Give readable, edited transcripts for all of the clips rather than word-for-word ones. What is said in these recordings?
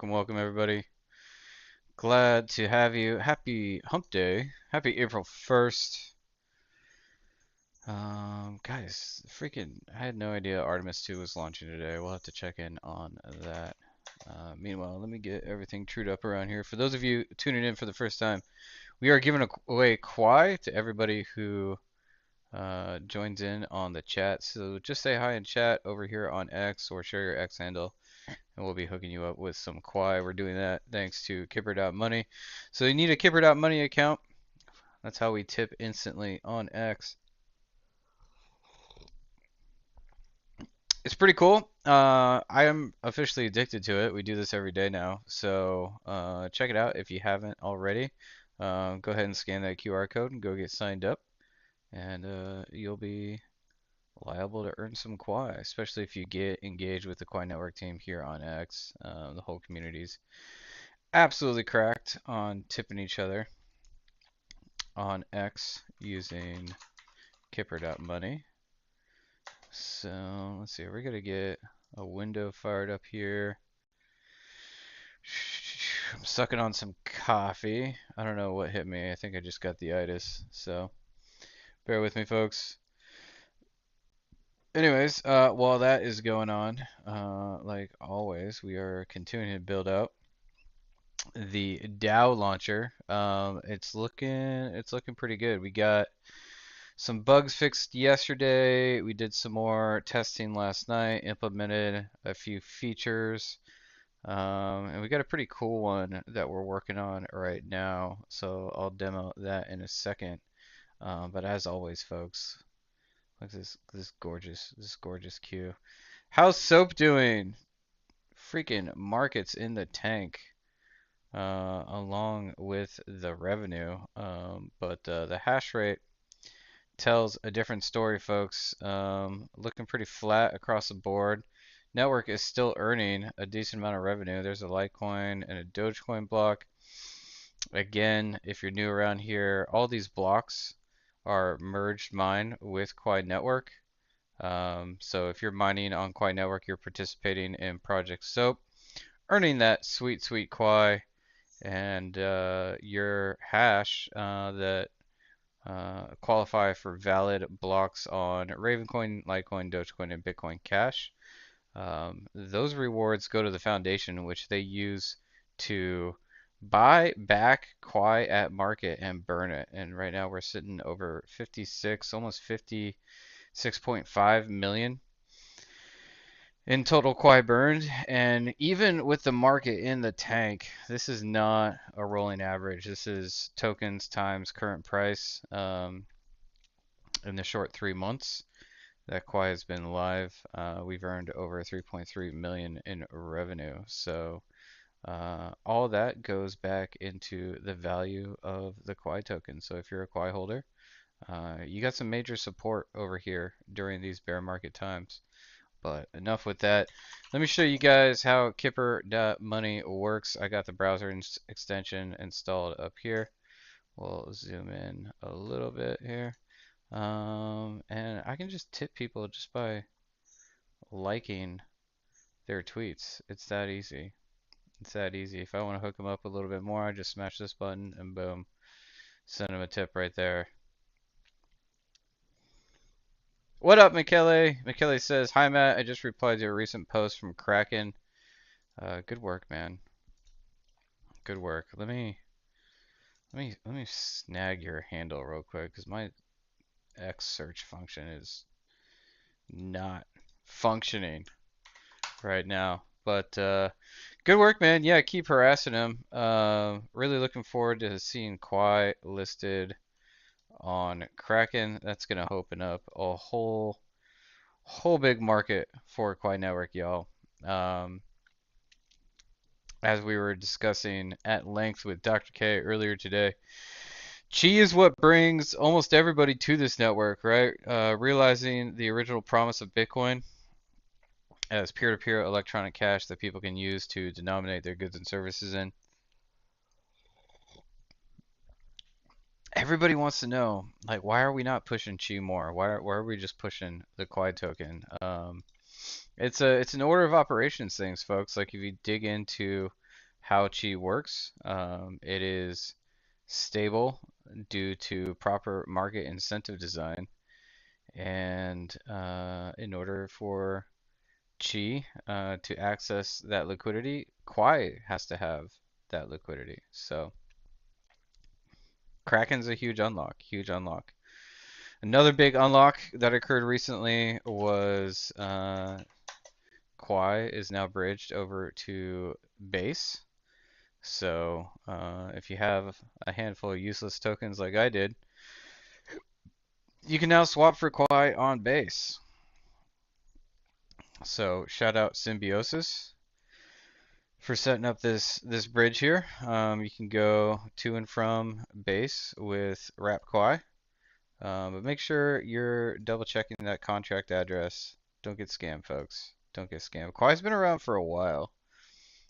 welcome everybody. Glad to have you. Happy Hump Day. Happy April 1st. Guys, freaking, I had no idea Artemis 2 was launching today. We'll have to check in on that. Meanwhile, let me get everything trued up around here. For those of you tuning in for the first time, we are giving away Quai to everybody who joins in on the chat. So just say hi in chat over here on X or share your X handle and we'll be hooking you up with some Quai. We're doing that thanks to Kipper.money. So you need a Kipper.money account. That's how we tip instantly on X. It's pretty cool. I am officially addicted to it. We do this every day now. So check it out if you haven't already. Go ahead and scan that QR code and go get signed up. And you'll be liable to earn some Quai, especially if you get engaged with the Quai Network team here on X. The whole community's absolutely cracked on tipping each other on X using Kipper.money. So let's see, we're gonna get a window fired up here. I'm sucking on some coffee. I don't know what hit me. I think I just got the itis. So bear with me, folks. Anyways, while that is going on, like always, we are continuing to build out the Dow launcher. It's looking pretty good. We got some bugs fixed yesterday. We did some more testing last night, implemented a few features, and we got a pretty cool one that we're working on right now. So I'll demo that in a second. But as always, folks, look at this gorgeous queue. How's Soap doing? Freaking markets in the tank, along with the revenue. But the hash rate tells a different story, folks. Looking pretty flat across the board. Network is still earning a decent amount of revenue. There's a Litecoin and a Dogecoin block. Again, if you're new around here, all these blocks are merged mine with Quai Network. So if you're mining on Quai Network, you're participating in Project Soap, earning that sweet Quai, and your hash that qualify for valid blocks on Ravencoin, Litecoin, Dogecoin, and Bitcoin Cash. Those rewards go to the foundation, which they use to buy back Quai at market and burn it. And right now we're sitting over 56, almost 56.5 million in total Quai burned. And even with the market in the tank, this is not a rolling average. This is tokens times current price in the short 3 months that Quai has been live. We've earned over 3.3 million in revenue. So all that goes back into the value of the Quai token. So if you're a Quai holder, you got some major support over here during these bear market times. But enough with that. Let me show you guys how Kipper.money works. I got the browser extension installed up here. We'll zoom in a little bit here. And I can just tip people just by liking their tweets. It's that easy. It's that easy. If I want to hook them up a little bit more, I just smash this button and boom, send them a tip right there. What up, Michele? Michele says, "Hi Matt, I just replied to a recent post from Kraken. Good work, man. Good work. Let me snag your handle real quick because my X search function is not functioning right now. But good work, man. Yeah, keep harassing him. Really looking forward to seeing Quai listed on Kraken. That's gonna open up a whole big market for Quai Network, y'all. As we were discussing at length with Dr. K earlier today, Chi is what brings almost everybody to this network, right? Realizing the original promise of Bitcoin as peer-to-peer electronic cash that people can use to denominate their goods and services in. Everybody wants to know, like, why are we not pushing Chi more? Why are we just pushing the Quai token? It's an order of operations things, folks. Like if you dig into how Qi works. It is stable due to proper market incentive design. And in order for Qi to access that liquidity, Quai has to have that liquidity. So Kraken's a huge unlock, huge unlock. Another big unlock that occurred recently was Quai is now bridged over to base. So if you have a handful of useless tokens like I did, you can now swap for Quai on base. So shout out Symbiosis for setting up this bridge here. You can go to and from base with Wrap Quai, but make sure you're double checking that contract address. Don't get scammed, folks. Don't get scammed. Quai's been around for a while,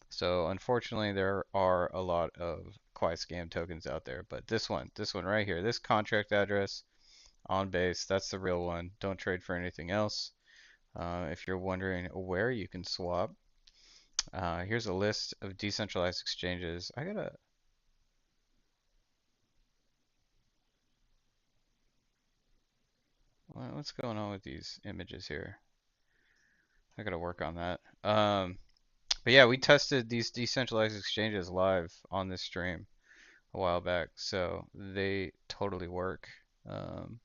so unfortunately there are a lot of Quai scam tokens out there. But this one right here, this contract address on base, that's the real one. Don't trade for anything else. If you're wondering where you can swap, here's a list of decentralized exchanges. What's going on with these images here? I gotta work on that. But yeah, we tested these decentralized exchanges live on this stream a while back, so they totally work. Um,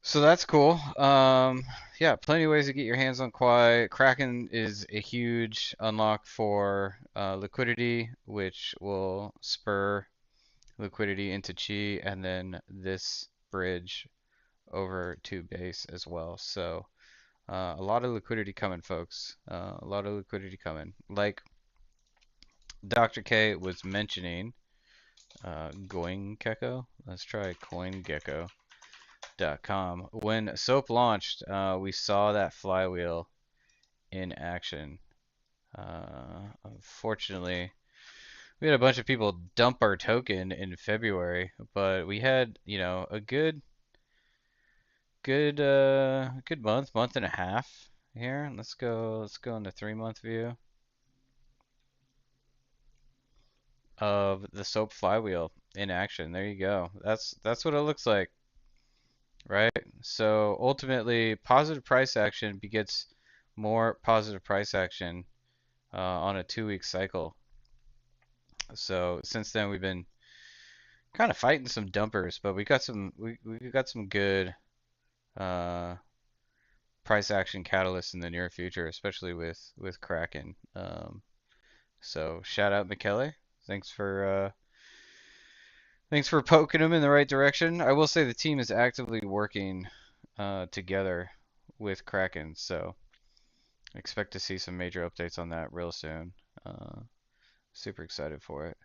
so that's cool. Yeah, plenty of ways to get your hands on Quai. Kraken is a huge unlock for liquidity, which will spur liquidity into Chi, and then this bridge over to base as well. So a lot of liquidity coming, folks. A lot of liquidity coming. Like Dr. K was mentioning, CoinGecko. Let's try CoinGecko.com. When SOAP launched, we saw that flywheel in action. Unfortunately, we had a bunch of people dump our token in February, but we had, a good month and a half here. Let's go in the 3 month view of the SOAP flywheel in action. There you go. That's what it looks like, right? So ultimately, positive price action begets more positive price action on a 2 week cycle. So since then, we've been kind of fighting some dumpers, but we got some good uh, price action catalysts in the near future, especially with Kraken. So shout out Michele. Thanks for uh, thanks for poking him in the right direction. I will say the team is actively working together with Kraken, so expect to see some major updates on that real soon. Uh, Super excited for it.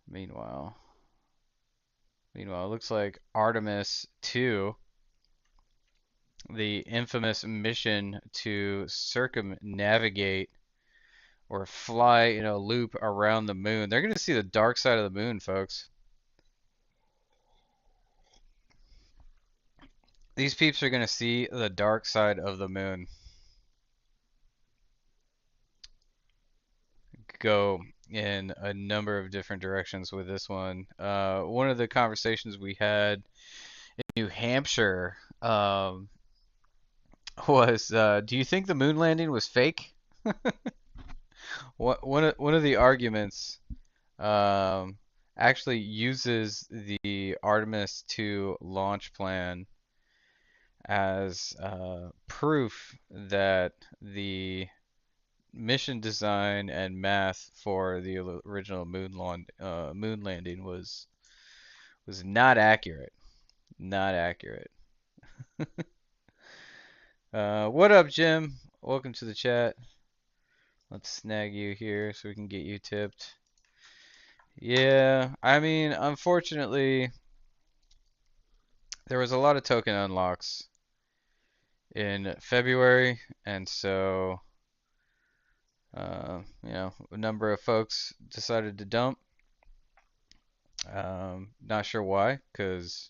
Meanwhile, meanwhile, it looks like Artemis 2, the infamous mission to circumnavigate or fly in a loop around the moon. They're going to see the dark side of the moon, folks. These peeps are going to see the dark side of the moon. Go in a number of different directions with this one. One of the conversations we had in New Hampshire was, do you think the moon landing was fake? One of the arguments um, actually uses the Artemis 2 launch plan as proof that the mission design and math for the original moon landing was not accurate. Not accurate. What up, Jim? Welcome to the chat. Let's snag you here so we can get you tipped. Yeah, I mean, unfortunately, there was a lot of token unlocks in February, and so a number of folks decided to dump. Not sure why, because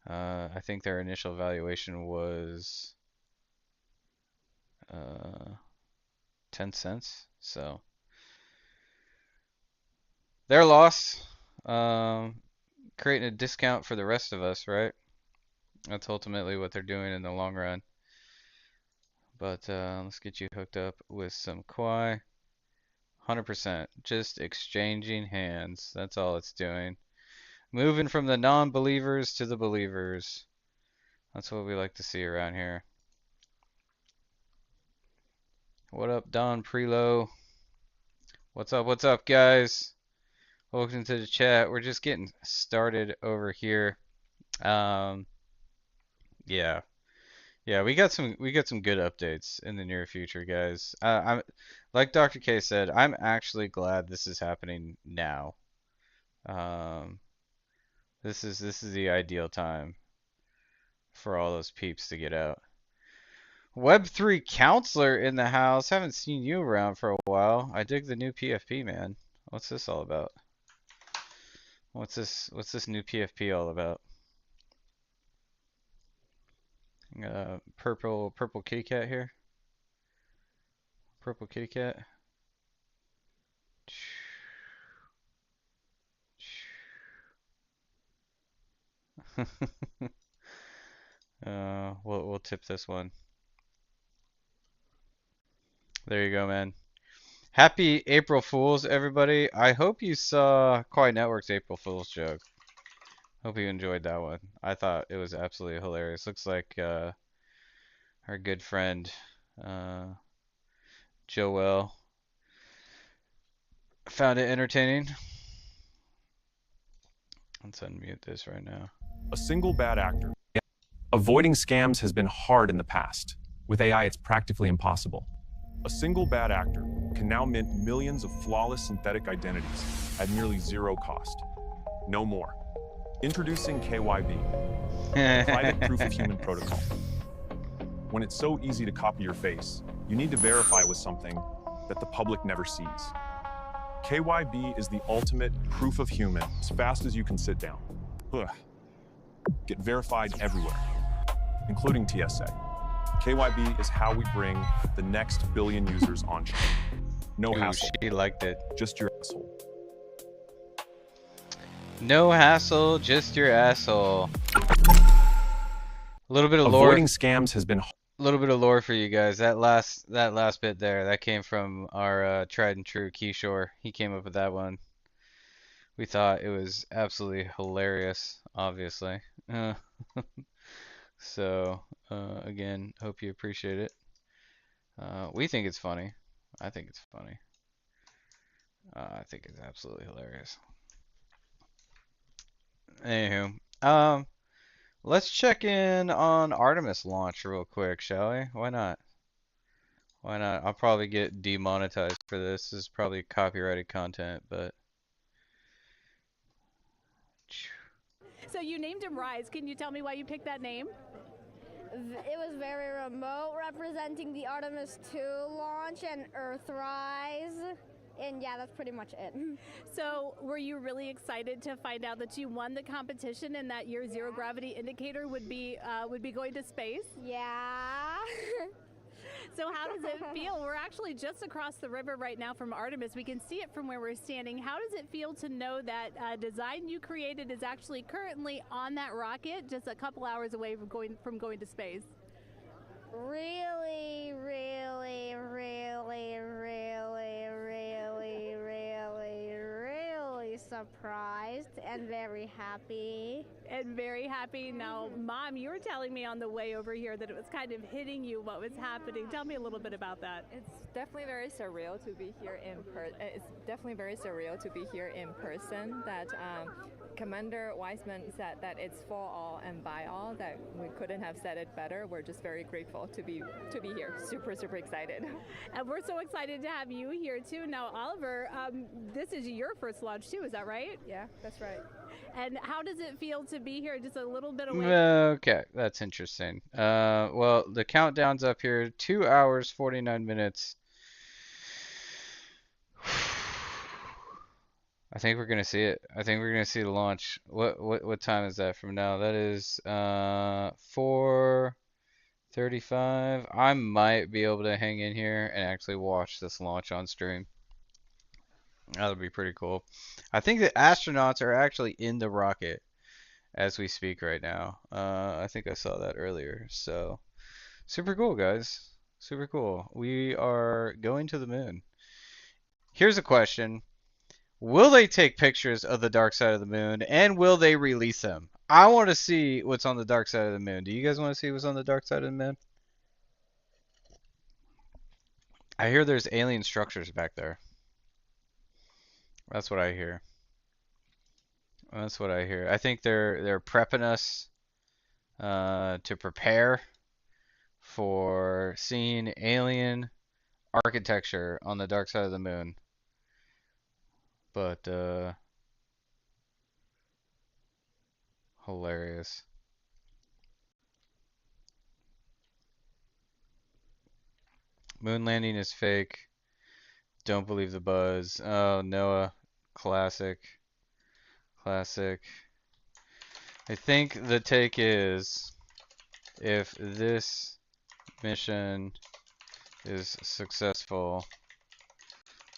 I think their initial valuation was 10 cents. So Their loss. Creating a discount for the rest of us, right? That's ultimately what they're doing in the long run. But let's get you hooked up with some Quai. 100%. Just exchanging hands. That's all it's doing. Moving from the non-believers to the believers. That's what we like to see around here. What up, Don Prelo? What's up, guys? Welcome to the chat. We're just getting started over here. Um, yeah. Yeah, we got some good updates in the near future, guys. I'm like Dr. K said, I'm actually glad this is happening now. Um, this is the ideal time for all those peeps to get out. Web3 counselor in the house. Haven't seen you around for a while. I dig the new PFP, man. What's this all about? What's this new PFP all about? Purple kitty cat here. Purple kitty cat. We'll tip this one. There you go, man. Happy April Fools, everybody. I hope you saw Quai Network's April Fool's joke. Hope you enjoyed that one. I thought it was absolutely hilarious. Looks like our good friend uh, Joel found it entertaining. Let's unmute this right now. A single bad actor. Avoiding scams has been hard in the past. With AI, it's practically impossible. A single bad actor can now mint millions of flawless synthetic identities at nearly zero cost. No more. Introducing KYB, Private Proof of Human Protocol. When it's so easy to copy your face, you need to verify with something that the public never sees. KYB is the ultimate proof of human as fast as you can sit down. Ugh. Get verified everywhere, including TSA. KYB is how we bring the next billion users on chain. No hassle. She liked it. Just your asshole. No hassle, just your asshole. A little bit of lore. Avoiding scams has been A little bit of lore for you guys. That last bit there, that came from our tried and true Keyshore. He came up with that one. We thought it was absolutely hilarious, obviously. So, again, hope you appreciate it. We think it's funny. I think it's funny. I think it's absolutely hilarious. Anywho, let's check in on Artemis launch real quick, shall we? Why not? Why not? I'll probably get demonetized for this. This is probably copyrighted content, but. So you named him Rise. Can you tell me why you picked that name? It was very remote, representing the Artemis 2 launch and Earthrise. And yeah, that's pretty much it. So were you really excited to find out that you won the competition and that your zero gravity indicator would be going to space? Yeah. So how does it feel? We're actually just across the river right now from Artemis. We can see it from where we're standing. How does it feel to know that design you created is actually currently on that rocket, just a couple hours away from going to space? Really, really, really, really, really, really, really surprised and very happy. And very happy. Now, Mom, you were telling me on the way over here that it was kind of hitting you what was happening. Tell me a little bit about that. It's definitely very surreal to be here in person. That Commander Weissman said that it's for all and by all. That we couldn't have said it better. We're just very grateful to be here. Super excited. And we're so excited to have you here too. Now, Oliver, this is your first launch too. Is that right? Yeah, that's right. And how does it feel to be here just a little bit away? Okay, that's interesting. Well, the countdown's up here. 2 hours, 49 minutes. I think we're gonna see it. I think we're gonna see the launch. What time is that from now? That is 4:35. I might be able to hang in here and actually watch this launch on stream. That'll be pretty cool. I think the astronauts are actually in the rocket as we speak right now. I think I saw that earlier. So super cool, guys. Super cool. We are going to the moon. Here's a question. Will they take pictures of the dark side of the moon and will they release them? I want to see what's on the dark side of the moon. Do you guys want to see what's on the dark side of the moon? I hear there's alien structures back there. That's what I hear. That's what I hear. I think they're prepping us to prepare for seeing alien architecture on the dark side of the moon. But hilarious. Moon landing is fake. Don't believe the buzz. Oh, Noah. Classic. Classic. I think the take is if this mission is successful,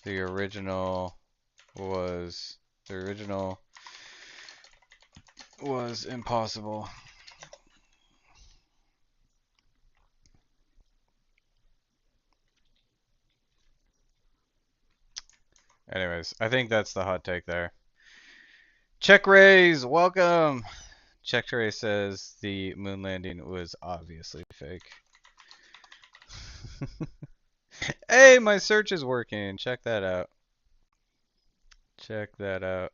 the original was impossible. Anyways, I think that's the hot take there. Check Rays, welcome. Check Ray says the moon landing was obviously fake. Hey, my search is working. Check that out. Check that out.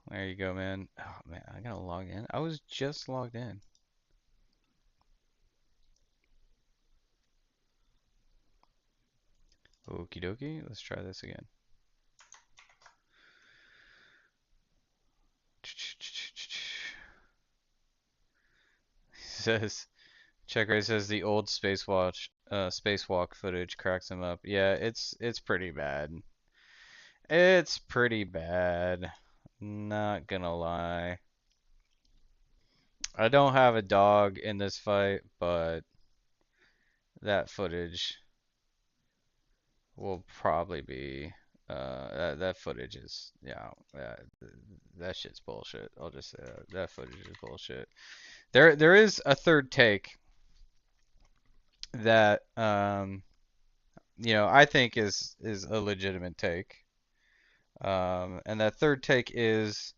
There you go, man. Oh man, I gotta log in. I was just logged in. Okie dokie. Let's try this again. He says, Check Ray says the old spacewalk footage cracks him up. Yeah, it's pretty bad. It's pretty bad. Not gonna lie. I don't have a dog in this fight, but that footage will probably be that footage is that shit's bullshit. I'll just say that footage is bullshit. There is a third take that I think is a legitimate take. And that third take is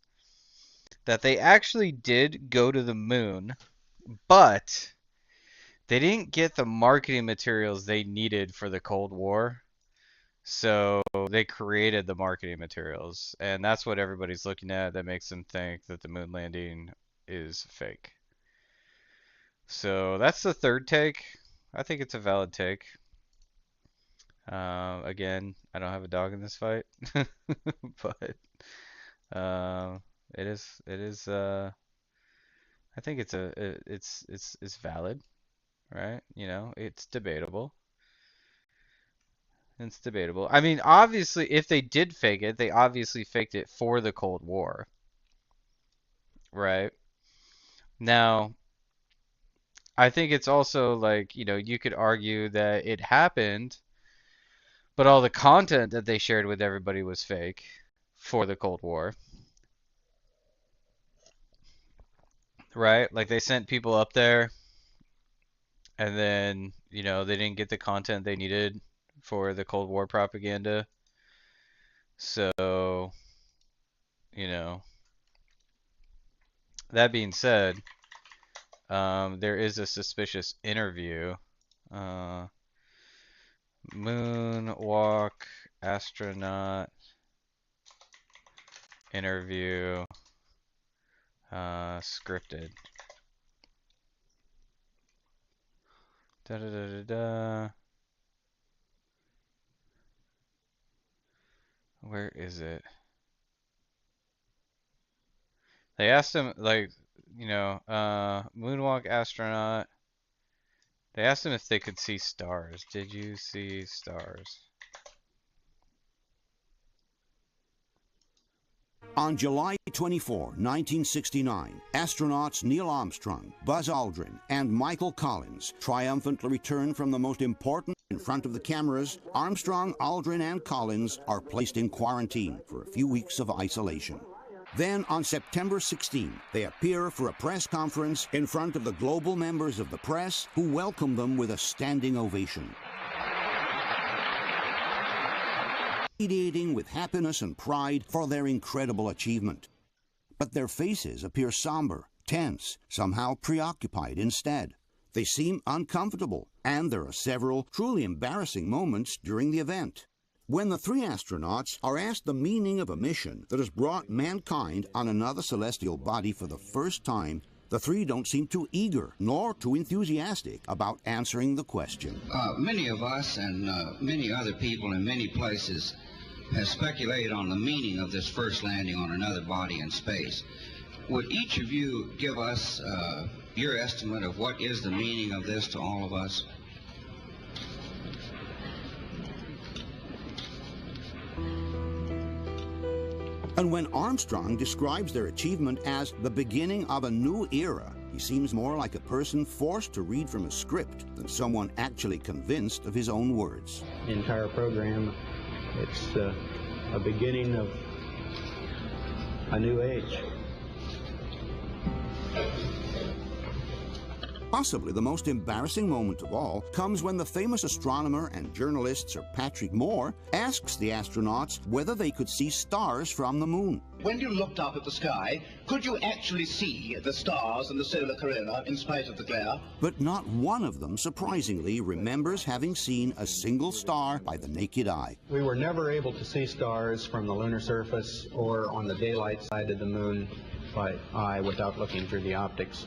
that they actually did go to the moon, but they didn't get the marketing materials they needed for the Cold War. So they created the marketing materials, and that's what everybody's looking at that makes them think that the moon landing is fake. So that's the third take. I think it's a valid take. Again, I don't have a dog in this fight, but it is. I think it's valid, right? It's debatable. It's debatable. I mean, obviously, if they did fake it, they obviously faked it for the Cold War, right? Now, I think it's also like, you could argue that it happened, but all the content that they shared with everybody was fake for the Cold War, right? Like they sent people up there and then, they didn't get the content they needed for the Cold War propaganda. So, you know, that being said, there is a suspicious interview. Moonwalk astronaut interview scripted. Da da da da da. Where is it? They asked him, like, moonwalk astronaut. They asked him if they could see stars. Did you see stars? On July 24, 1969, astronauts Neil Armstrong, Buzz Aldrin, and Michael Collins triumphantly return from the most important. In front of the cameras, Armstrong, Aldrin, and Collins are placed in quarantine for a few weeks of isolation. Then, on September 16, they appear for a press conference in front of the global members of the press, who welcome them with a standing ovation. Radiating with happiness and pride for their incredible achievement. But their faces appear somber, tense, somehow preoccupied instead. They seem uncomfortable, and there are several truly embarrassing moments during the event. When the three astronauts are asked the meaning of a mission that has brought mankind on another celestial body for the first time, the three don't seem too eager nor too enthusiastic about answering the question. Many of us and many other people in many places have speculated on the meaning of this first landing on another body in space. Would each of you give us your estimate of what is the meaning of this to all of us? And when Armstrong describes their achievement as the beginning of a new era, he seems more like a person forced to read from a script than someone actually convinced of his own words. The entire program, it's a beginning of a new age. Possibly the most embarrassing moment of all comes when the famous astronomer and journalist Sir Patrick Moore asks the astronauts whether they could see stars from the moon. When you looked up at the sky, could you actually see the stars and the solar corona in spite of the glare? But not one of them, surprisingly, remembers having seen a single star by the naked eye. We were never able to see stars from the lunar surface or on the daylight side of the moon by eye without looking through the optics.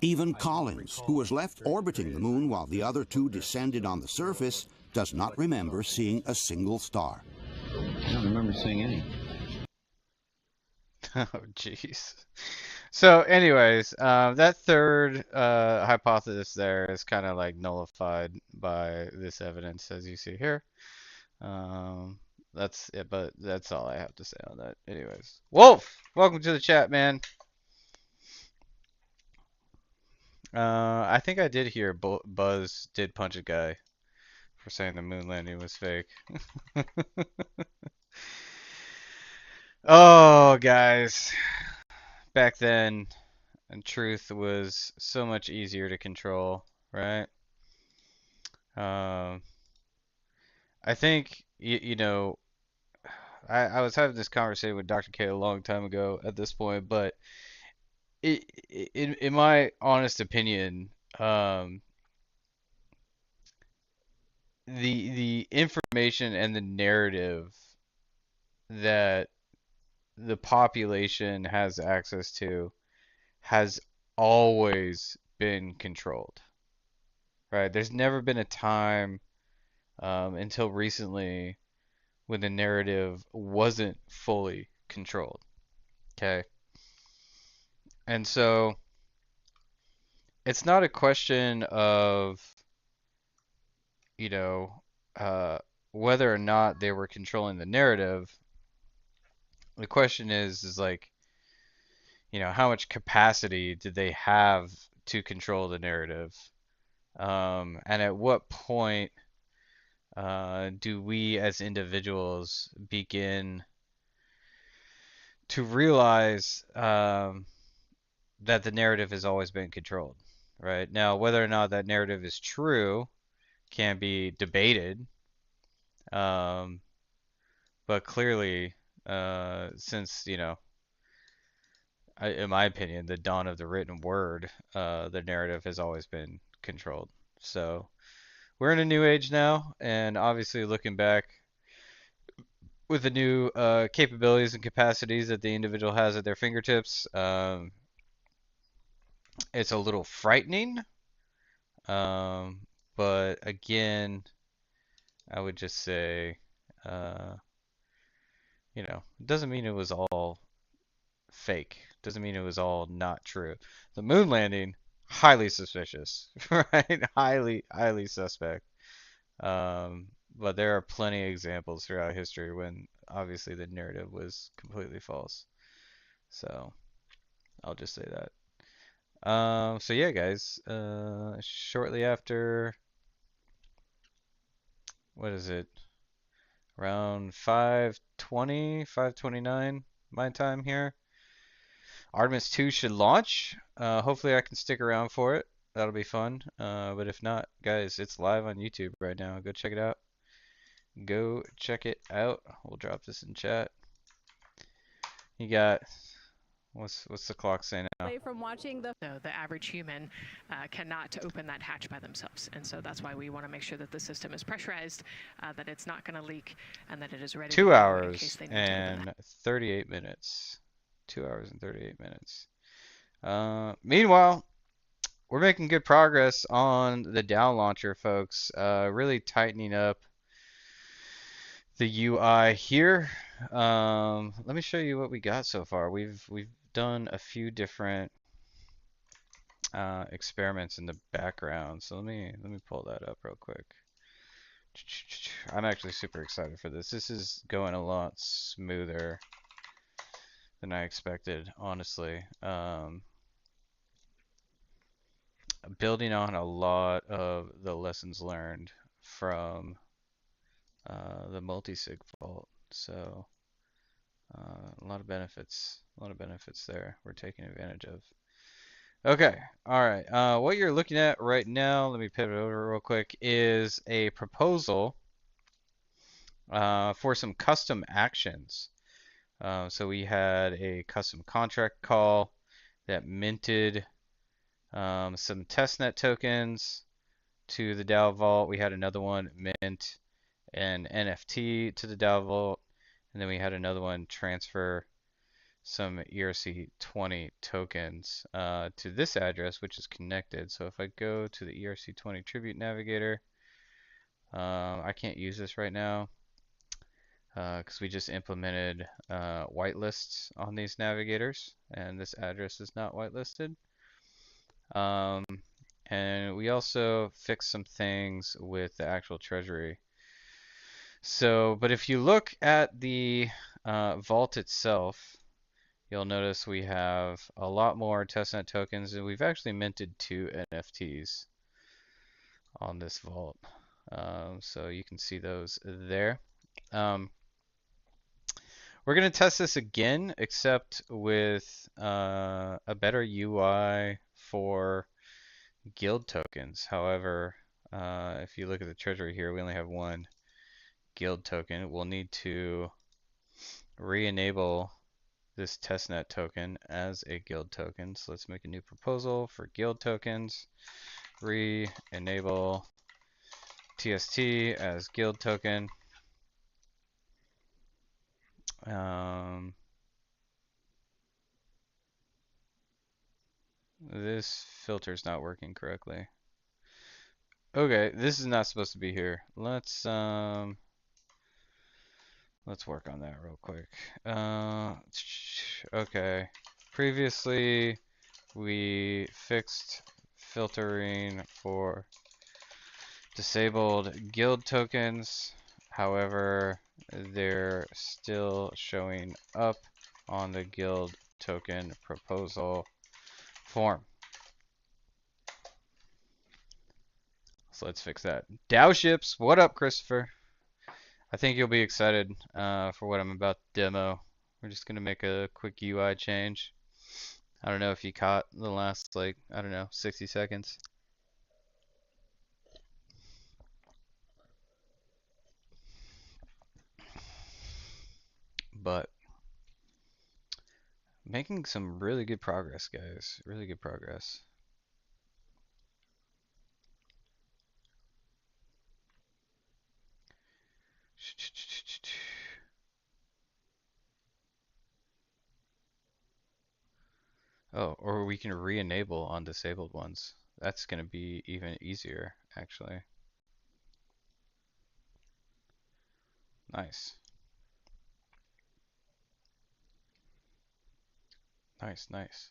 Even Collins, who was left orbiting the moon while the other two descended on the surface, does not remember seeing a single star. I don't remember seeing any. Oh, jeez. So, anyways, that third hypothesis there is kind of like nullified by this evidence, as you see here. That's it, but that's all I have to say on that. Anyways, Wolf, welcome to the chat, man. I think I did hear Buzz did punch a guy for saying the moon landing was fake. Oh, guys. Back then, and truth was so much easier to control, right? I think, you know, I was having this conversation with Dr. K a long time ago at this point, but in my honest opinion, the information and the narrative that the population has access to has always been controlled, right? There's never been a time until recently when the narrative wasn't fully controlled, okay? And so it's not a question of, you know, whether or not they were controlling the narrative. The question is like, you know, how much capacity did they have to control the narrative? And at what point do we as individuals begin to realize that the narrative has always been controlled, right? Now, whether or not that narrative is true can be debated, but clearly, since, you know, in my opinion, the dawn of the written word, the narrative has always been controlled. So we're in a new age now, and obviously looking back with the new capabilities and capacities that the individual has at their fingertips, it's a little frightening, but again, I would just say, you know, it doesn't mean it was all fake. Doesn't mean it was all not true. The moon landing, highly suspicious, right? Highly suspect. But there are plenty of examples throughout history when obviously the narrative was completely false. So I'll just say that. So yeah, guys, shortly after, what is it? Around 5:20, 5:29 my time here. Artemis 2 should launch. Hopefully I can stick around for it. That'll be fun. But if not, guys, it's live on YouTube right now. Go check it out. Go check it out. We'll drop this in chat. You got what's the clock saying now? From watching the So the average human cannot open that hatch by themselves. And so that's why we want to make sure that the system is pressurized, that it's not going to leak, and that it is ready to 2 go in hours case they need to open that. and 38 minutes. 2 hours and 38 minutes. Meanwhile, we're making good progress on the down launcher, folks. Really tightening up the UI here. Let me show you what we got so far. We've done a few different experiments in the background. So let me pull that up real quick. I'm actually super excited for this. This is going a lot smoother than I expected, honestly. Building on a lot of the lessons learned from the multi-sig vault. So a lot of benefits there we're taking advantage of. Okay, all right. What you're looking at right now, let me pivot over real quick, is a proposal for some custom actions. So we had a custom contract call that minted some testnet tokens to the DAO vault. We had another one mint an NFT to the DAO vault, and then we had another one transfer some ERC20 tokens to this address, which is connected. So if I go to the ERC20 Tribute Navigator, I can't use this right now because we just implemented whitelists on these navigators, and this address is not whitelisted. And we also fixed some things with the actual treasury. So, but if you look at the vault itself, you'll notice we have a lot more testnet tokens, and we've actually minted 2 NFTs on this vault. So you can see those there. We're going to test this again, except with a better UI for guild tokens. However, if you look at the treasury here, we only have 1 guild token. We'll need to re-enable this testnet token as a guild token. So let's make a new proposal for guild tokens. Re-enable TST as guild token. This filter's not working correctly. Okay, this is not supposed to be here. Let's work on that real quick. Okay. Previously, we fixed filtering for disabled guild tokens. However, they're still showing up on the guild token proposal form. So let's fix that. DAO ships, what up, Christopher? I think you'll be excited for what I'm about to demo. We're just gonna make a quick UI change. I don't know if you caught the last, like, I don't know, 60 seconds. But making some really good progress, guys. Really good progress. Oh, or we can re-enable on disabled ones. That's going to be even easier, actually. Nice. Nice, nice.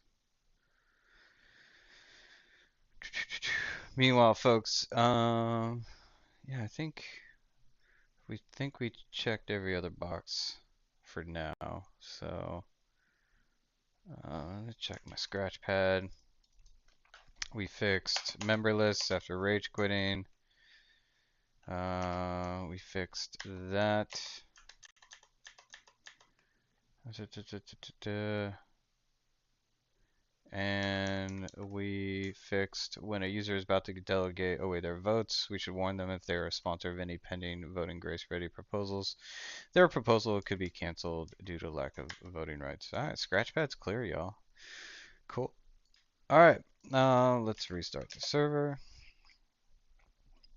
Meanwhile, folks, yeah, I think we checked every other box. for now. So let me check my scratch pad. We fixed member lists after rage quitting. We fixed that. And we fixed when a user is about to delegate away their votes, we should warn them if they're a sponsor of any pending voting grace ready proposals. Their proposal could be canceled due to lack of voting rights. Alright, Scratchpad's clear, y'all. Cool. Alright, let's restart the server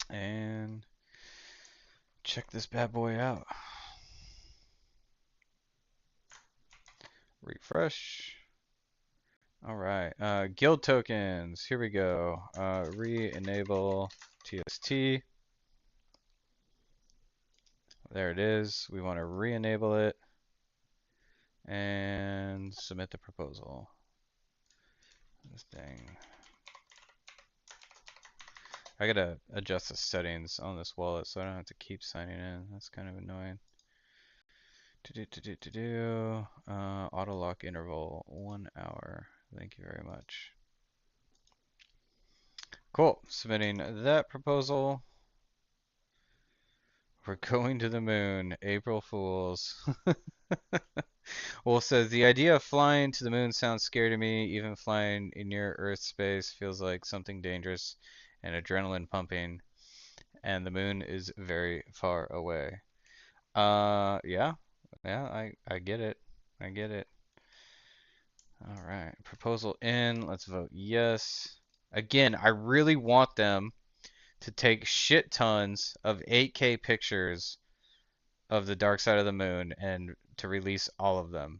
and check this bad boy out. Refresh. All right, guild tokens. Here we go. Re-enable TST. There it is. We want to re-enable it and submit the proposal. This thing. I gotta adjust the settings on this wallet so I don't have to keep signing in. That's kind of annoying. Auto lock interval 1 hour. Thank you very much. Cool. Submitting that proposal. We're going to the moon. April Fools. Well, it says the idea of flying to the moon sounds scary to me. Even flying in near Earth space feels like something dangerous and adrenaline pumping. And the moon is very far away. Yeah, I get it. I get it. All right, proposal in. Let's vote yes. Again, I really want them to take shit tons of 8K pictures of the dark side of the moon and to release all of them.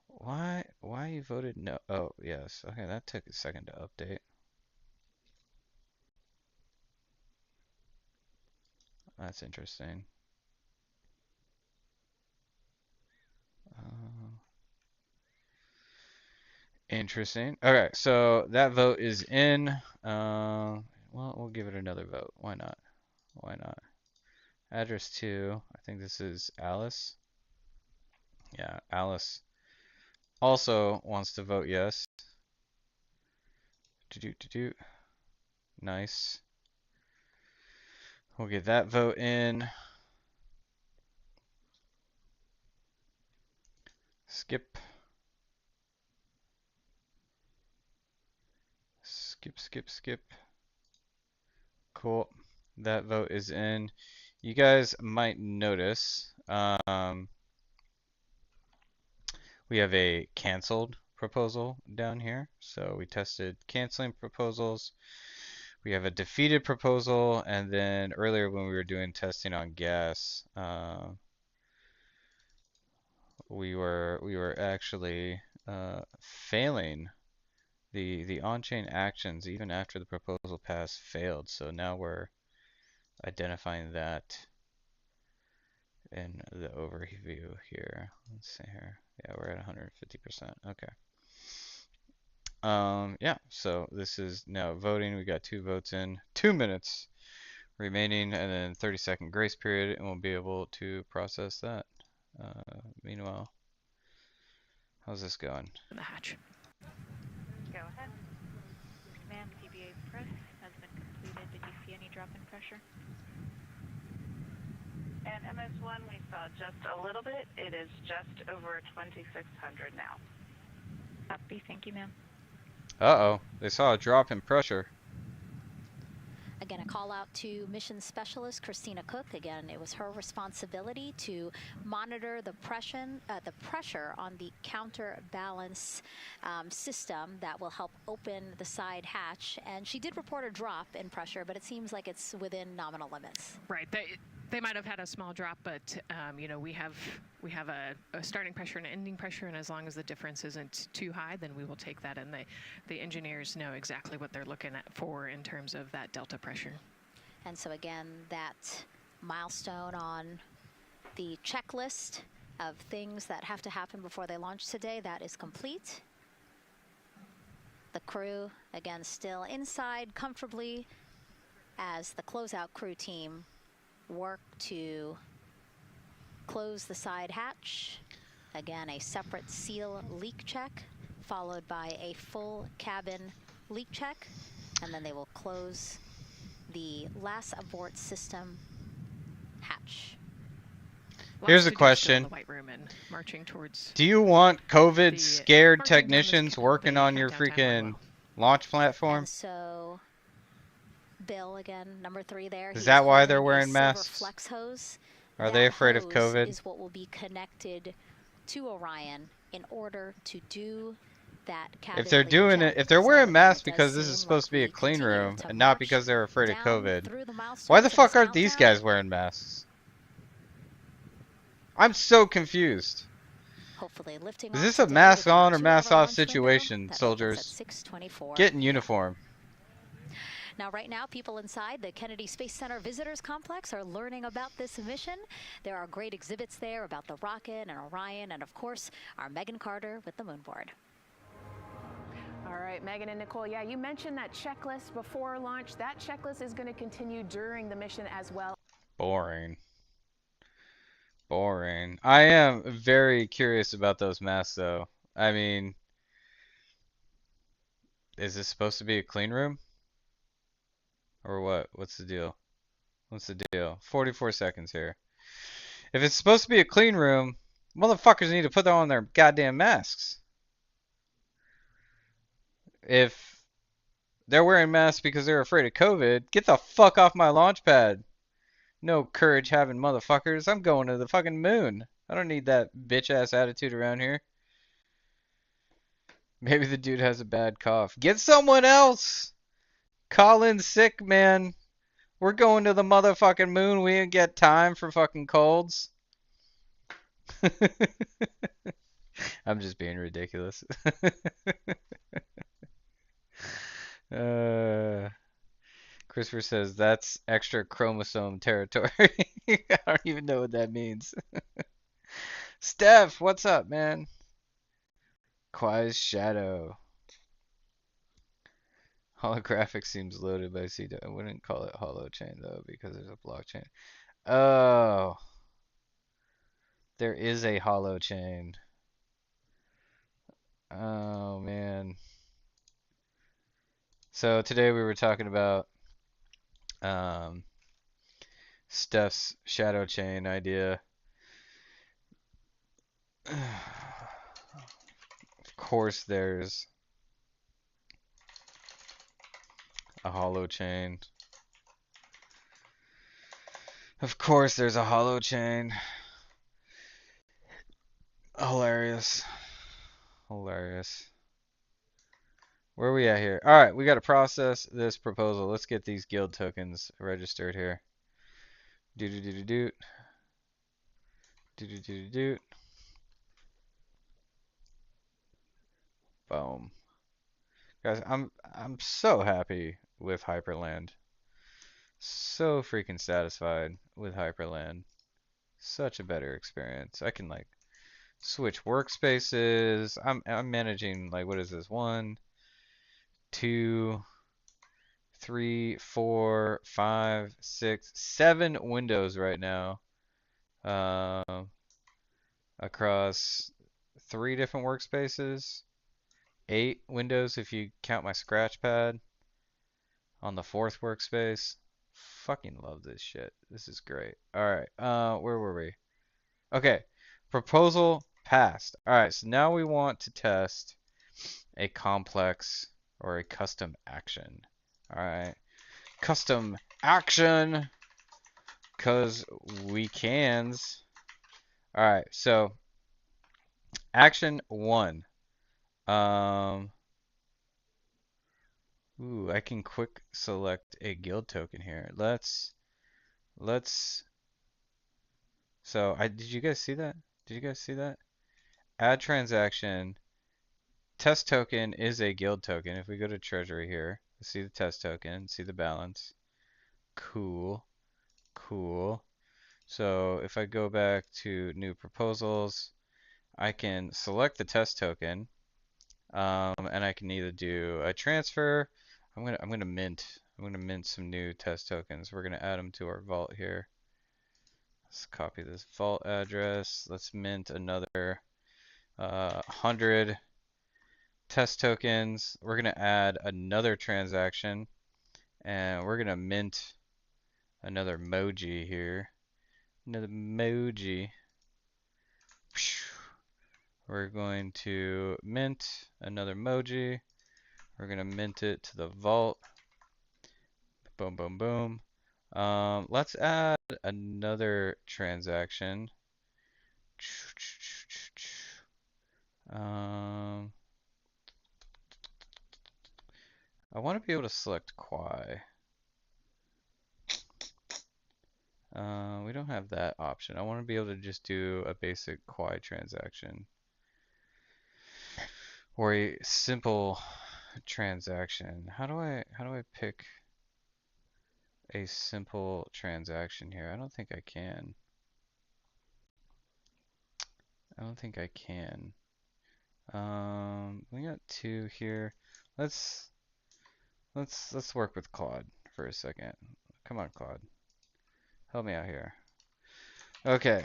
Why you voted no? Oh, yes. Okay, that took a second to update. That's interesting. Interesting. Okay, so that vote is in. Well, we'll give it another vote. Why not? Why not? Address 2. I think this is Alice. Yeah, Alice also wants to vote yes. Nice. We'll get that vote in. Skip. Skip. Cool. That vote is in. You guys might notice we have a canceled proposal down here. So we tested canceling proposals. We have a defeated proposal, and then earlier when we were doing testing on gas, we were actually failing. The on-chain actions, even after the proposal passed, failed. So now we're identifying that in the overview here. Let's see here. Yeah, we're at 150%. Okay. Yeah, so this is now voting. We got 2 votes in, 2 minutes remaining, and then 30-second grace period, and we'll be able to process that. Meanwhile, how's this going? The hatch. Go ahead. Ma'am, TBA press has been completed. Did you see any drop in pressure? At MS1, we saw just a little bit. It is just over 2,600 now. Copy. Thank you, ma'am. Uh-oh, they saw a drop in pressure. Again, a call out to mission specialist Christina Cook. Again, it was her responsibility to monitor the pressure on the counterbalance system that will help open the side hatch. And she did report a drop in pressure, but it seems like it's within nominal limits. Right. They might have had a small drop, but you know, we have a starting pressure and an ending pressure, and as long as the difference isn't too high, then we will take that. And the engineers know exactly what they're looking at for in terms of that delta pressure. And so again, that milestone on the checklist of things that have to happen before they launch today, that is complete. The crew, again, still inside comfortably as the closeout crew team work to close the side hatch. Again, a separate seal leak check, followed by a full cabin leak check, and then they will close the last abort system hatch. Here's a question. The White Room and marching towards Do you want COVID scared marching down this technicians working the on your countdown freaking timeline launch platform? And so, Bill, again, number 3 there. Is he that why holding they're a wearing silver masks? flex hose. Are they afraid of hose COVID? is what will be connected to Orion in order to do that cabin If they're leak doing check. it, if they're So wearing it masks does because this is seem supposed to be a like we clean continue room to and not march because they're afraid of down COVID, through the milestones why the of fuck this aren't these countdown. guys wearing masks? I'm so confused. Hopefully lifting Is off this a today mask with on or marching mask over off launch window. situation, That opens soldiers? at 6:24. Get in uniform. Now, right now, people inside the Kennedy Space Center Visitors Complex are learning about this mission. There are great exhibits there about the rocket and Orion, and of course, our Megan Carter with the moon board. All right, Megan and Nicole, yeah, you mentioned that checklist before launch. That checklist is going to continue during the mission as well. Boring. Boring. I am very curious about those masks, though. I mean, is this supposed to be a clean room? Or what? What's the deal? What's the deal? 44 seconds here. If it's supposed to be a clean room, motherfuckers need to put on their goddamn masks. If they're wearing masks because they're afraid of COVID, get the fuck off my launch pad. No courage having motherfuckers. I'm going to the fucking moon. I don't need that bitch ass attitude around here. Maybe the dude has a bad cough. Get someone else. Call in sick, man. We're going to the motherfucking moon. We ain't get time for fucking colds. I'm just being ridiculous. Christopher says that's extra chromosome territory. I don't even know what that means. Steph, what's up, man? Quai's shadow. Holographic seems loaded by C. I wouldn't call it holo chain though because there's a blockchain. Oh, there is a holo chain. Oh man. So today we were talking about Steph's shadow chain idea. Of course there's a holo chain. Of course there's a holo chain. Hilarious. Hilarious. Where are we at here? Alright, we got to process this proposal. Let's get these guild tokens registered here. Do-do-do-do-do. Do-do-do-do-do. Boom. Guys, I'm so happy with Hyperland. So freaking satisfied with Hyperland. Such a better experience. I can like switch workspaces. I'm managing like what is this? 1, 2, 3, 4, 5, 6, 7 windows right now. Across 3 different workspaces. 8 windows if you count my scratch pad on the 4th workspace. Fucking love this shit. This is great. Alright, where were we? Okay, proposal passed. Alright, so now we want to test a complex or a custom action. Alright, custom action, because we cans. Alright, so action 1. Ooh, I can quick select a guild token here. So did you guys see that? Did you guys see that? Add transaction. Test token is a guild token. If we go to treasury here, see the test token, see the balance. Cool. Cool. So if I go back to new proposals, I can select the test token. And I can either do a transfer. I'm gonna mint some new test tokens. We're gonna add them to our vault here. Let's copy this vault address. Let's mint another 100 test tokens. We're going to add another transaction, and we're going to mint another emoji here. Another emoji. We're going to mint another emoji. We're going to mint it to the vault. Boom, boom, boom. Let's add another transaction. I want to be able to select Quai. We don't have that option. I want to be able to just do a basic Quai transaction or a simple transaction. How do I pick a simple transaction here? I don't think I can. I don't think I can. We got two here. Let's work with Claude for a second. Come on, Claude. Help me out here. Okay,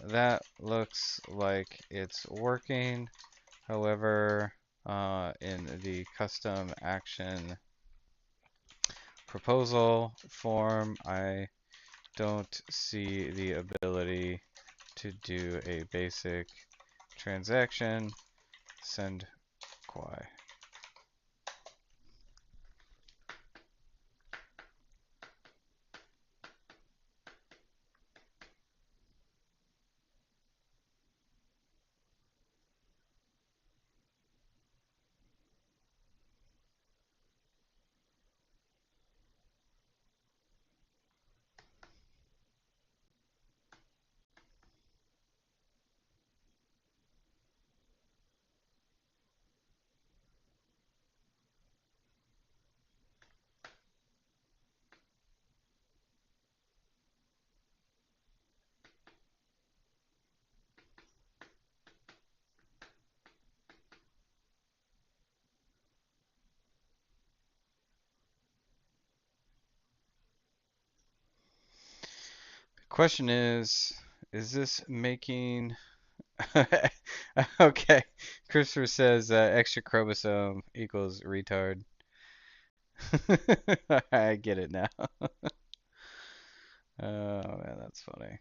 that looks like it's working. However, in the custom action proposal form, I don't see the ability to do a basic transaction. Send Quai. Question is this making... Okay, Christopher says extra chromosome equals retard. I get it now. Oh man, that's funny.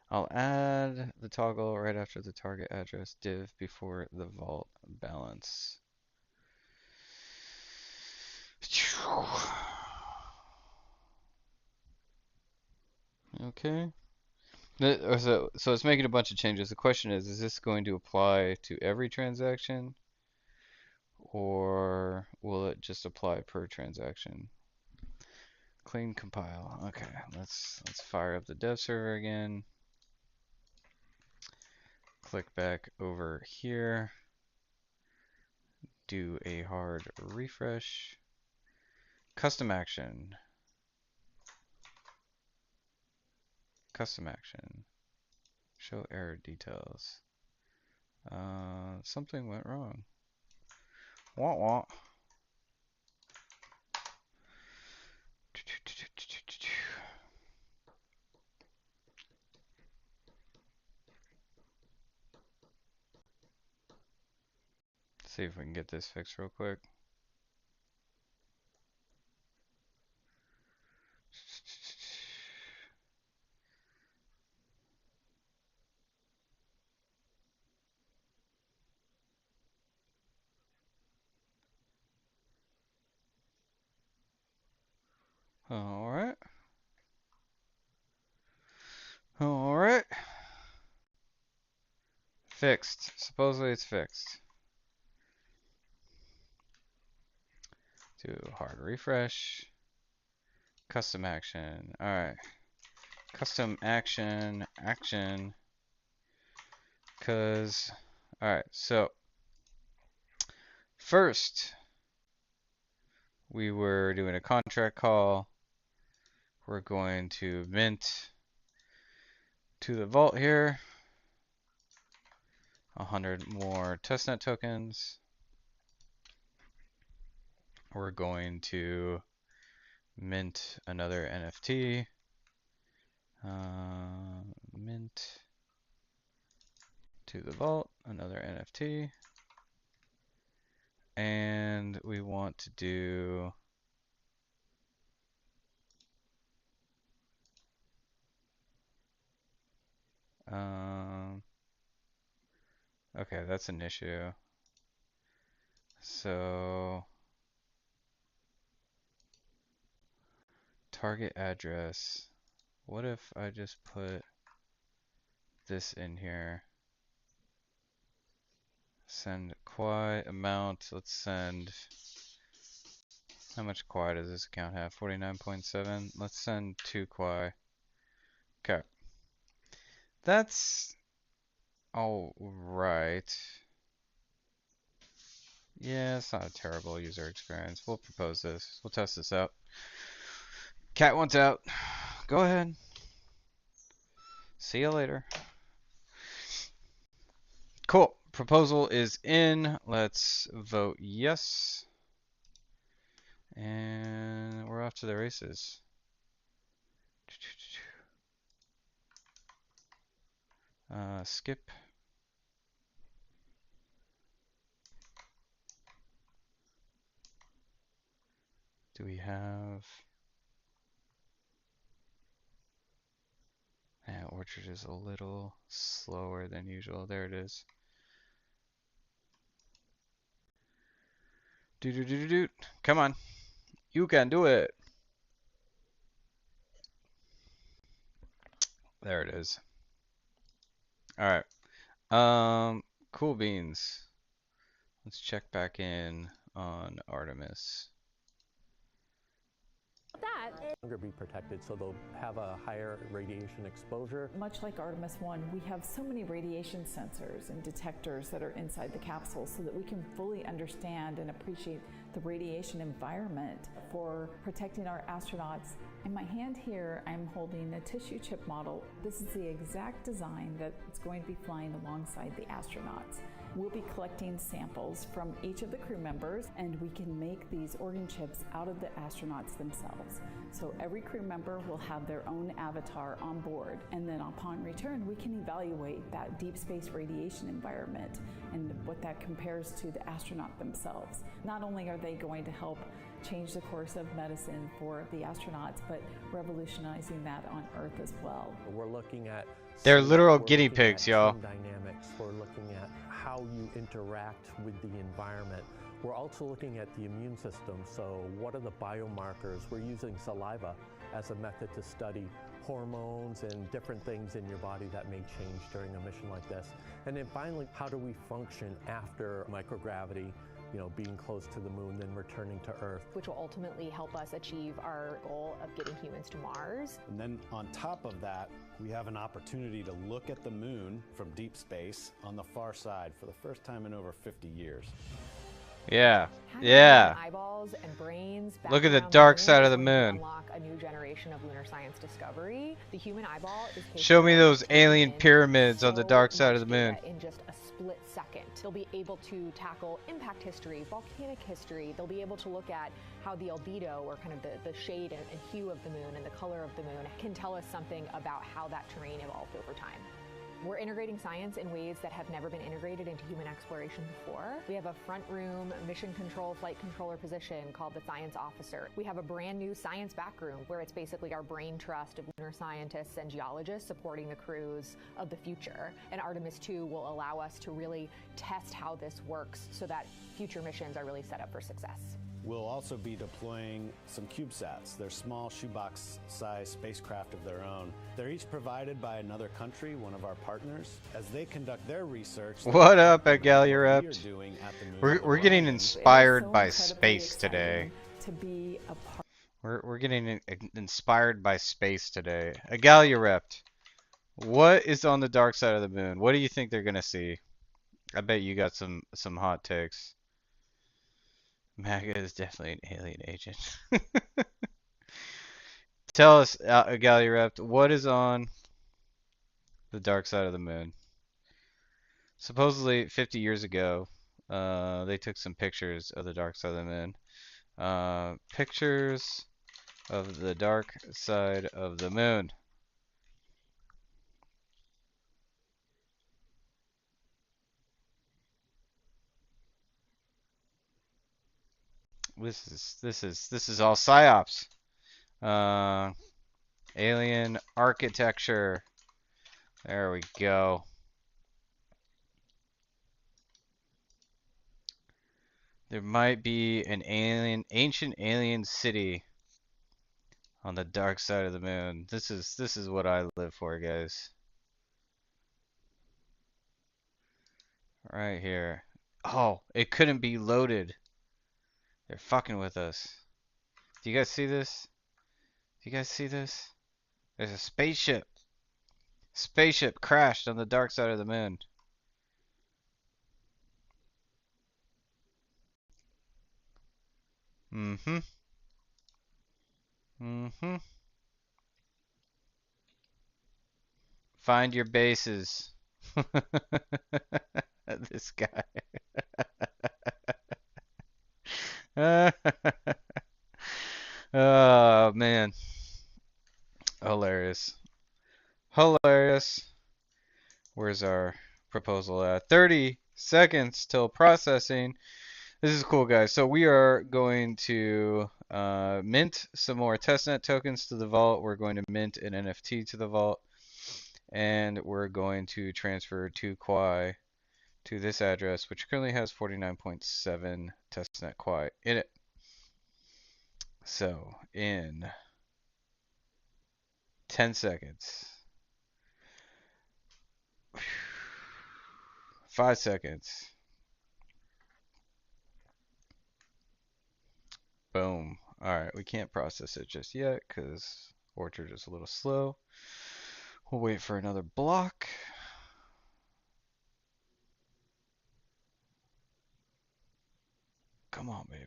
I'll add the toggle right after the target address div before the vault balance. Okay. So it's making a bunch of changes. The question is this going to apply to every transaction, or will it just apply per transaction? Clean compile. Okay, let's fire up the dev server again. Click back over here. Do a hard refresh. Custom action. Custom action. Show error details. Something went wrong. Wah wah. See if we can get this fixed real quick. Alright. Alright. Fixed. Supposedly it's fixed. Do hard refresh. Custom action. Alright. Custom action. Action. Cause. Alright, so. First. We were doing a contract call. We're going to mint to the vault here. 100 more testnet tokens. We're going to mint another NFT. Mint to the vault, another NFT. And we want to do okay, that's an issue. So target address. What if I just put this in here? Send Quai amount. Let's send. How much Quai does this account have? 49.7. Let's send 2 Quai. Okay. That's all right. Yeah, it's not a terrible user experience. We'll propose this. We'll test this out. Cat wants out. Go ahead. See you later. Cool. Proposal is in. Let's vote yes. And we're off to the races. Skip. Do we have... Orchard is a little slower than usual. There it is. Do. Come on. You can do it. There it is. Alright. Cool beans. Let's check back in on Artemis. Longer be protected, so they'll have a higher radiation exposure. Much like Artemis 1, we have so many radiation sensors and detectors that are inside the capsule so that we can fully understand and appreciate the radiation environment for protecting our astronauts. In my hand here, I'm holding a tissue chip model. This is the exact design that's going to be flying alongside the astronauts. We'll be collecting samples from each of the crew members, and we can make these organ chips out of the astronauts themselves. So every crew member will have their own avatar on board, and then upon return, we can evaluate that deep space radiation environment and what that compares to the astronaut themselves. Not only are they going to help change the course of medicine for the astronauts, but revolutionizing that on Earth as well. We're looking at They're literal guinea pigs, y'all. Dynamics. We're looking at how you interact with the environment. We're also looking at the immune system. So what are the biomarkers? We're using saliva as a method to study hormones and different things in your body that may change during a mission like this. And then finally, how do we function after microgravity? You know, being close to the moon, then returning to Earth. Which will ultimately help us achieve our goal of getting humans to Mars. And then on top of that, we have an opportunity to look at the moon from deep space on the far side for the first time in over 50 years. Yeah. Yeah. Eyeballs and brains. Look at the dark side of the moon. Unlock a new generation of lunar science discovery. The human eyeball is Show me those alien pyramids on the dark side of the moon. In just a split second. They'll be able to tackle impact history, volcanic history. They'll be able to look at how the albedo, or kind of the shade and hue of the moon and the color of the moon, can tell us something about how that terrain evolved over time. We're integrating science in ways that have never been integrated into human exploration before. We have a front room mission control flight controller position called the Science Officer. We have a brand new science back room where it's basically our brain trust of lunar scientists and geologists supporting the crews of the future. And Artemis 2 will allow us to really test how this works so that future missions are really set up for success. We'll also be deploying some CubeSats. They're small shoebox-sized spacecraft of their own. They're each provided by another country, one of our partners. As they conduct their research... What up, Egalirept? We're getting inspired by space today. We're getting inspired by space today. Egalirept, what is on the dark side of the moon? What do you think they're gonna see? I bet you got some hot takes. MAGA is definitely an alien agent. Tell us, Egalirept, what is on the dark side of the moon? Supposedly, 50 years ago, they took some pictures of the dark side of the moon. Pictures of the dark side of the moon. This is all psyops. Uh, alien architecture. There we go. There might be an ancient alien city on the dark side of the moon. This is what I live for, guys. Right here. Oh, it couldn't be loaded. They're fucking with us. Do you guys see this? Do you guys see this? There's a spaceship. Spaceship crashed on the dark side of the moon. Mm-hmm. Mm-hmm. Find your bases. This guy. Oh, man. Hilarious. Hilarious. Where's our proposal at? 30 seconds till processing. This is cool, guys. So we are going to mint some more testnet tokens to the vault. We're going to mint an NFT to the vault. And we're going to transfer to Quai to this address, which currently has 49.7 testnet Quai in it. So in 10 seconds. 5 seconds. Boom. Alright, we can't process it just yet because Orchard is a little slow. We'll wait for another block. Come on, baby.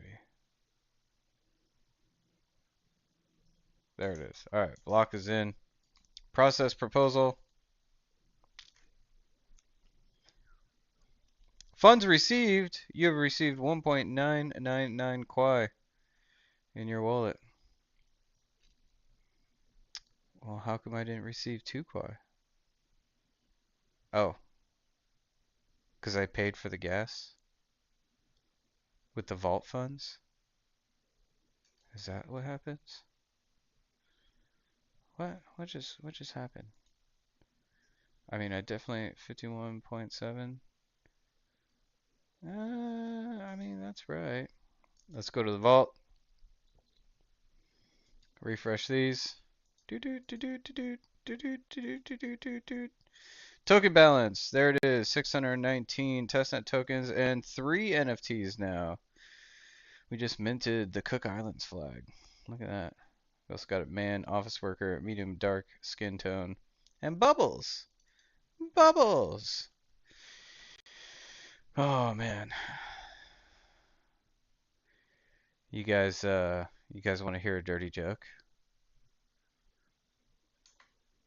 There it is. Alright, block is in. Process proposal. Funds received. You have received 1.999 Quai in your wallet. Well, how come I didn't receive 2 Quai? Oh. Because I paid for the gas? With the vault funds? Is that what happens? What just happened? I mean, I definitely 51.7. I mean, that's right. Let's go to the vault. Refresh these. Token balance. There it is. 619 testnet tokens and 3 NFTs now. We just minted the Cook Islands flag. Look at that. We also got a man, office worker, medium dark skin tone, and bubbles. Bubbles. Oh man. You guys want to hear a dirty joke?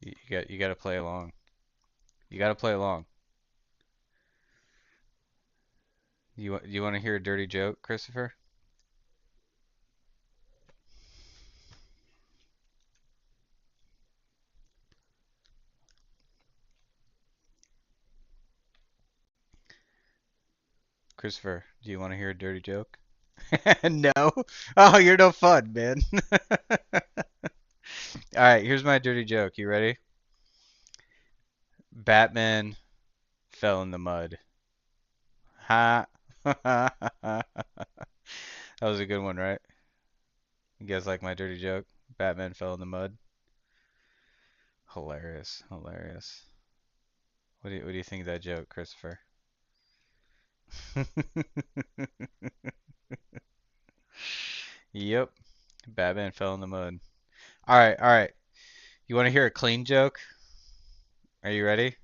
You got to play along. You got to play along. You want to hear a dirty joke, Christopher? Christopher, do you want to hear a dirty joke? No. Oh, you're no fun, man. All right, here's my dirty joke. You ready? Batman fell in the mud. Ha. That was a good one, right? You guys like my dirty joke? Batman fell in the mud. Hilarious, hilarious. What do you think of that joke, Christopher? Yep. Batman fell in the mud. All right, all right. You want to hear a clean joke? Are you ready?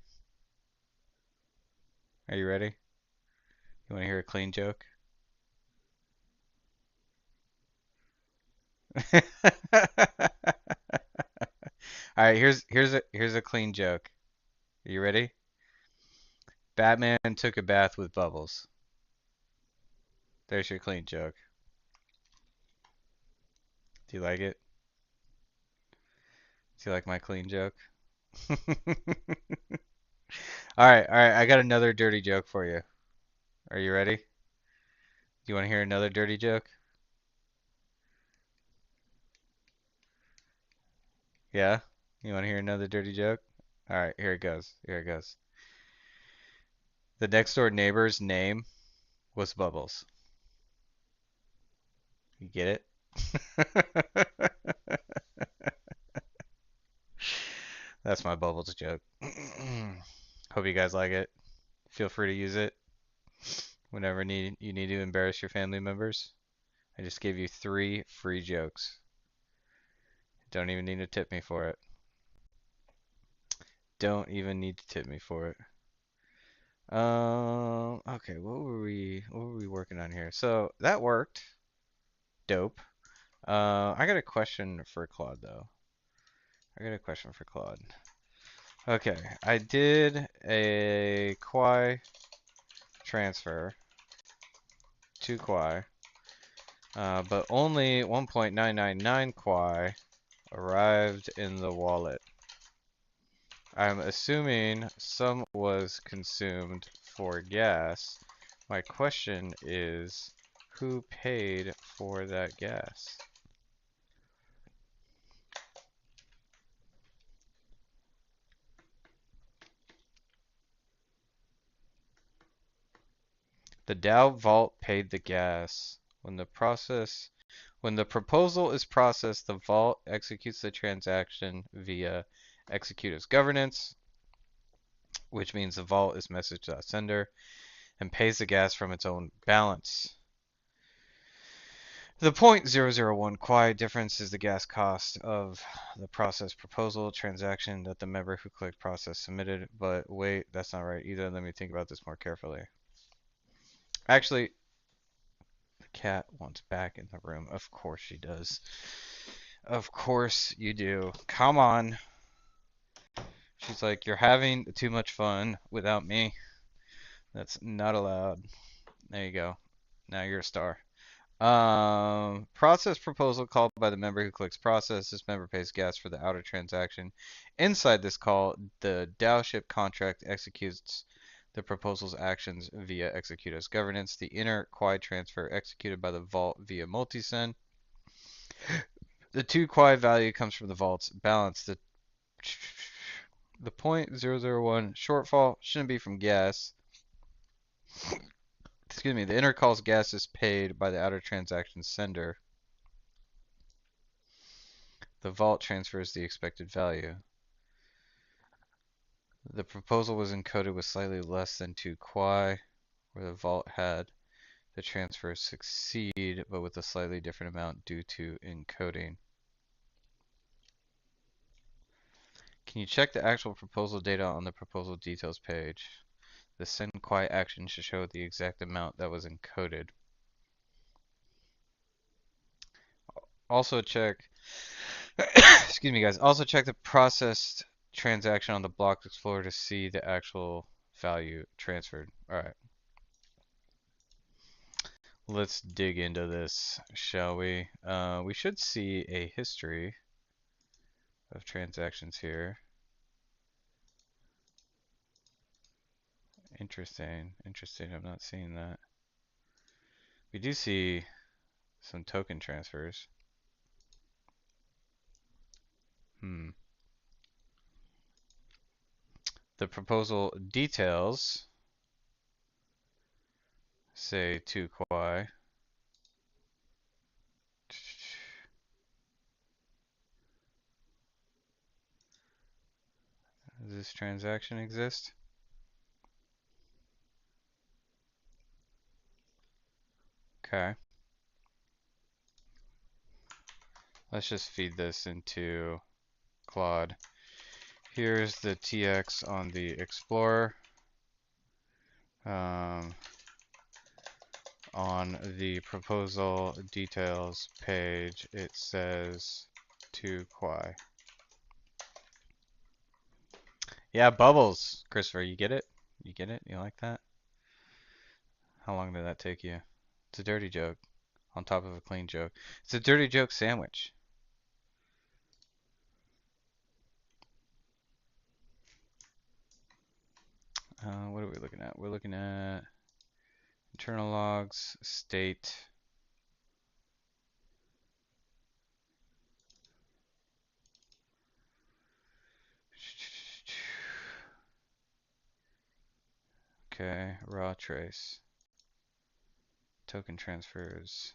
Are you ready? You want to hear a clean joke? All right, here's a clean joke. Are you ready? Batman took a bath with bubbles. There's your clean joke. Do you like it? Do you like my clean joke? Alright, alright, I got another dirty joke for you. Are you ready? Do you want to hear another dirty joke? Yeah? You want to hear another dirty joke? Alright, here it goes. Here it goes. The next door neighbor's name was Bubbles. You get it? That's my Bubbles joke. Hope you guys like it. Feel free to use it whenever you need to embarrass your family members. I just gave you 3 free jokes. Don't even need to tip me for it. Don't even need to tip me for it. Okay, what were we working on here? So that worked. Dope. I got a question for Claude though. I got a question for Claude. Okay, I did a Quai transfer to Quai, but only 1.999 Quai arrived in the wallet. I'm assuming some was consumed for gas. My question is, who paid for that gas? The Dow Vault paid the gas. When the proposal is processed, the vault executes the transaction via execute as governance, which means the vault is message.sender and pays the gas from its own balance. The 0.001 Quai difference is the gas cost of the process proposal transaction that the member who clicked process submitted. But wait, that's not right either. Let me think about this more carefully. Actually, the cat wants back in the room. Of course she does. Of course you do. Come on. She's like, you're having too much fun without me. That's not allowed. There you go. Now you're a star. Process proposal called by the member who clicks process. This member pays gas for the outer transaction. Inside this call, the DAO ship contract executes the proposal's actions via execute as governance. The inner Quai transfer executed by the vault via multisend. The 2 Quai value comes from the vault's balance. The 0.001 shortfall shouldn't be from gas. Excuse me, the inner call's gas is paid by the outer transaction sender. The vault transfers the expected value. The proposal was encoded with slightly less than 2 Quai, where the vault had the transfer succeed, but with a slightly different amount due to encoding. Can you check the actual proposal data on the proposal details page? The send Quai action should show the exact amount that was encoded. Also check, excuse me guys, also check the processed transaction on the block explorer to see the actual value transferred. Alright. Let's dig into this, shall we? We should see a history of transactions here. Interesting, interesting. I'm not seeing that. We do see some token transfers. The proposal details say 2 Quai. Does this transaction exist? Okay. Let's just feed this into Claude. Here's the TX on the Explorer. On the proposal details page, it says 2 Quai. Yeah, bubbles, Christopher, you get it? You get it? You like that? How long did that take you? It's a dirty joke on top of a clean joke. It's a dirty joke sandwich. What are we looking at? We're looking at internal logs, state. Okay, raw trace. Token transfers.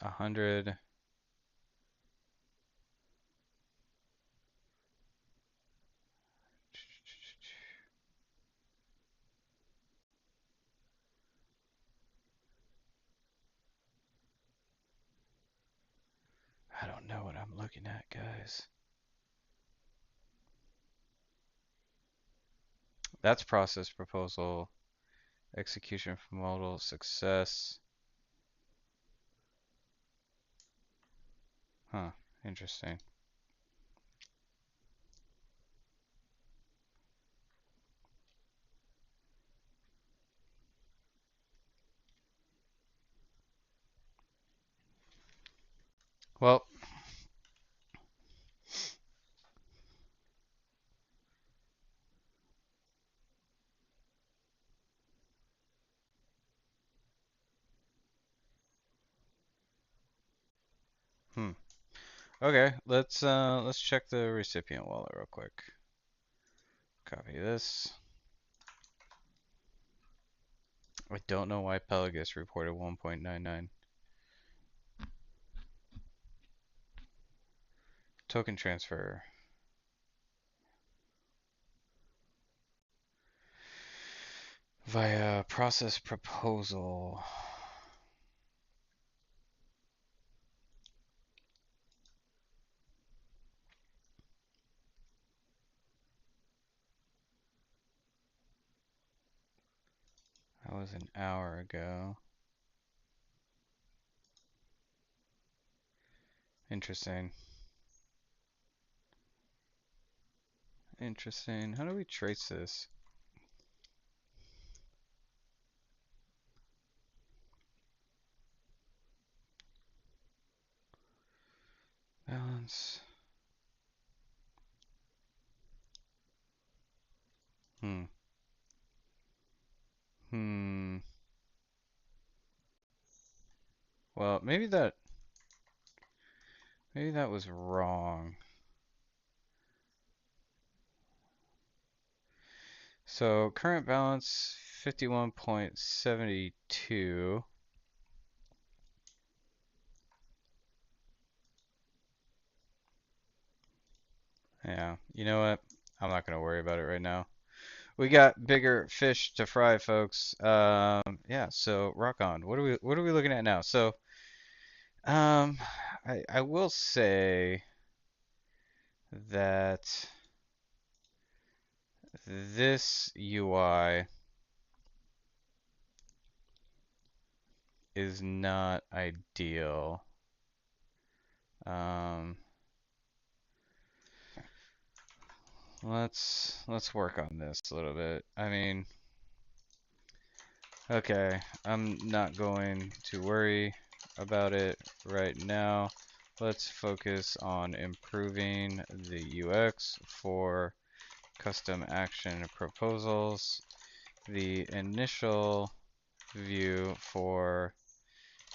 A 100. I don't know what I'm looking at, guys. That's process proposal. Execution for modal success. Huh, interesting. Well, okay, let's check the recipient wallet real quick. Copy this. I don't know why Pelagus reported 1.99. Token transfer. Via process proposal. That was an hour ago. Interesting. Interesting. How do we trace this? Balance. Hmm. Hmm. Well, maybe that was wrong. So current balance 51.72. Yeah, you know what? I'm not gonna worry about it right now. We got bigger fish to fry, folks. Yeah, so rock on. What are we looking at now? So, um, I will say that this UI is not ideal. Um, let's work on this a little bit. I mean, okay, I'm not going to worry about it right now. Let's focus on improving the UX for custom action proposals. The initial view for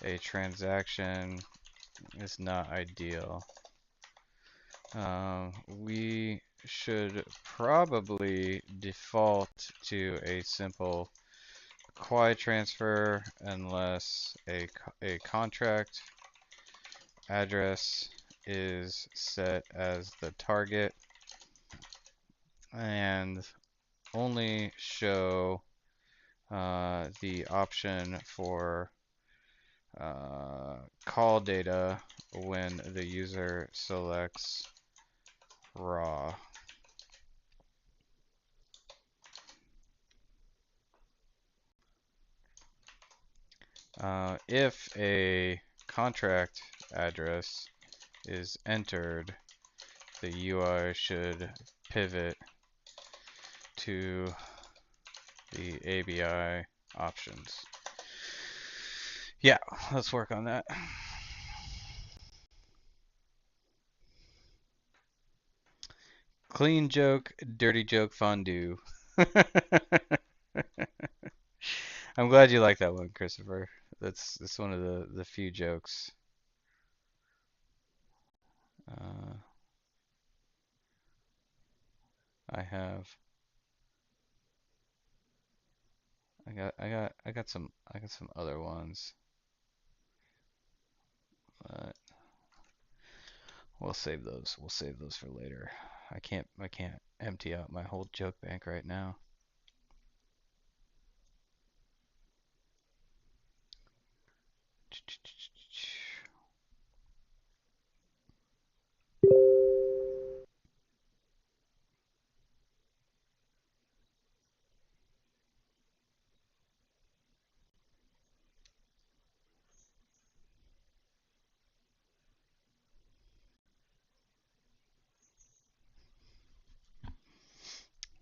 a transaction is not ideal. We should probably default to a simple Quai transfer unless a contract address is set as the target, and only show the option for call data when the user selects raw. If a contract address is entered, the UI should pivot to the ABI options. Yeah, let's work on that. Clean joke, dirty joke fondue. I'm glad you like that one, Christopher. That's one of the few jokes. Uh, I have. I got some other ones, but we'll save those. We'll save those for later. I can't empty out my whole joke bank right now.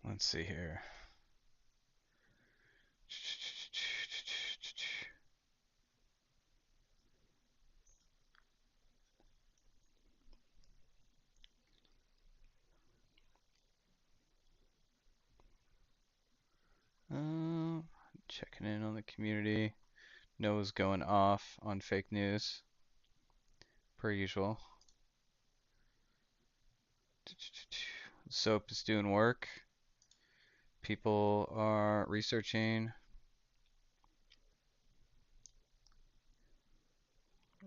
Let's see here. Checking in on the community. Noah's going off on fake news, per usual. Soap is doing work. People are researching.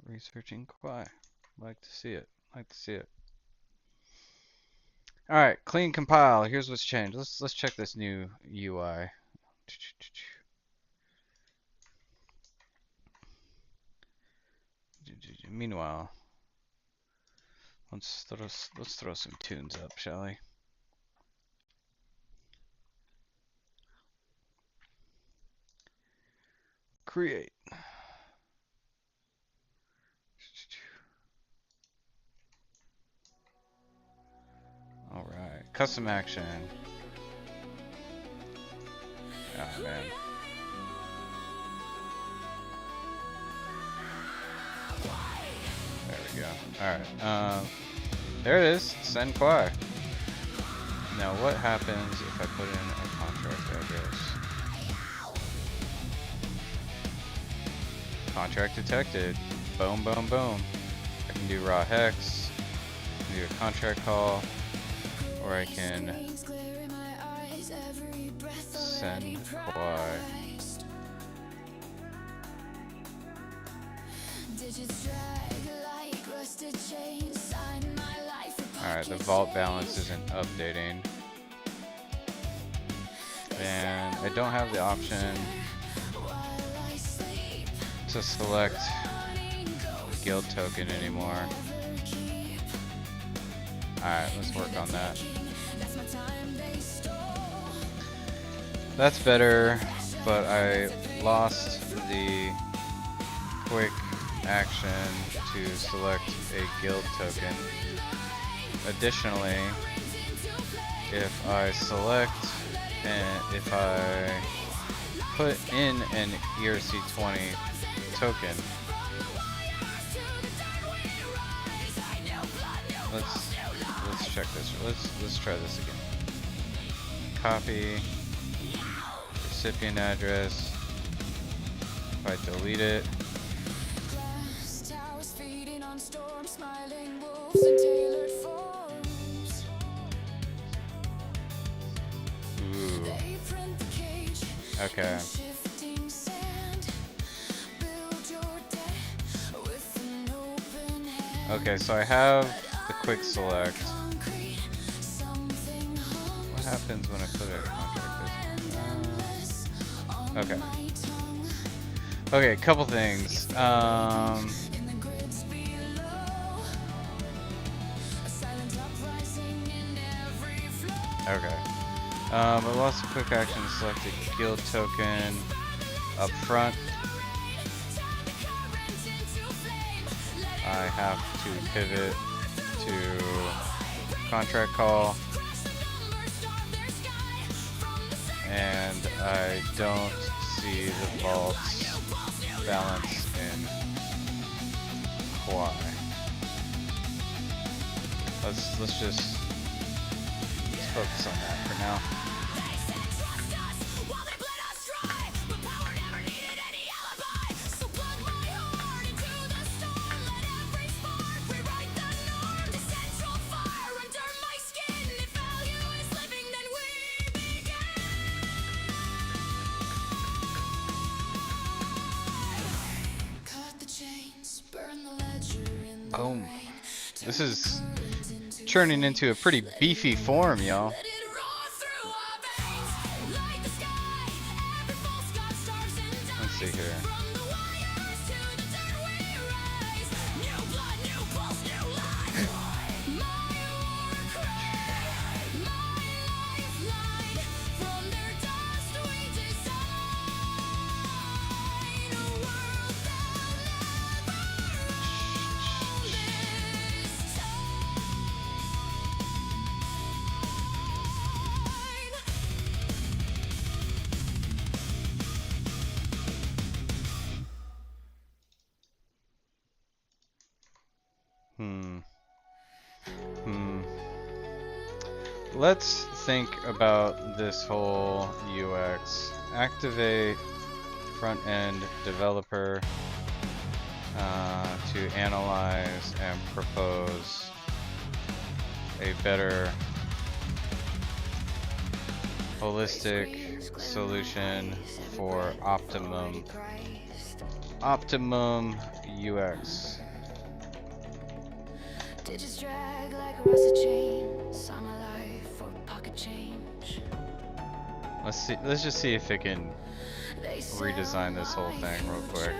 Researching Quai. Like to see it. Like to see it. All right, clean compile. Here's what's changed. Let's check this new UI. Meanwhile, let's throw some tunes up, shall we? Create. All right, custom action. Oh man. There we go. All right. There it is. Send Quai. Now, what happens if I put in a contract address? Contract detected. Boom, boom, boom. I can do raw hex. I can do a contract call, or I can send Quai. Alright, the vault balance isn't updating. And I don't have the option to select guild token anymore. Alright, let's work on that. That's better, but I lost the quick action to select a guild token. Additionally, if I select and if I put in an ERC20 token, let's check this. Let's try this again. Copy recipient address. If I delete it, ooh. Okay. Okay, so I have the quick select. What happens when I put a contract? Okay. Okay, couple things. Okay. I lost a quick action to select a guild token up front. I have to pivot to contract call. And I don't see the vault's balance Quai. Let's just focus on that for now. Boom. This is turning into a pretty beefy form, y'all. Let's see here. Let's think about this whole UX. Activate front-end developer to analyze and propose a better holistic solution for optimum UX. Digits drag like a rusted chain, sum of life for pocket change. Let's just see if it can redesign this whole thing real quick.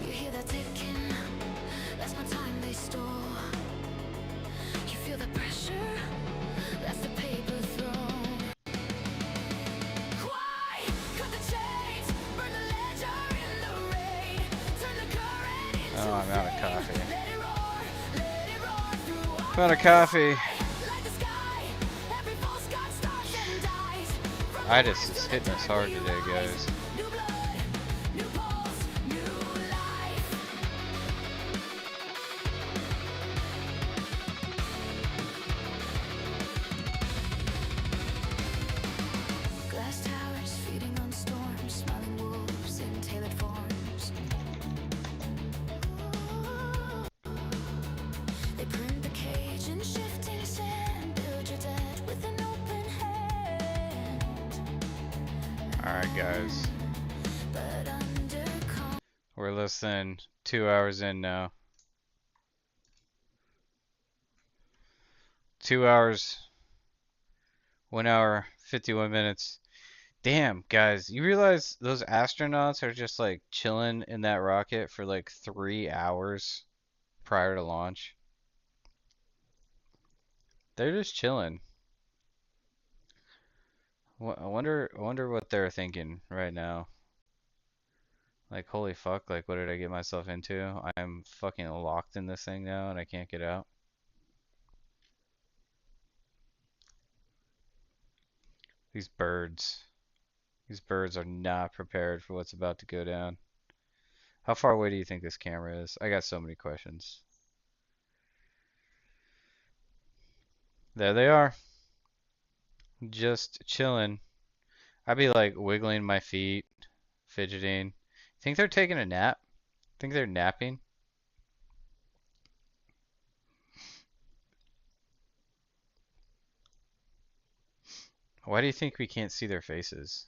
You hear that ticking? That's my time they stole. You feel the pressure? That's the paper thrown. Quai, cut the chains, burn the ledger in the rain, turn the current into Oh, I'm out of coffee. I'm out of coffee. Itis is hitting us hard today, guys. Glass towers feeding on storms, smelling wolves in tailored forms. They print the cage in shifting sand, build your debt with an open hand. Alright, guys. We're less than 2 hours in now. 2 hours, 1 hour, 51 minutes. Damn, guys, you realize those astronauts are just like chilling in that rocket for like 3 hours prior to launch? They're just chilling. I wonder what they're thinking right now. Like, holy fuck, like, what did I get myself into? I'm fucking locked in this thing now and I can't get out. These birds are not prepared for what's about to go down. How far away do you think this camera is? I got so many questions. There they are. Just chilling. I'd be like wiggling my feet, fidgeting. Think they're taking a nap? Think they're napping? Why do you think we can't see their faces?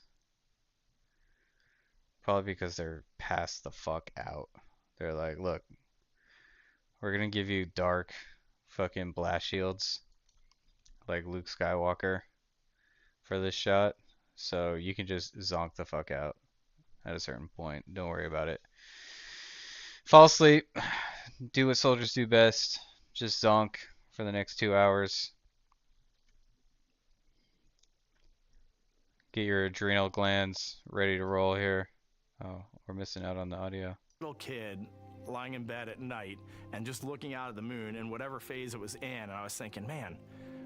Probably because they're passed the fuck out. They're like, look, we're gonna give you dark fucking blast shields like Luke Skywalker for this shot, so you can just zonk the fuck out at a certain point. Don't worry about it. Fall asleep. Do what soldiers do best. Just zonk for the next 2 hours. Get your adrenal glands ready to roll here. Oh, we're missing out on the audio. Little kid lying in bed at night and just looking out at the moon in whatever phase it was in, and I was thinking, man,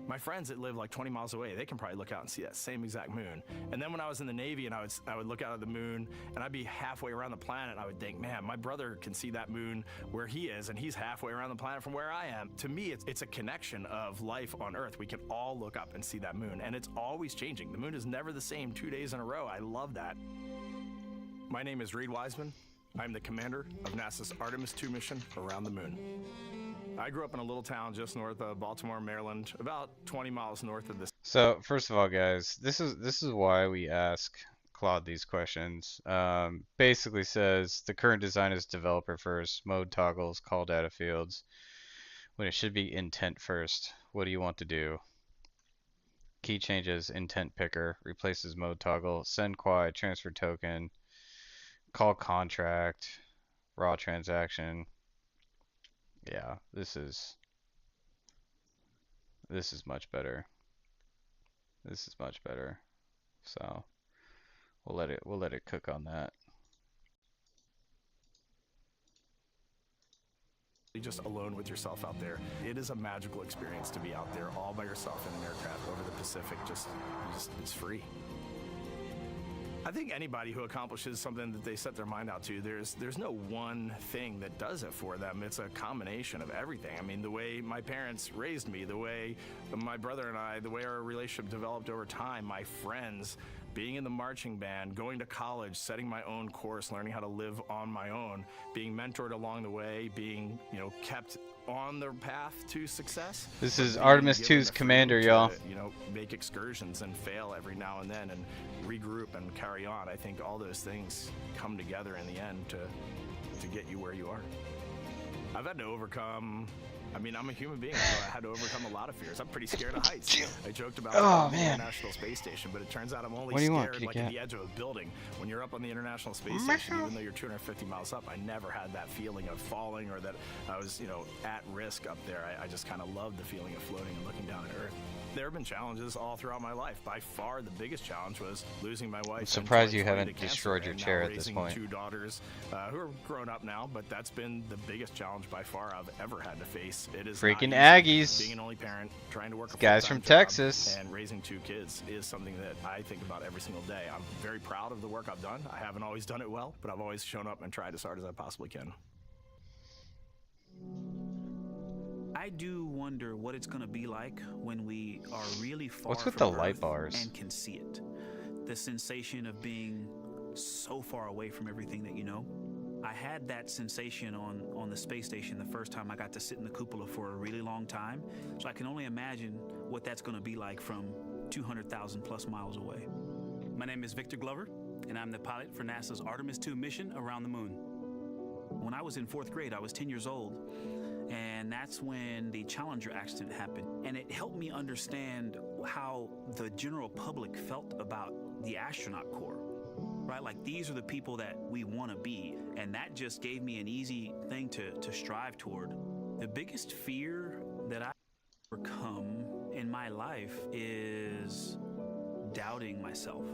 My friends that live like 20 miles away, they can probably look out and see that same exact moon. And then when I was in the Navy and I would look out at the moon and I'd be halfway around the planet and I would think, man, my brother can see that moon where he is and he's halfway around the planet from where I am. To me, it's a connection of life on Earth. We can all look up and see that moon, and it's always changing. The moon is never the same 2 days in a row. I love that. My name is Reed Wiseman. I'm the commander of NASA's Artemis II mission around the moon. I grew up in a little town just north of Baltimore, Maryland, about 20 miles north of this. So first of all, guys, this is why we ask Claude these questions. Basically says the current design is developer first, mode toggles, call data fields, when it should be intent first. What do you want to do? Key changes, intent picker, replaces mode toggle, send Quai, transfer token, call contract, raw transaction. Yeah, this is much better. This is much better. So we'll let it cook on that. Just alone with yourself out there. It is a magical experience to be out there all by yourself in an aircraft over the Pacific. Just it's free. I think anybody who accomplishes something that they set their mind out to, there's no one thing that does it for them. It's a combination of everything. I mean, the way my parents raised me, the way my brother and I, the way our relationship developed over time, my friends, being in the marching band, going to college, setting my own course, learning how to live on my own, being mentored along the way, being, kept on the path to success. This is Artemis 2's commander, y'all. Make excursions and fail every now and then and regroup and carry on. I think all those things come together in the end to get you where you are. I've had to overcome, I'm a human being, so I had to overcome a lot of fears. I'm pretty scared of heights. I joked about the International Space Station, but it turns out I'm only scared like at the edge of a building. When you're up on the International Space Station, even though you're 250 miles up, I never had that feeling of falling or that I was, at risk up there. I just kind of loved the feeling of floating and looking down at Earth. There have been challenges all throughout my life. By far, the biggest challenge was losing my wife. I'm surprised you haven't destroyed your chair at this point. Two daughters who are grown up now, but that's been the biggest challenge by far I've ever had to face. It is freaking Aggies. Being an only parent, trying to work a guys from Texas, and raising two kids is something that I think about every single day. I'm very proud of the work I've done. I haven't always done it well, but I've always shown up and tried as hard as I possibly can. I do wonder what it's going to be like when we are really far What's with from the light Earth bars? And can see it. The sensation of being so far away from everything that you know. I had that sensation on the space station the first time I got to sit in the cupola for a really long time. So I can only imagine what that's going to be like from 200,000 plus miles away. My name is Victor Glover, and I'm the pilot for NASA's Artemis II mission around the moon. When I was in 4th grade, I was 10 years old. And that's when the Challenger accident happened. And it helped me understand how the general public felt about the astronaut corps, right? Like, these are the people that we want to be. And that just gave me an easy thing to strive toward. The biggest fear that I overcome in my life is doubting myself.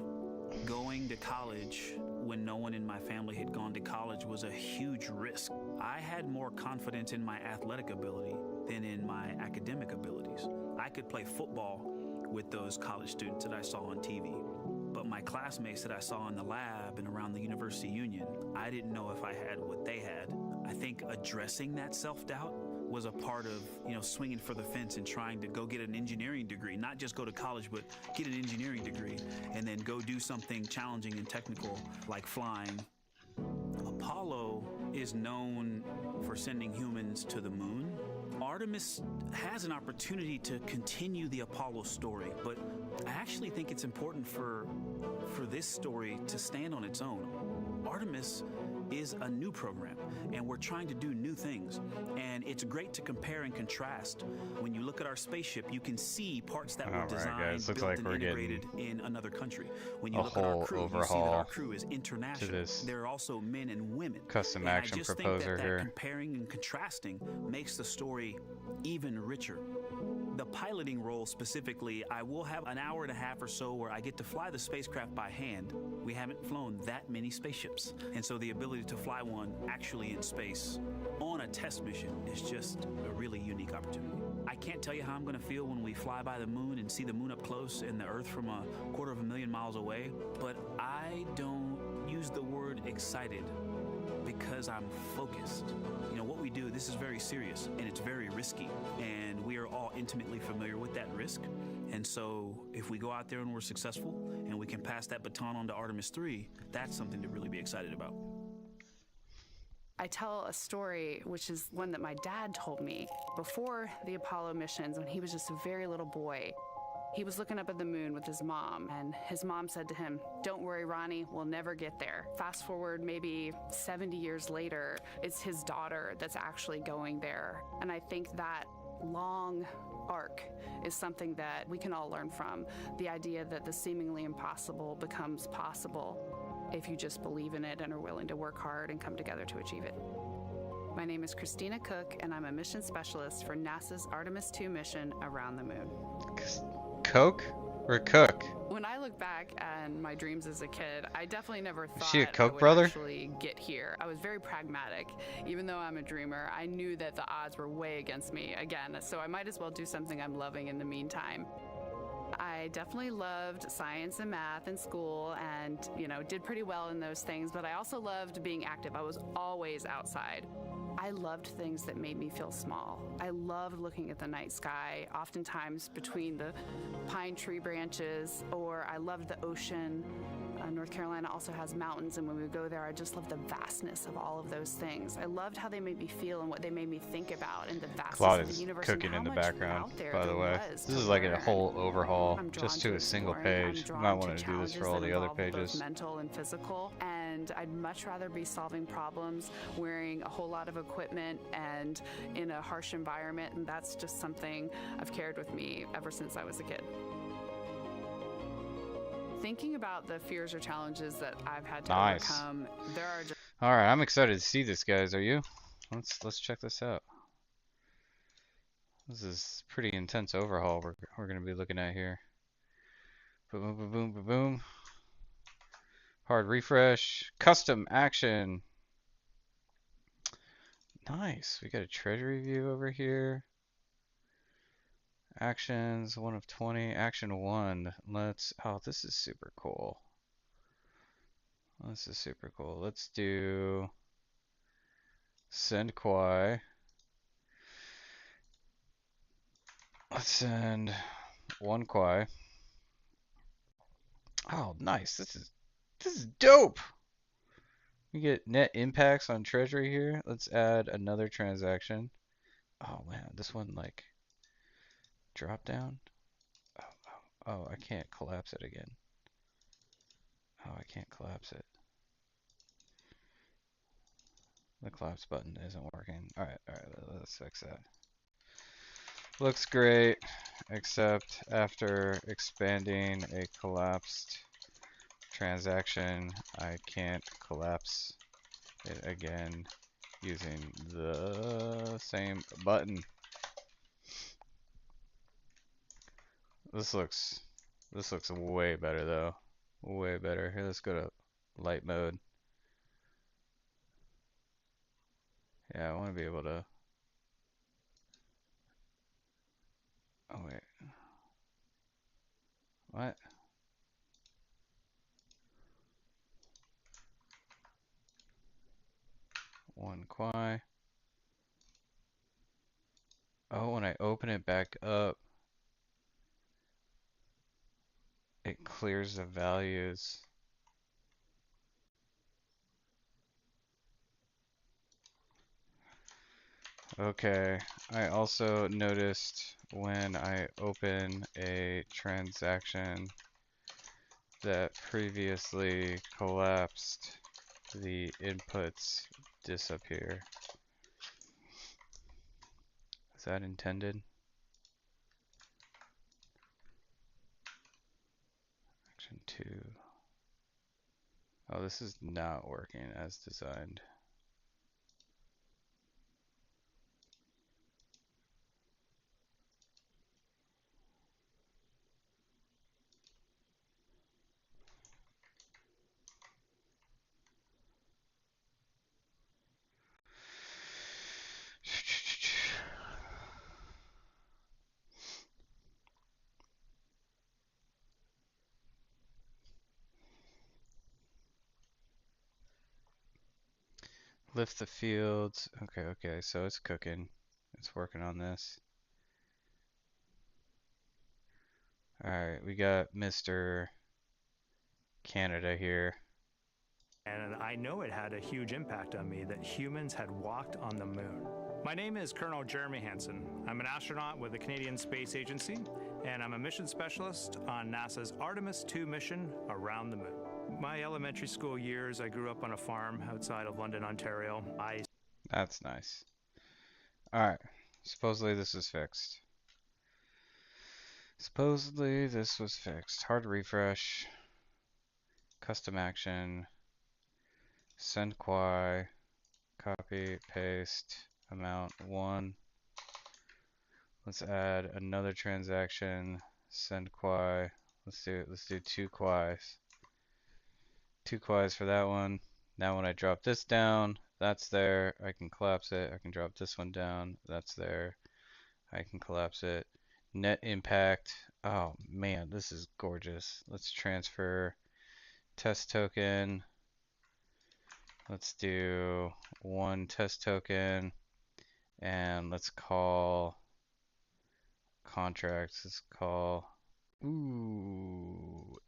Going to college when no one in my family had gone to college was a huge risk. I had more confidence in my athletic ability than in my academic abilities. I could play football with those college students that I saw on TV. But my classmates that I saw in the lab and around the University Union, I didn't know if I had what they had. I think addressing that self-doubt was a part of, swinging for the fence and trying to go get an engineering degree, not just go to college, but get an engineering degree and then go do something challenging and technical like flying. Apollo is known for sending humans to the moon. Artemis has an opportunity to continue the Apollo story, but I actually think it's important for this story to stand on its own. Artemis is a new program, and we're trying to do new things. And it's great to compare and contrast. When you look at our spaceship, you can see parts that were designed, built, and integrated in another country. When you look at our crew, you see that our crew is international. There are also men and women. Custom action proposer that here. Comparing and contrasting makes the story even richer. The piloting role specifically, I will have an hour and a half or so where I get to fly the spacecraft by hand. We haven't flown that many spaceships, and so the ability to fly one actually in space on a test mission is just a really unique opportunity. I can't tell you how I'm going to feel when we fly by the moon and see the moon up close and the Earth from 250,000 miles away, but I don't use the word excited because I'm focused. You know, what we do, this is very serious and it's very risky, and we are all intimately familiar with that risk. And so if we go out there and we're successful and we can pass that baton on to Artemis 3, that's something to really be excited about. I tell a story, which is one that my dad told me before the Apollo missions when he was just a very little boy. He was looking up at the moon with his mom, and his mom said to him, "Don't worry, Ronnie, we'll never get there." Fast forward maybe 70 years later, it's his daughter that's actually going there. And I think that long arc is something that we can all learn from. The idea that the seemingly impossible becomes possible if you just believe in it and are willing to work hard and come together to achieve it. My name is Christina Cook, and I'm a mission specialist for NASA's Artemis II mission around the moon. Coke or Cook? When I look back at my dreams as a kid, I definitely never thought she a I Coke would brother? actually get here. I was very pragmatic. Even though I'm a dreamer, I knew that the odds were way against me again, so I might as well do something I'm loving in the meantime. I definitely loved science and math in school and, did pretty well in those things, but I also loved being active. I was always outside. I loved things that made me feel small. I loved looking at the night sky, oftentimes between the pine tree branches, or I loved the ocean. North Carolina also has mountains, and when we go there, I just loved the vastness of all of those things. I loved how they made me feel and what they made me think about, and the vastness Claude of the is universe. cooking in the background, by the way. Was This to is like a learn. whole overhaul I'm drawn just to a single exploring. I'm page. You drawn might to want to do this for challenges all that the other involve both pages. mental and physical, and I'd much rather be solving problems wearing a whole lot of equipment and in a harsh environment, and that's just something I've carried with me ever since I was a kid. Thinking about the fears or challenges that I've had to Nice. overcome, there are just All right, I'm excited to see this, guys. Are you? Let's check this out. This is pretty intense overhaul we're gonna be looking at here. Boom, boom, boom, boom, boom, boom. Hard refresh. Custom action. Nice. We got a treasury view over here. Actions, 1 of 20. Action 1. Oh, this is super cool. This is super cool. Let's do send Quai. Let's send 1 Quai. Oh, nice. This is dope. We get net impacts on treasury here. Let's add another transaction. Oh man, this one like drop down. Oh, I can't collapse it again. Oh, I can't collapse it. The collapse button isn't working. All right, let's fix that. Looks great, except after expanding a collapsed transaction, I can't collapse it again using the same button. This looks way better though. Way better. Here, let's go to light mode. Yeah, I want to be able to. Oh wait. What? One Quai. Oh, when I open it back up, it clears the values. Okay, I also noticed when I open a transaction that previously collapsed, the inputs disappear. Is that intended? Action 2. Oh, this is not working as designed. Lift the fields. Okay, okay, so it's cooking. It's working on this. Alright, we got Mr. Canada here. And I know it had a huge impact on me that humans had walked on the moon. My name is Colonel Jeremy Hansen. I'm an astronaut with the Canadian Space Agency, and I'm a mission specialist on NASA's Artemis II mission around the moon. My elementary school years, I grew up on a farm outside of London, Ontario. That's nice. Alright, supposedly this is fixed. Supposedly this was fixed. Hard refresh. Custom action. Send Quai. Copy, paste, amount 1. Let's add another transaction. Send Quai. Let's do 2 Quais. 2 Quais for that one. Now when I drop this down, that's there. I can collapse it. I can drop this one down. That's there. I can collapse it. Net impact. Oh man, this is gorgeous. Let's transfer test token. Let's do 1 test token, and let's call contracts. Let's call,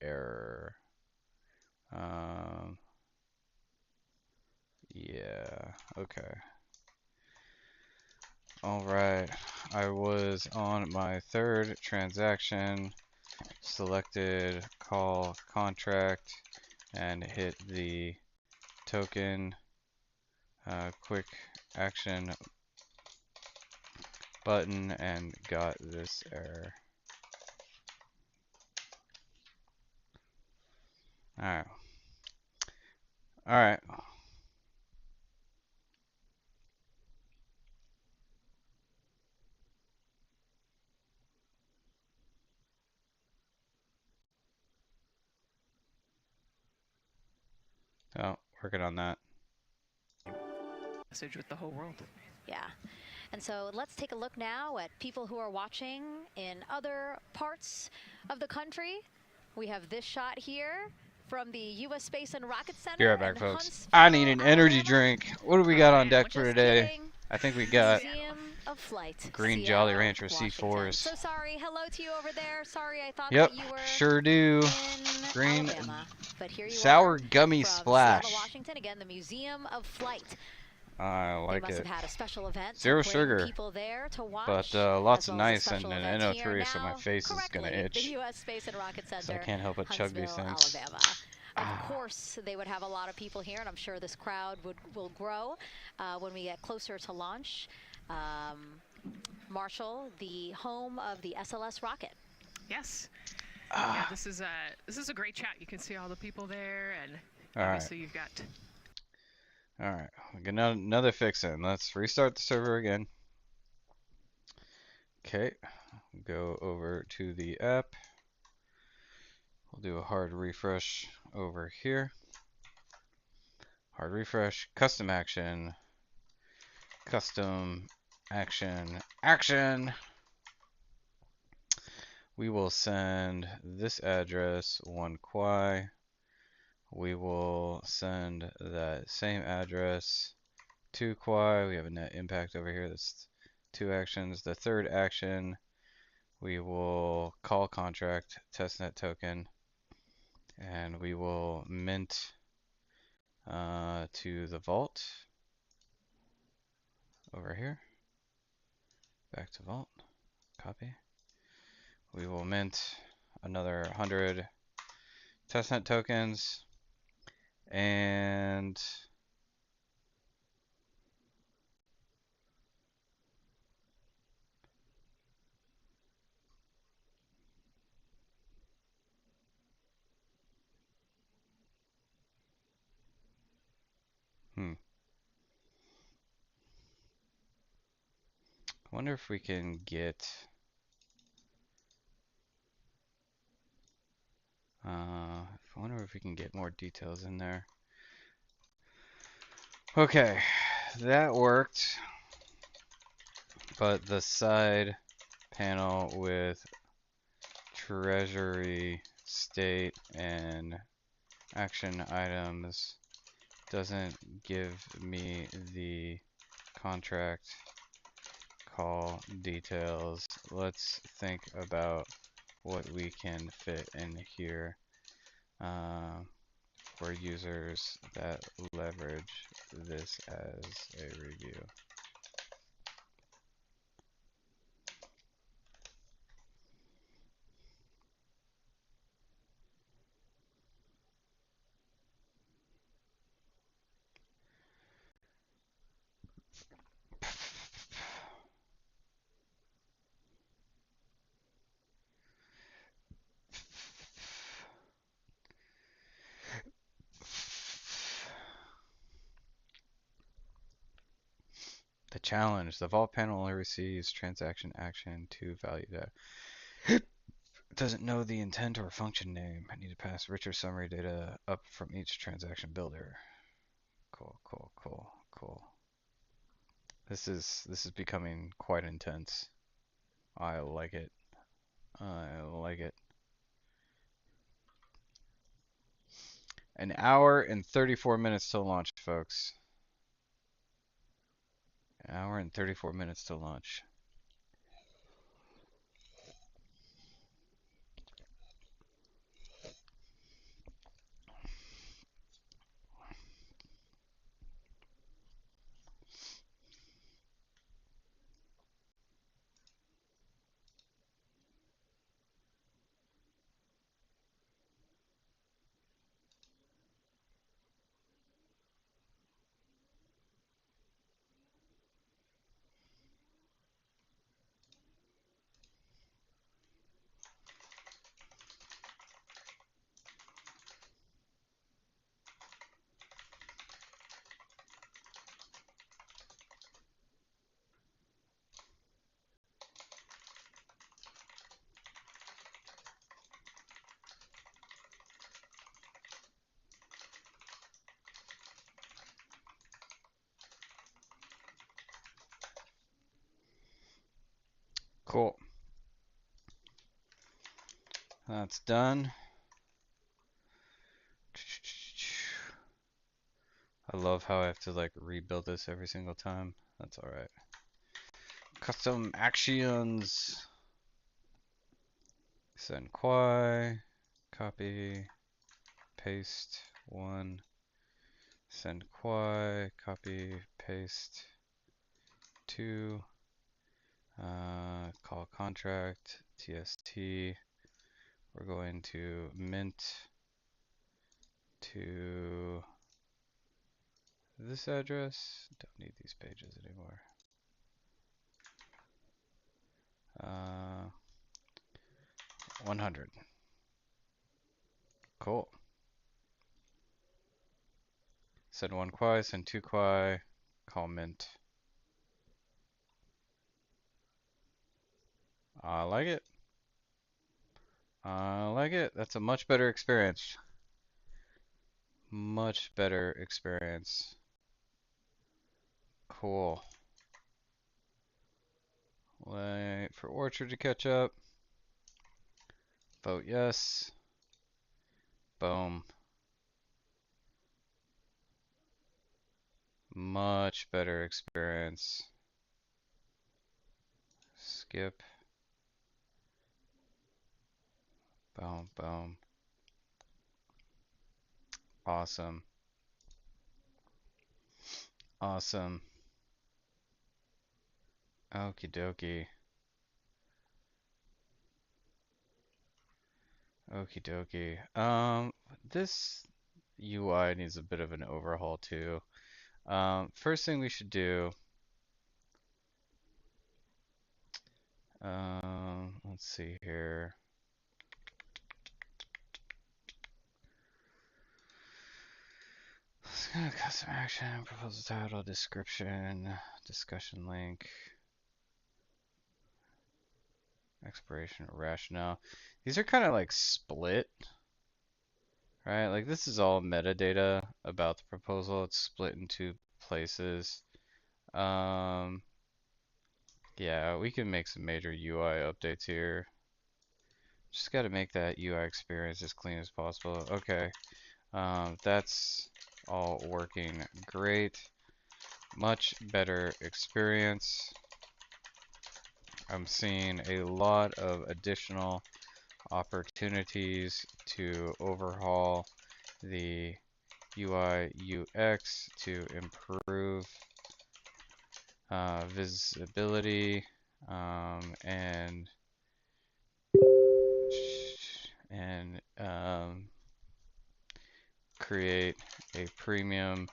error. Yeah, okay. All right, I was on my 3rd transaction, selected call contract, and hit the token quick action button and got this error. Alright. Alright. Oh, working on that. Message with the whole world. Yeah. And so let's take a look now at people who are watching in other parts of the country. We have this shot here from the U.S. Space and Rocket Center. Be right back, folks. I need an energy drink. What do we got on deck for today? I think we got of Flight, Green Seattle, Jolly Rancher Washington. C4s. So sorry. Hello to you over there. Sorry, I thought Yep, that you were sure do. in Green Alabama. But here you sour are gummy from splash. Seattle, Washington. Again, the Museum of Flight. I like they must it. Have had a special event Zero to bring sugar, people there to watch, but lots as of well as a nice and special an event here NO3, so my now, face is gonna itch. The U.S. Space and Rocket Center, So I can't help but chug these Huntsville, things. Alabama. Of course, they would have a lot of people here, and I'm sure this crowd will grow when we get closer to launch. Marshall, the home of the SLS rocket. Yes. Yeah, this is a great chat. You can see all the people there, and All right. obviously you've got. All right, we got another fix in. Let's restart the server again. Okay, go over to the app. We'll do a hard refresh over here. Hard refresh, custom action, action. We will send this address 1 Quai. We will send that same address to Quai. We have a net impact over here. That's 2 actions. The 3rd action, we will call contract testnet token, and we will mint to the vault over here. Back to vault. Copy. We will mint another 100 testnet tokens, and I wonder if we can get I wonder if we can get more details in there. Okay, that worked. But the side panel with treasury, state, and action items doesn't give me the contract call details. Let's think about what we can fit in here for users that leverage this as a review. The challenge, the vault panel only receives transaction action to value data. It doesn't know the intent or function name. I need to pass richer summary data up from each transaction builder. Cool, cool, cool, cool. This is becoming quite intense. I like it. I like it. An hour and 34 minutes till launch, folks. An hour and 34 minutes till launch. Cool. That's done. I love how I have to like rebuild this every single time. That's alright. Custom actions. Send Quai. Copy. Paste. 1. Send Quai. Copy. Paste. 2. Call contract. TST. We're going to mint to this address. Don't need these pages anymore. 100. Cool. Send 1 Quai, send 2 Quai, call mint. I like it. I like it. That's a much better experience. Much better experience. Cool. Wait for Orchard to catch up. Vote yes. Boom. Much better experience. Skip. Boom, boom. Awesome. Awesome. Okie dokie. Okie dokie. This UI needs a bit of an overhaul too. First thing we should do, let's see here. Let's go to custom action, proposal title, description, discussion link, expiration rationale. These are kind of like split, right? Like this is all metadata about the proposal. It's split in 2 places. Yeah, we can make some major UI updates here. Just got to make that UI experience as clean as possible. Okay, that's all working great. Much better experience. I'm seeing a lot of additional opportunities to overhaul the UI UX to improve visibility and create a premium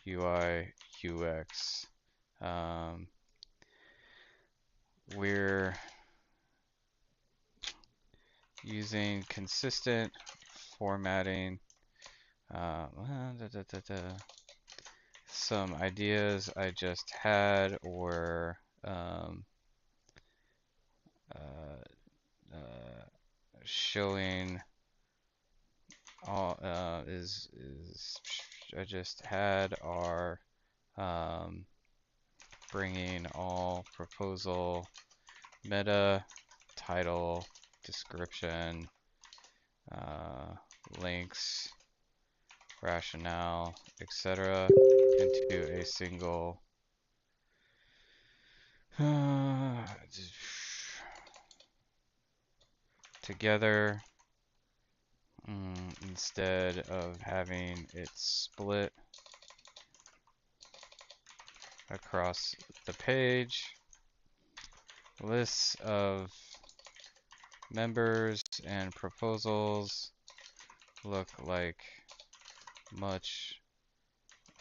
UI UX. We're using consistent formatting. Some ideas I just had were showing all I just had our bringing all proposal, meta, title, description, links, rationale, etc. into a single together instead of having it split across the page. Lists of members and proposals look like much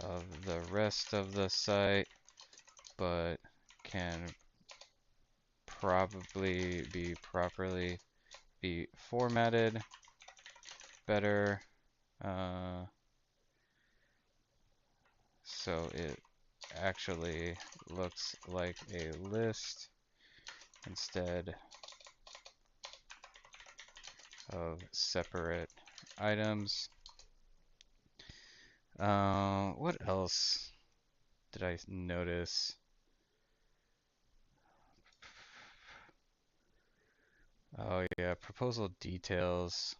of the rest of the site, but can probably be properly be formatted better so it actually looks like a list instead of separate items. What else did I notice? Oh yeah, proposal details.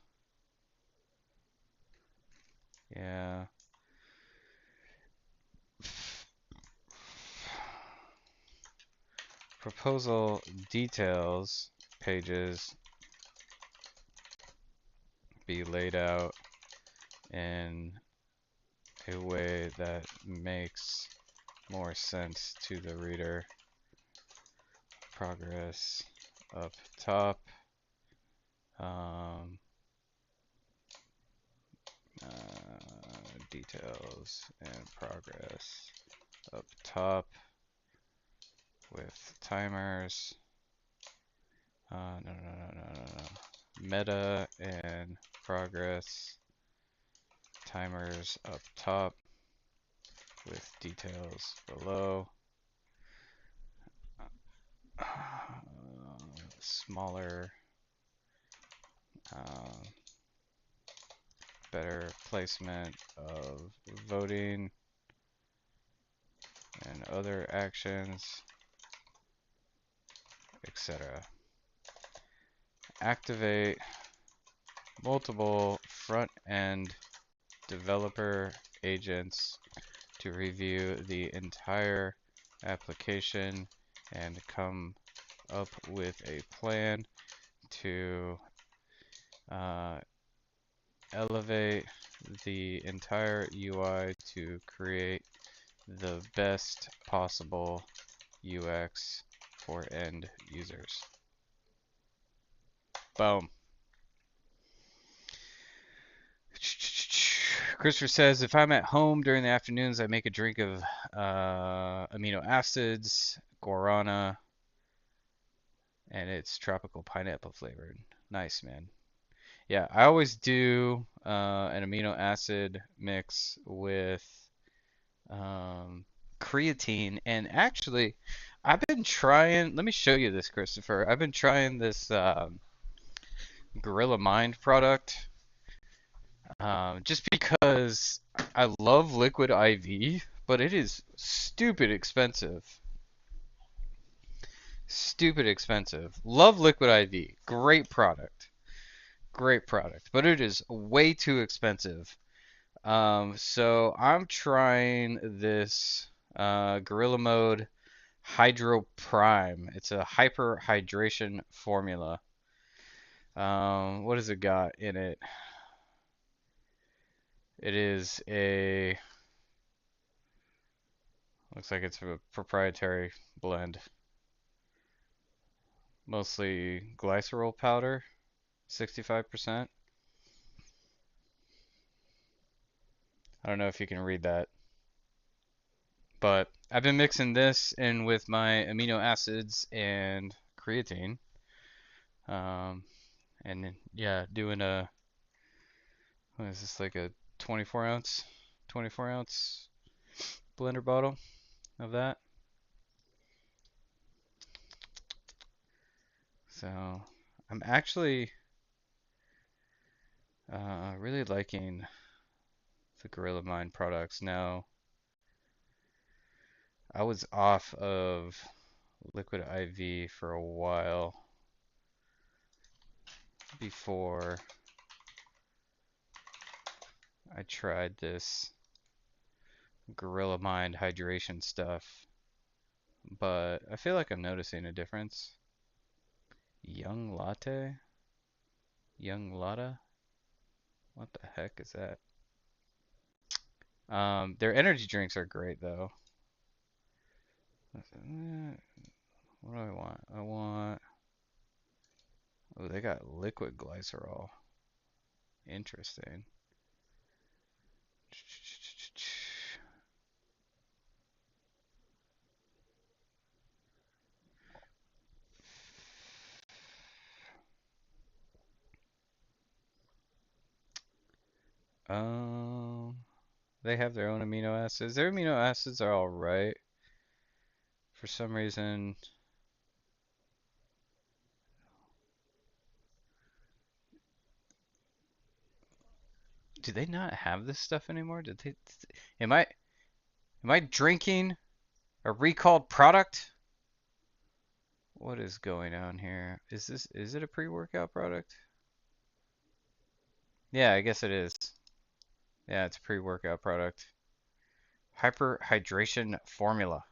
Yeah. Proposal details pages be laid out in a way that makes more sense to the reader. Progress up top. Details and progress up top with timers. No. Meta and progress timers up top with details below. Smaller, better placement of voting and other actions, etc. Activate multiple front-end developer agents to review the entire application and come up with a plan to elevate the entire UI to create the best possible UX for end users. Boom. Christopher says, if I'm at home during the afternoons, I make a drink of amino acids, guarana, and it's tropical pineapple flavored. Nice, man. Yeah, I always do an amino acid mix with creatine. And actually, I've been trying, let me show you this, Christopher. I've been trying this Gorilla Mind product just because I love liquid IV, but it is stupid expensive. Stupid expensive. Love liquid IV. Great product. Great product. But it is way too expensive So I'm trying this Gorilla Mode Hydro Prime. It's a hyper hydration formula. What has it got in it? It is a, looks like it's a proprietary blend. Mostly glycerol powder, 65%. I don't know if you can read that. But I've been mixing this in with my amino acids and creatine. And yeah, doing a, what is this, like a 24 ounce blender bottle of that. So I'm actually really liking the Gorilla Mind products. Now, I was off of liquid IV for a while before I tried this Gorilla Mind hydration stuff, but I feel like I'm noticing a difference. Young Latte? Young Lotta? What the heck is that? Their energy drinks are great though. What do I want? I want, oh, they got liquid glycerol. Interesting. Um, they have their own amino acids. Their amino acids are all right. For some reason, do they not have this stuff anymore? Did they? Am I am I drinking a recalled product? What is going on here? Is it a pre-workout product? Yeah, I guess it is. Yeah, it's a pre-workout product. Hyper hydration formula.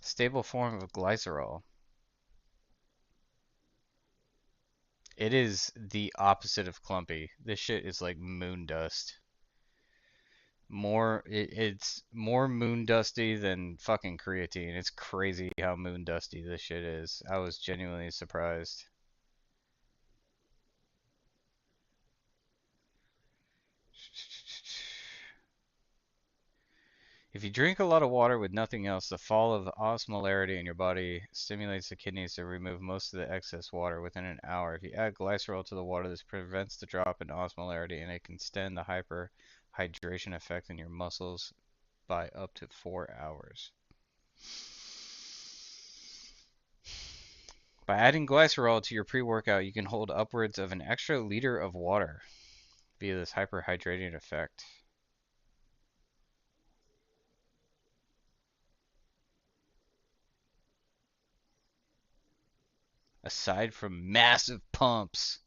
Stable form of glycerol. It is the opposite of clumpy. This shit is like moon dust. It's more moon dusty than fucking creatine. It's crazy how moon dusty this shit is. I was genuinely surprised. If you drink a lot of water with nothing else, the fall of osmolarity in your body stimulates the kidneys to remove most of the excess water within an hour. If you add glycerol to the water, this prevents the drop in osmolarity and it can extend the hyperhydration effect in your muscles by up to 4 hours. By adding glycerol to your pre-workout, you can hold upwards of an extra liter of water via this hyperhydrating effect. Aside from massive pumps,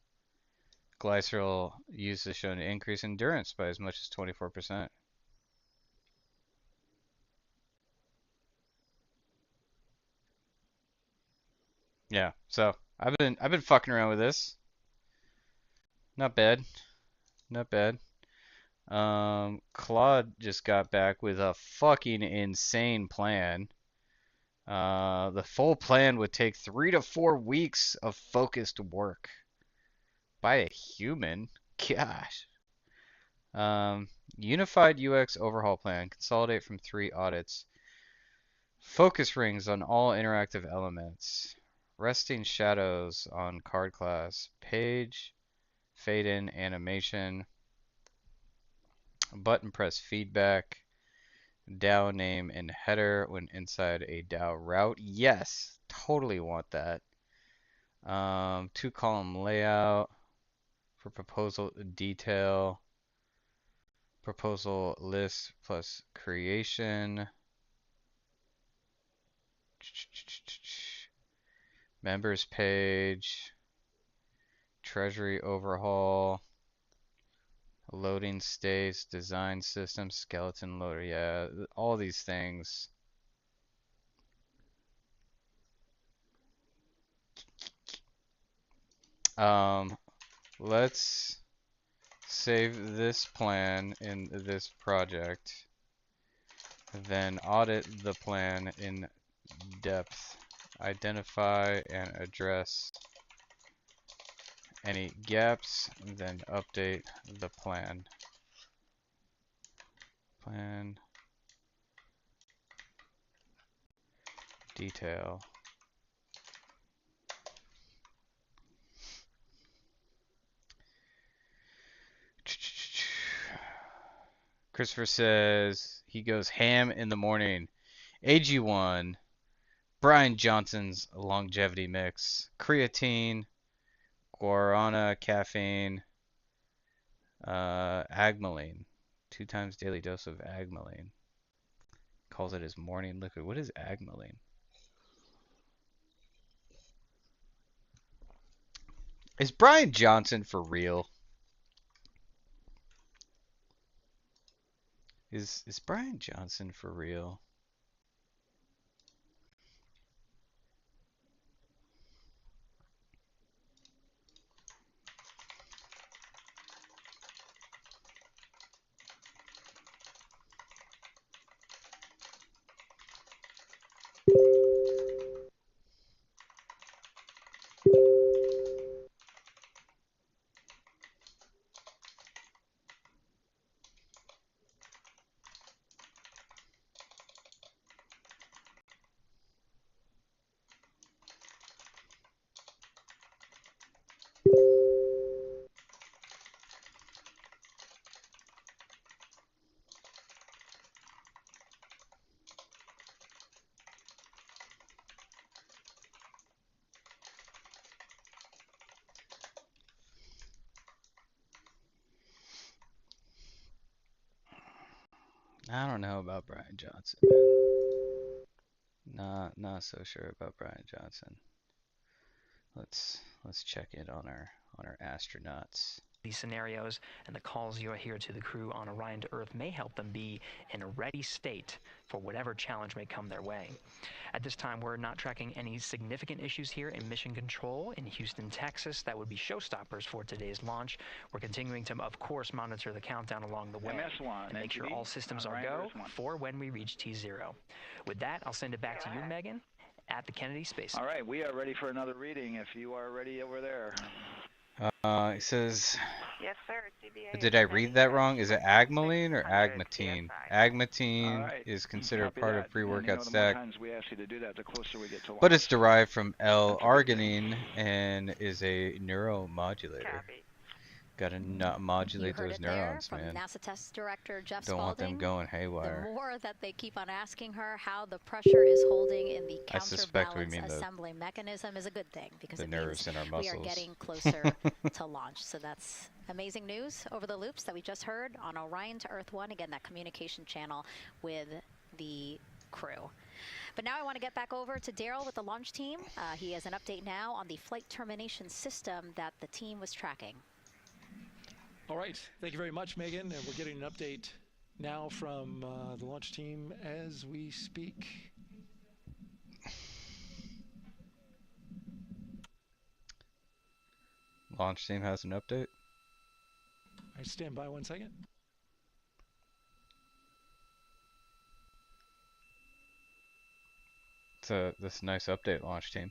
glycerol use is shown to increase endurance by as much as 24%. Yeah, so I've been fucking around with this. Not bad. Not bad. Claude just got back with a fucking insane plan. The full plan would take 3 to 4 weeks of focused work by a human. Gosh. Unified UX overhaul plan. Consolidate from 3 audits. Focus rings on all interactive elements. Resting shadows on card class. Page. Fade in animation. Button press feedback. DAO name and header when inside a DAO route. Yes, totally want that. 2-column layout for proposal detail. Proposal list plus creation. Members page. treasury overhaul, loading states, design system, skeleton loader. Yeah, all these things. Let's save this plan in this project, then audit the plan in depth. Identify and address any gaps, then update the plan. Plan detail. Christopher says he goes ham in the morning. AG1, Brian Johnson's longevity mix, creatine, guarana, caffeine, agmaline, 2 times daily dose of agmaline. Calls it his morning liquid. What is agmaline? Is Brian Johnson for real? Is Brian Johnson for real? I don't know about Brian Johnson, man. Not so sure about Brian Johnson. Let's check it on our astronauts. These scenarios and the calls you hear to the crew on Orion to Earth may help them be in a ready state for whatever challenge may come their way. At this time, we're not tracking any significant issues here in Mission Control in Houston, Texas. That would be showstoppers for today's launch. We're continuing to, of course, monitor the countdown along the way and make sure all systems are go for when we reach T0. With that, I'll send it back to you, Megan, at the Kennedy Space Center. All right, we are ready for another reading if you are ready over there. It says, yes, sir. CBA did I read that wrong? Is it agmaline or agmatine? Agmatine is considered part of pre-workout stack, but it's derived from L-arginine and is a neuromodulator. Gotta modulate those neurons, man. NASA test director Jeff Don't want them Spalding. going haywire. The more that they keep on asking her how the pressure is holding in the I suspect we mean assembly mechanism is a good thing because the it nerves means in our muscles. we are getting closer to launch. So that's amazing news over the loops that we just heard on Orion to Earth 1. Again, that communication channel with the crew. But now I want to get back over to Daryl with the launch team. He has an update now on the flight termination system that the team was tracking. All right, thank you very much, Megan. And we're getting an update now from the launch team as we speak. Launch team has an update. I stand by 1 second. It's this nice update, launch team.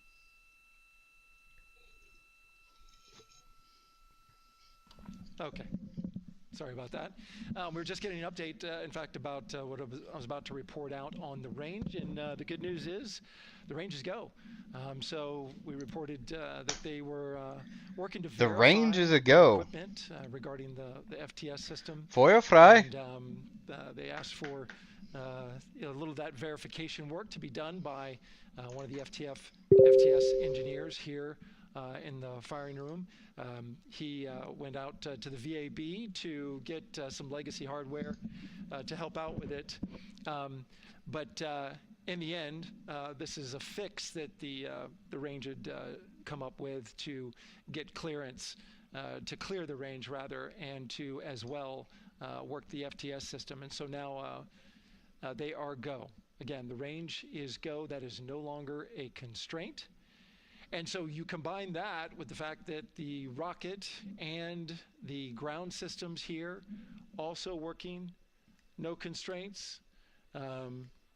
Okay. Sorry about that. We're just getting an update, in fact, about what I was about to report out on the range. And the good news is the range is go. So we reported that they were working to verify the range is a go. Equipment regarding the FTS system. Feuer frei. And they asked for a little of that verification work to be done by one of the FTS engineers here in the firing room. He went out to the VAB to get some legacy hardware to help out with it. But in the end, this is a fix that the range had come up with to get clearance, to clear the range rather, and to as well work the FTS system. And so now they are go. Again, the range is go. That is no longer a constraint. And so you combine that with the fact that the rocket and the ground systems here also working, no constraints.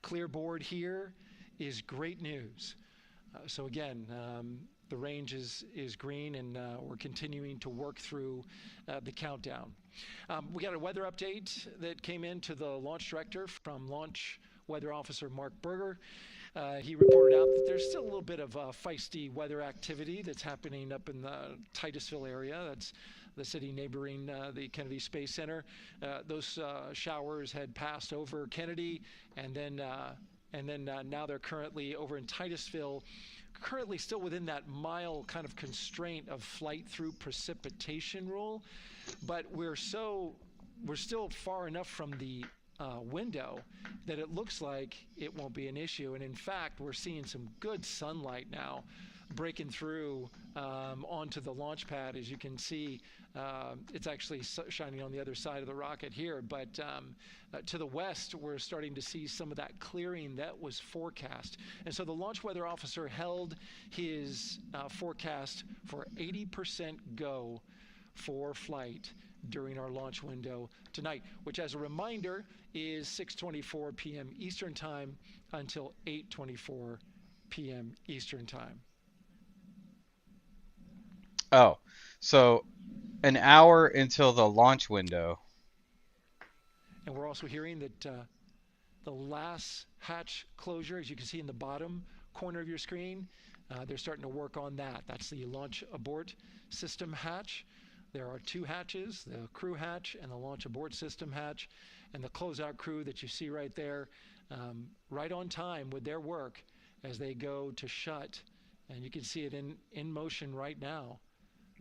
Clear board here is great news. So again, the range is green, and we're continuing to work through the countdown. We got a weather update that came in to the launch director from Launch Weather Officer Mark Berger. He reported out that there's still a little bit of feisty weather activity that's happening up in the Titusville area. That's the city neighboring the Kennedy Space Center. Those showers had passed over Kennedy, and then now they're currently over in Titusville, currently still within that mile kind of constraint of flight through precipitation rule. But we're still far enough from the window that it looks like it won't be an issue. And in fact, we're seeing some good sunlight now breaking through onto the launch pad. As you can see, it's actually shining on the other side of the rocket here. But to the west, we're starting to see some of that clearing that was forecast. And so the launch weather officer held his forecast for 80% go for flight during our launch window tonight, which, as a reminder, is 6:24 p.m. Eastern Time until 8:24 p.m. Eastern Time. Oh, so an hour until the launch window. And we're also hearing that the last hatch closure, as you can see in the bottom corner of your screen, they're starting to work on that. That's the launch abort system hatch. There are two hatches, the crew hatch and the launch abort system hatch, and the closeout crew that you see right there, right on time with their work as they go to shut. And you can see it in motion right now.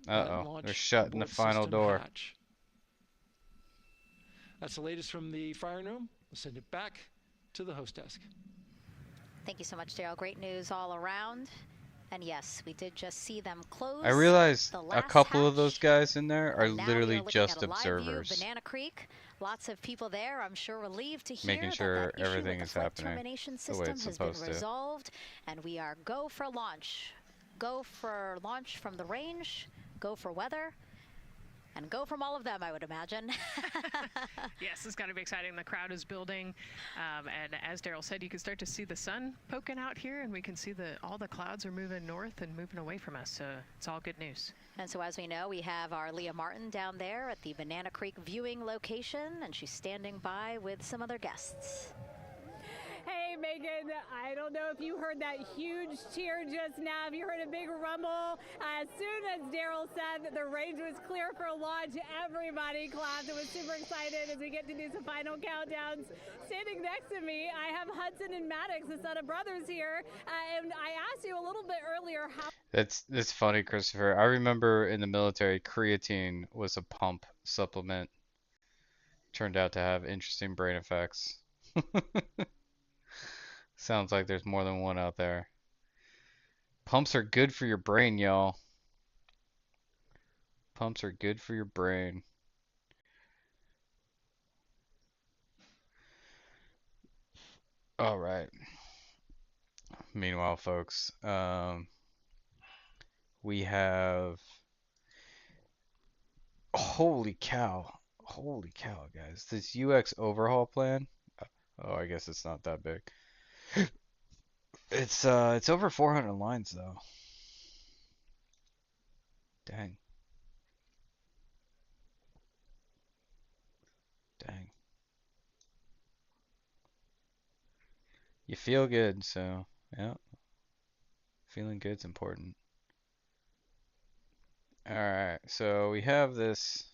Uh-oh, they're shutting the final door. Hatch. That's the latest from the firing room. We'll send it back to the host desk. Thank you so much, Daryl. Great news all around. And yes, we did just see them close. I realized a couple hatch. of those guys in there are Now literally we are just looking at a live observers. View, Banana Creek, lots of people there. I'm sure relieved to hear Making sure that issue everything with is the flight happening termination the way system it's has been supposed to. resolved, and we are go for launch. Go for launch from the range, go for weather, and go from all of them, I would imagine. Yes, it's got to be exciting. The crowd is building. And as Daryl said, you can start to see the sun poking out here, and we can see all the clouds are moving north and moving away from us. So it's all good news. And so as we know, we have our Leah Martin down there at the Banana Creek viewing location, and she's standing by with some other guests. Hey, Megan, I don't know if you heard that huge cheer just now. Have you heard a big rumble? As soon as Daryl said that the range was clear for launch, everybody clapped. It was super excited as we get to do some final countdowns. Standing next to me, I have Hudson and Maddox, the son of brothers here. And I asked you a little bit earlier how... That's funny, Christopher. I remember in the military, creatine was a pump supplement. Turned out to have interesting brain effects. Sounds like there's more than one out there. Pumps are good for your brain, y'all. Pumps are good for your brain. All right. Meanwhile, folks, we have... Holy cow, guys. This UX overhaul plan. Oh, I guess it's not that big. It's over 400 lines though. Dang. Dang. You feel good, so yeah. Feeling good's important. Alright, so we have this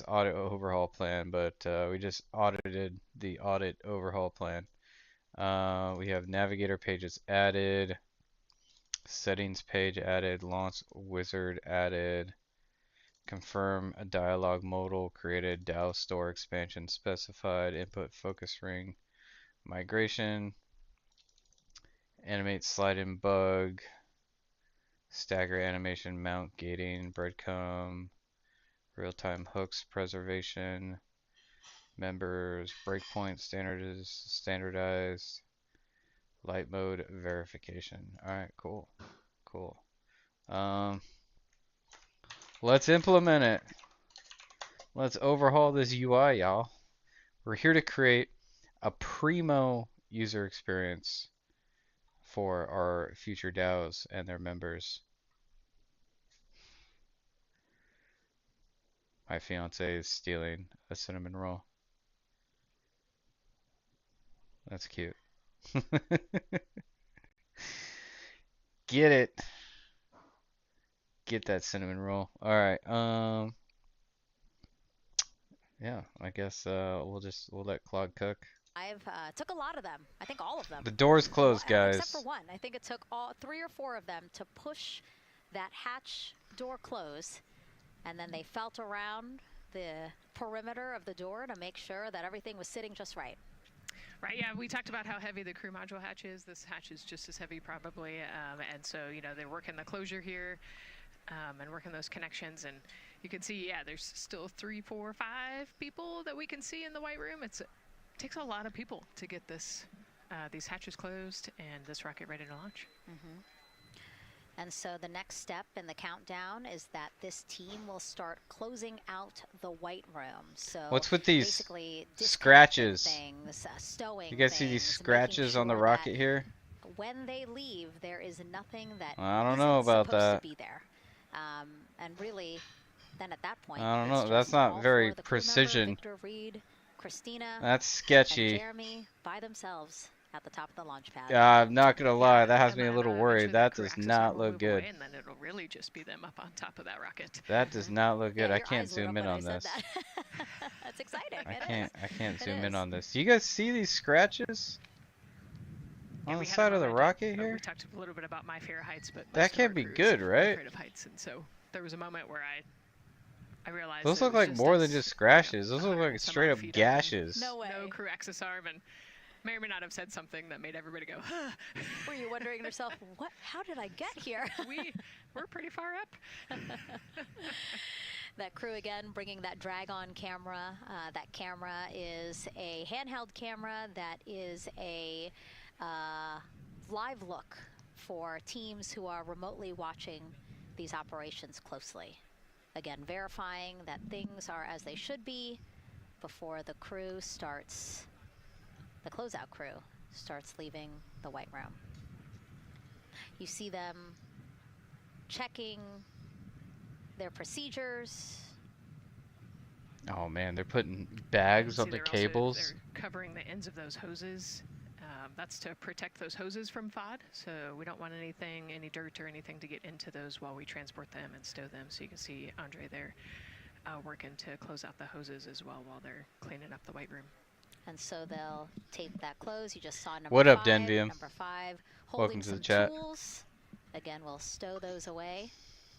audit overhaul plan, but we just audited the audit overhaul plan. We have navigator pages added, settings page added, launch wizard added, confirm a dialog modal created, DAO store expansion specified, input focus ring migration, animate slide in bug, Stagger animation, mount gating, breadcrumb, real-time hooks preservation, members, breakpoint standardized, light mode verification. All right, cool, cool. Let's implement it. Let's overhaul this UI, y'all. We're here to create a primo user experience for our future DAOs and their members. My fiance is stealing a cinnamon roll. That's cute. Get it. Get that cinnamon roll. All right. Yeah, I guess we'll let Claude cook. I've took a lot of them. I think all of them. The door's closed, guys. Except for one. I think it took all 3 or 4 of them to push that hatch door close, and then they felt around the perimeter of the door to make sure that everything was sitting just right. Right, yeah, we talked about how heavy the crew module hatch is. This hatch is just as heavy probably, and so, you know, they're working the closure here and working those connections, and you can see, yeah, there's still 3, 4, 5 people that we can see in the white room. It takes a lot of people to get this these hatches closed and this rocket ready to launch. Mm-hmm. And so the next step in the countdown is that this team will start closing out the white room. So what's with these basically scratches? Things, stowing You guys see these scratches on the rocket here? When they leave, there is nothing that I don't know about supposed that. to be there. And really, then at that point, I don't it's know. That's just not all very 4 of the crew member, precision. Victor, Reed, Christina, That's sketchy. and Jeremy by themselves at the top of the launch pad. I'm not gonna lie, that has me a little worried. That does not look good. And then it'll really just be them up on top of that rocket. That does not look good. Yeah, I your can't eyes lit zoom up in when I on said this. that. That's exciting. I can't It zoom in is. on this. Do you guys see these scratches Yeah, on we the had side them of the already. rocket We here? talked a little bit about my fear of heights, but That most of can't our be crews good, are right? afraid of heights, and so there was a moment where I realized Those that it look was like just more us, than just scratches. you know, Those look 100 like some straight odd up feet up and gashes. No way. No crew access arm, and may or may not have said something that made everybody go, huh. Were you wondering to yourself, what? How did I get here? We're pretty far up. That crew again bringing that drag-on camera. That camera is a handheld camera that is a live look for teams who are remotely watching these operations closely. Again, verifying that things are as they should be before the crew starts, the closeout crew starts leaving the white room. You see them checking their procedures. Oh man, they're putting bags See, on the they're cables. they're covering the ends of those hoses. That's to protect those hoses from FOD, so we don't want any dirt or anything to get into those while we transport them and stow them. So you can see Andre there working to close out the hoses as well while they're cleaning up the white room. And so they'll tape that close. You just saw number What up, 5. Denvium? Number 5 Welcome holding to some the chat. tools. Again, we'll stow those away.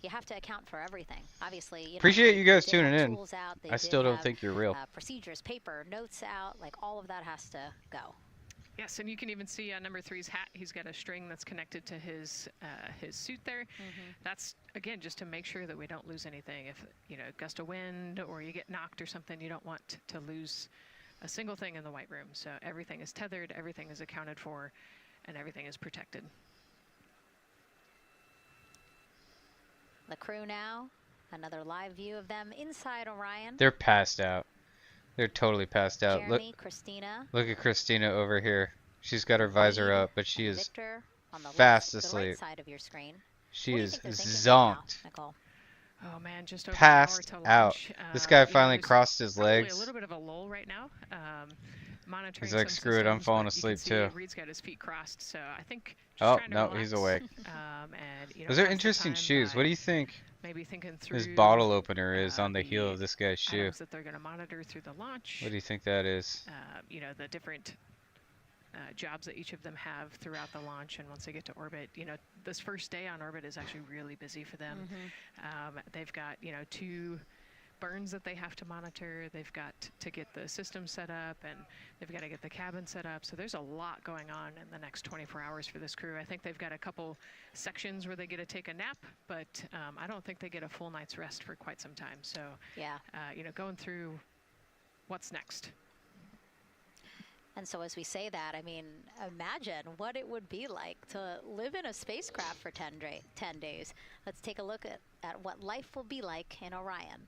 You have to account for everything. Obviously, you know, Appreciate you guys they did tuning have in. tools out. They I did still don't have, think you're real. procedures, paper, notes out. Like all of that has to go. Yes, and you can even see on number 3's hat, he's got a string that's connected to his suit there. That's, again, just to make sure that we don't lose anything. If, you know, gust of wind or you get knocked or something, you don't want to lose a single thing in the white room. So everything is tethered, everything is accounted for, and everything is protected. The crew now, another live view of them inside Orion. They're passed out. They're totally passed out. Jeremy, Christina. Look at Christina over here. She's got her visor up, but she is Victor on the fast left, asleep. The right side of your screen. She What do you is think they're thinking right now, zonked. Nicole? Oh man, just over Passed an hour to out. launch. This guy You know, finally there's crossed his probably legs. a little bit of a lull right now. Monitoring He's like, some screw it, I'm systems, falling but you can asleep see too. Reed's got his feet crossed, so I think just Oh, trying to no, relax. he's awake. And, you know, Those are pass the interesting time shoes. by What do you think maybe thinking his through bottle opener is on the heel of this guy's shoe? items that they're going to monitor through the launch. What do you think that is? You know, the different jobs that each of them have throughout the launch, and once they get to orbit, you know, this first day on orbit is actually really busy for them. They've got, you know, 2 burns that they have to monitor. They've got to get the system set up, and they've got to get the cabin set up. So there's a lot going on in the next 24 hours for this crew. I think they've got a couple sections where they get to take a nap, but I don't think they get a full night's rest for quite some time. So, yeah, you know, going through what's next. And so as we say that, I mean, imagine what it would be like to live in a spacecraft for 10 days. Let's take a look at what life will be like in Orion.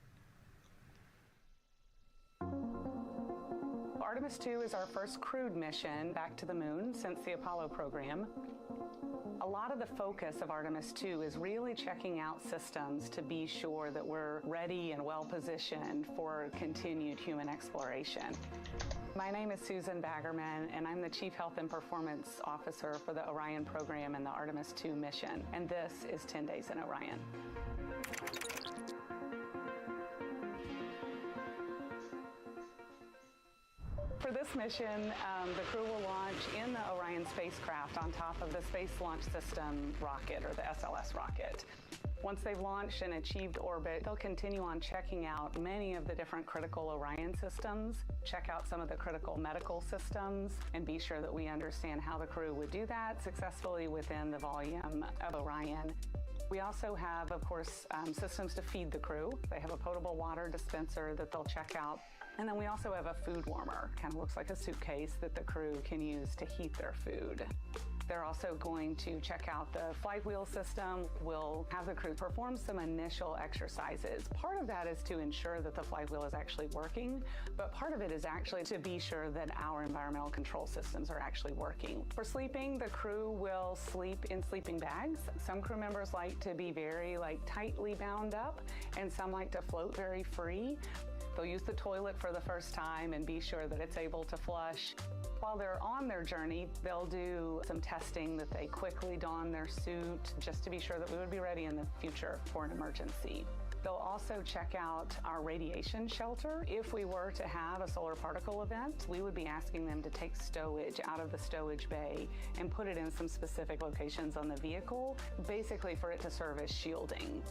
Artemis 2 is our first crewed mission back to the moon since the Apollo program. A lot of the focus of Artemis 2 is really checking out systems to be sure that we're ready and well positioned for continued human exploration. My name is Susan Baggerman, and I'm the Chief Health and Performance Officer for the Orion program and the Artemis 2 mission. And this is 10 Days in Orion. For this mission, the crew will launch in the Orion spacecraft on top of the Space Launch System rocket, or the SLS rocket. Once they've launched and achieved orbit, they'll continue on checking out many of the different critical Orion systems, check out some of the critical medical systems, and be sure that we understand how the crew would do that successfully within the volume of Orion. We also have, of course, systems to feed the crew. They have a potable water dispenser that they'll check out. And then we also have a food warmer, kind of looks like a suitcase that the crew can use to heat their food. They're also going to check out the flight wheel system. We'll have the crew perform some initial exercises. Part of that is to ensure that the flight wheel is actually working, but part of it is actually to be sure that our environmental control systems are actually working. For sleeping, the crew will sleep in sleeping bags. Some crew members like to be very tightly bound up, and some like to float very free. They'll use the toilet for the first time and be sure that it's able to flush. While they're on their journey, they'll do some testing that they quickly don their suit just to be sure that we would be ready in the future for an emergency. They'll also check out our radiation shelter. If we were to have a solar particle event, we would be asking them to take stowage out of the stowage bay and put it in some specific locations on the vehicle, basically for it to serve as shielding.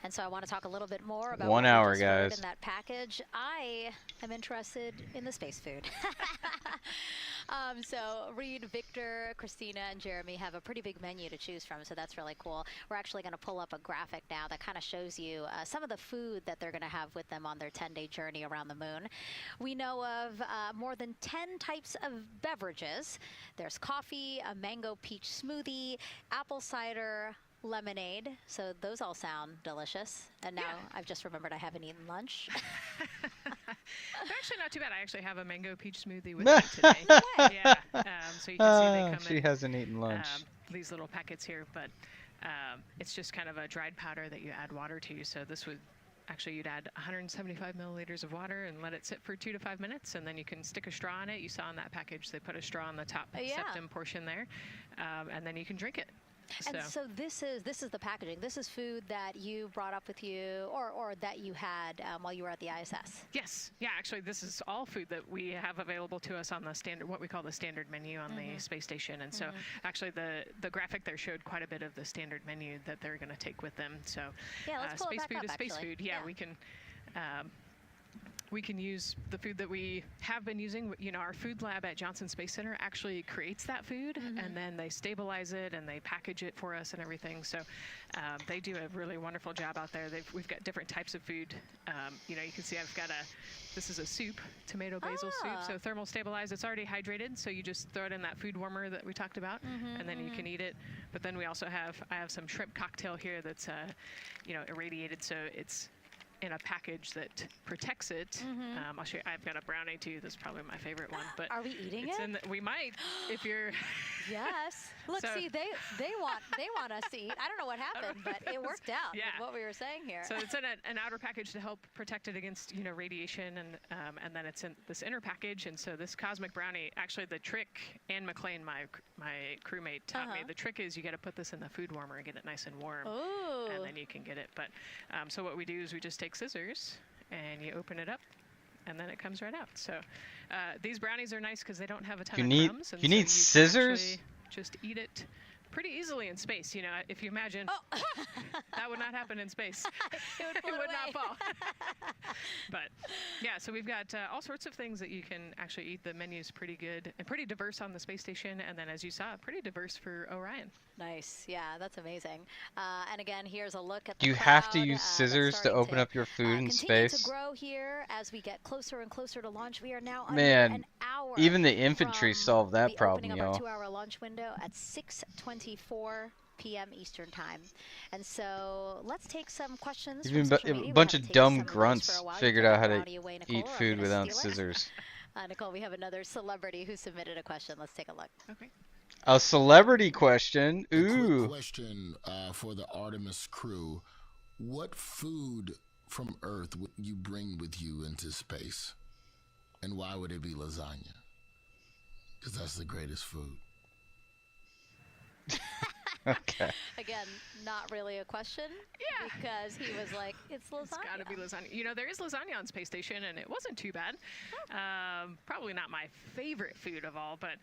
And so I want to talk a little bit more about 1 what we hour, just heard guys. in that package. I am interested in the space food. So Reed, Victor, Christina, and Jeremy have a pretty big menu to choose from, so that's really cool. We're actually going to pull up a graphic now that kind of shows you some of the food that they're going to have with them on their 10-day journey around the moon. We know of more than 10 types of beverages. There's coffee, a mango peach smoothie, apple cider, lemonade, so those all sound delicious. And now I've just remembered I haven't eaten lunch. They're actually not too bad. I actually have a mango peach smoothie with me today. Yeah, so you can see they come She in hasn't eaten lunch. these little packets here, but it's just kind of a dried powder that you add water to. So this would actually, you'd add 175 milliliters of water and let it sit for 2 to 5 minutes, and then you can stick a straw in it. You saw in that package they put a straw on the top septum portion there, and then you can drink it. And so this is the packaging. This is food that you brought up with you, or that you had while you were at the ISS. Yes, yeah. Actually, this is all food that we have available to us on the standard, what we call the standard menu on the space station. And so, actually, the graphic there showed quite a bit of the standard menu that they're going to take with them. So, yeah, let's pull space it back food up, is space actually. food. Yeah, we can use the food that we have been using. You know, our food lab at Johnson Space Center actually creates that food, and then they stabilize it and they package it for us and everything. So they do a really wonderful job out there. We've got different types of food. You know, you can see I've got this is a soup, tomato basil soup. So thermal stabilized. It's already hydrated, so you just throw it in that food warmer that we talked about, and then you can eat it. But then we also I have some shrimp cocktail here that's you know, irradiated, so it's in a package that protects it. I'll show you. I've got a brownie too. That's probably my favorite one. But are we eating it? We might, if you're. Yes. Look, So- see, they want us to eat. I don't know what happened, but it worked out with what we were saying here. So it's in an outer package to help protect it against, you know, radiation, and then it's in this inner package. And so this cosmic brownie, actually the trick, Ann McLean, my crewmate, taught me, the trick is you got to put this in the food warmer and get it nice and warm, and then you can get it. But so what we do is we just take scissors and you open it up, and then it comes right out. So these brownies are nice because they don't have a ton of crumbs. And You so need can scissors? actually just eat it pretty easily in space. You know, if you imagine, that would not happen in space. It It would not fall. But yeah, so we've got all sorts of things that you can actually eat. The menu's pretty good and pretty diverse on the space station. And then, as you saw, pretty diverse for Orion. Nice. Yeah, that's amazing. And again, here's a look at the Do you have to crowd, use that's scissors to starting open up your food in continue to space? grow here as we get closer and closer to launch. We are now under Man, an hour even the infantry from solved that the opening problem, of our y'all. 2-hour launch window at 6:24 p.m. Eastern Time. And so let's take some questions from Even social a media. We bunch haven't of taken dumb some of those grunts for a while. You figured put out that how to brownie away, Nicole, eat or I'm food gonna without steal it. scissors. Nicole, we have another celebrity who submitted a question. Let's take a look. Okay. A celebrity question. Ooh. Quick question for the Artemis crew. What food from Earth would you bring with you into space? And why would it be lasagna? Because that's the greatest food. Okay. Again, not really a question. Yeah. Because he was like, it's lasagna. It's got to be lasagna. You know, there is lasagna on space station, and it wasn't too bad. Probably not my favorite food of all, but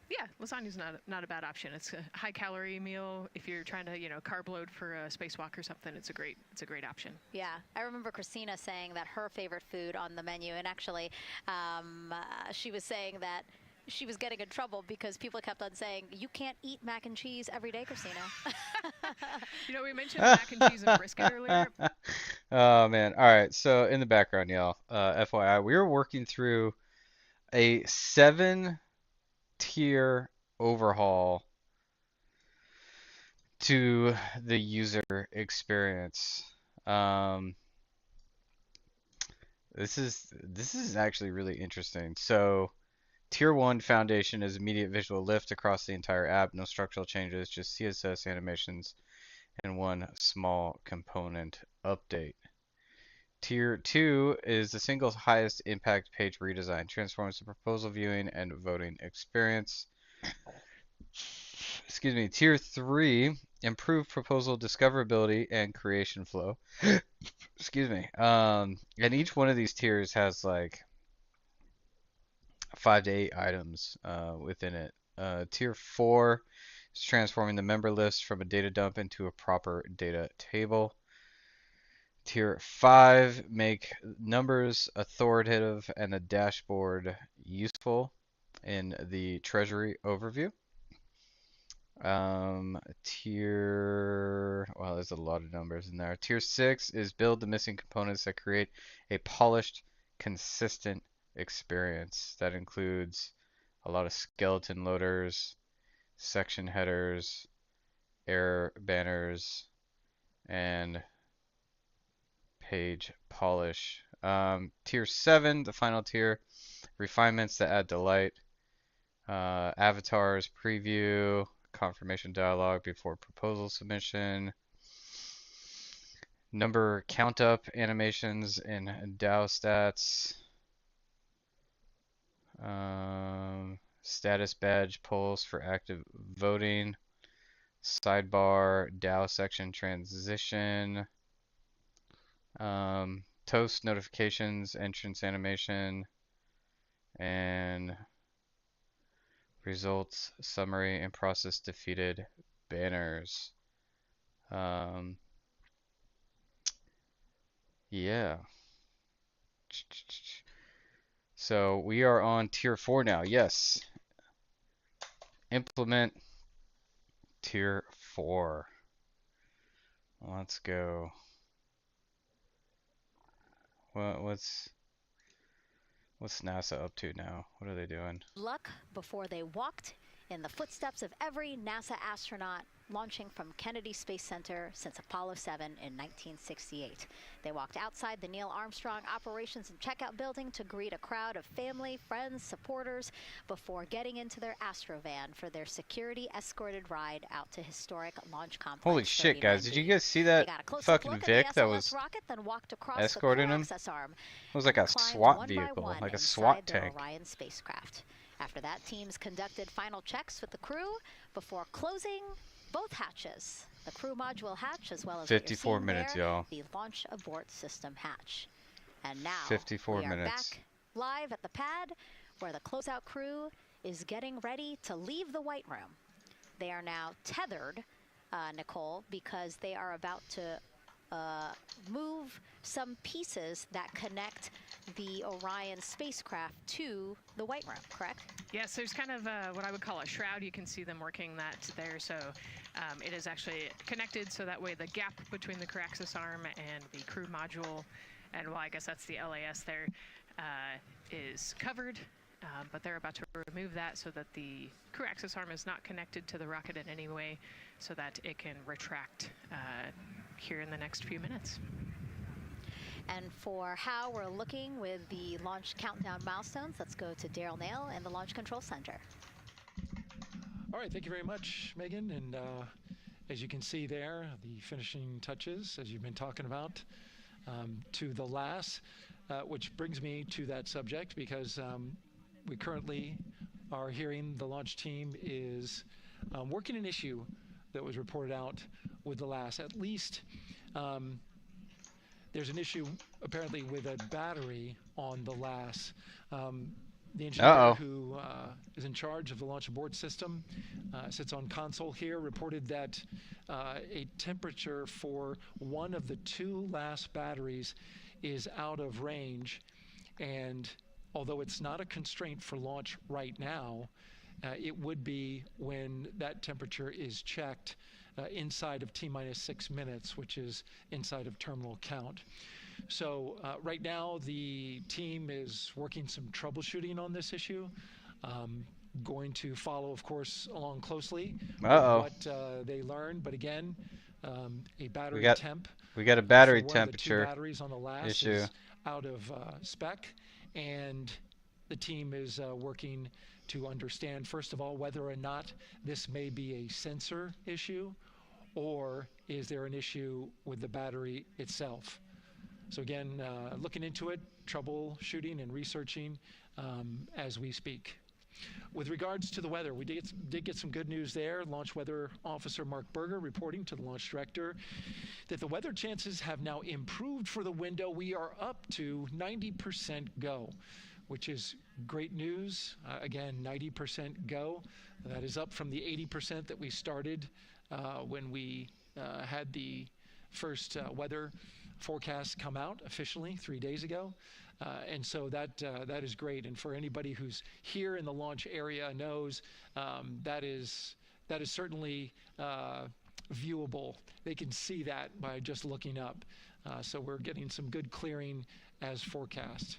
yeah, lasagna's not a bad option. It's a high-calorie meal. If you're trying to, carb load for a spacewalk or something, it's a great option. Yeah, I remember Christina saying that her favorite food on the menu, and actually, she was saying that she was getting in trouble because people kept on saying, you can't eat mac and cheese every day, Christina. We mentioned mac and cheese and brisket earlier. Oh man. All right. So in the background, y'all, FYI, we are working through a 7-tier overhaul to the user experience. This is actually really interesting. So Tier 1 Foundation is immediate visual lift across the entire app. No structural changes, just CSS animations and one small component update. Tier 2 is the single highest impact page redesign. Transforms the proposal viewing and voting experience. Excuse me. Tier 3, improved proposal discoverability and creation flow. Excuse me. And each one of these tiers has like 5 to 8 items within it. Tier 4 is transforming the member list from a data dump into a proper data table. Tier 5, make numbers authoritative and the dashboard useful in the treasury overview. Well, there's a lot of numbers in there. Tier 6 is build the missing components that create a polished, consistent experience. That includes a lot of skeleton loaders, section headers, error banners, and page polish. Tier 7, the final tier, refinements that add delight. Avatars, preview, confirmation dialog before proposal submission. Number count up animations in DAO stats. Status badge polls for active voting. Sidebar DAO section transition. Toast notifications, entrance animation, and results summary and process defeated banners. Yeah. So we are on tier 4 now. Yes. Implement tier 4. Let's go. What's NASA up to now? What are they doing? Luck before they walked in the footsteps of every NASA astronaut launching from Kennedy Space Center since Apollo 7 in 1968. They walked outside the Neil Armstrong Operations and Checkout Building to greet a crowd of family, friends, supporters before getting into their Astrovan for their security-escorted ride out to historic launch complex. Holy shit, guys. Did you guys see that fucking Vic that was rocket, then walked across escorting the him? access arm. It was like a Climbed SWAT one by vehicle, one like a inside SWAT their tank. Orion spacecraft. After that, teams conducted final checks with the crew before closing both hatches, the crew module hatch as well as 54 minutes, y'all. the launch abort system hatch. And now 54 we are minutes. back live at the pad where the closeout crew is getting ready to leave the White Room. they are now tethered, Nicole, because they are about to move some pieces that connect the Orion spacecraft to the White Room, correct? Yes, there's kind of what I would call a shroud. You can see them working that there. So it is actually connected so that way the gap between the crew access arm and the crew module, and well, I guess that's the LAS there, is covered. But they're about to remove that so that the crew access arm is not connected to the rocket in any way so that it can retract here in the next few minutes. And for how we're looking with the launch countdown milestones, let's go to Daryl Nail in the Launch Control Center. All right, thank you very much, Megan. And as you can see there, the finishing touches, as you've been talking about, to the LAS, which brings me to that subject because we currently are hearing the launch team is working an issue that was reported out with the LAS. At least there's an issue apparently with a battery on the LAS. The engineer who is in charge of the launch abort system sits on console here, reported that a temperature for one of the two LAS batteries is out of range, and although it's not a constraint for launch right now, it would be when that temperature is checked inside of T-minus 6 minutes, which is inside of terminal count. So right now the team is working some troubleshooting on this issue. Going to follow, of course, along closely with what they learn. But again, a battery temp. We got a battery for one temperature of the two batteries on the LAS issue is out of spec, and the team is working to understand, first of all, whether or not this may be a sensor issue, or is there an issue with the battery itself. So again, looking into it, troubleshooting and researching as we speak. With regards to the weather, we did get some good news there. Launch Weather Officer Mark Berger reporting to the launch director that the weather chances have now improved for the window. We are up to 90% go, which is great news. Again, 90% go. That is up from the 80% that we started when we had the first weather forecast come out officially 3 days ago. And so that is great. And for anybody who's here in the launch area knows that is certainly viewable. They can see that by just looking up. So we're getting some good clearing as forecast.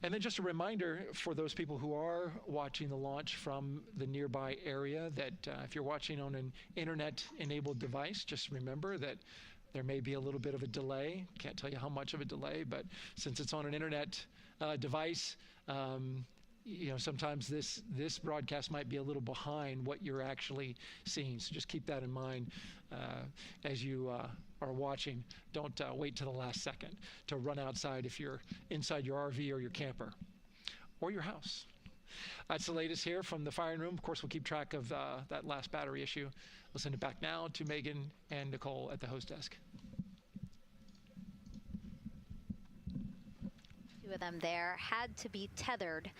And then just a reminder for those people who are watching the launch from the nearby area that if you're watching on an internet-enabled device, just remember that there may be a little bit of a delay. Can't tell you how much of a delay, but since it's on an internet device, sometimes this broadcast might be a little behind what you're actually seeing. So just keep that in mind as you are watching. Don't wait to the last second to run outside if you're inside your RV or your camper or your house. That's the latest here from the firing room. Of course, we'll keep track of that last battery issue. We'll send it back now to Megan and Nicole at the host desk. Two of them there had to be tethered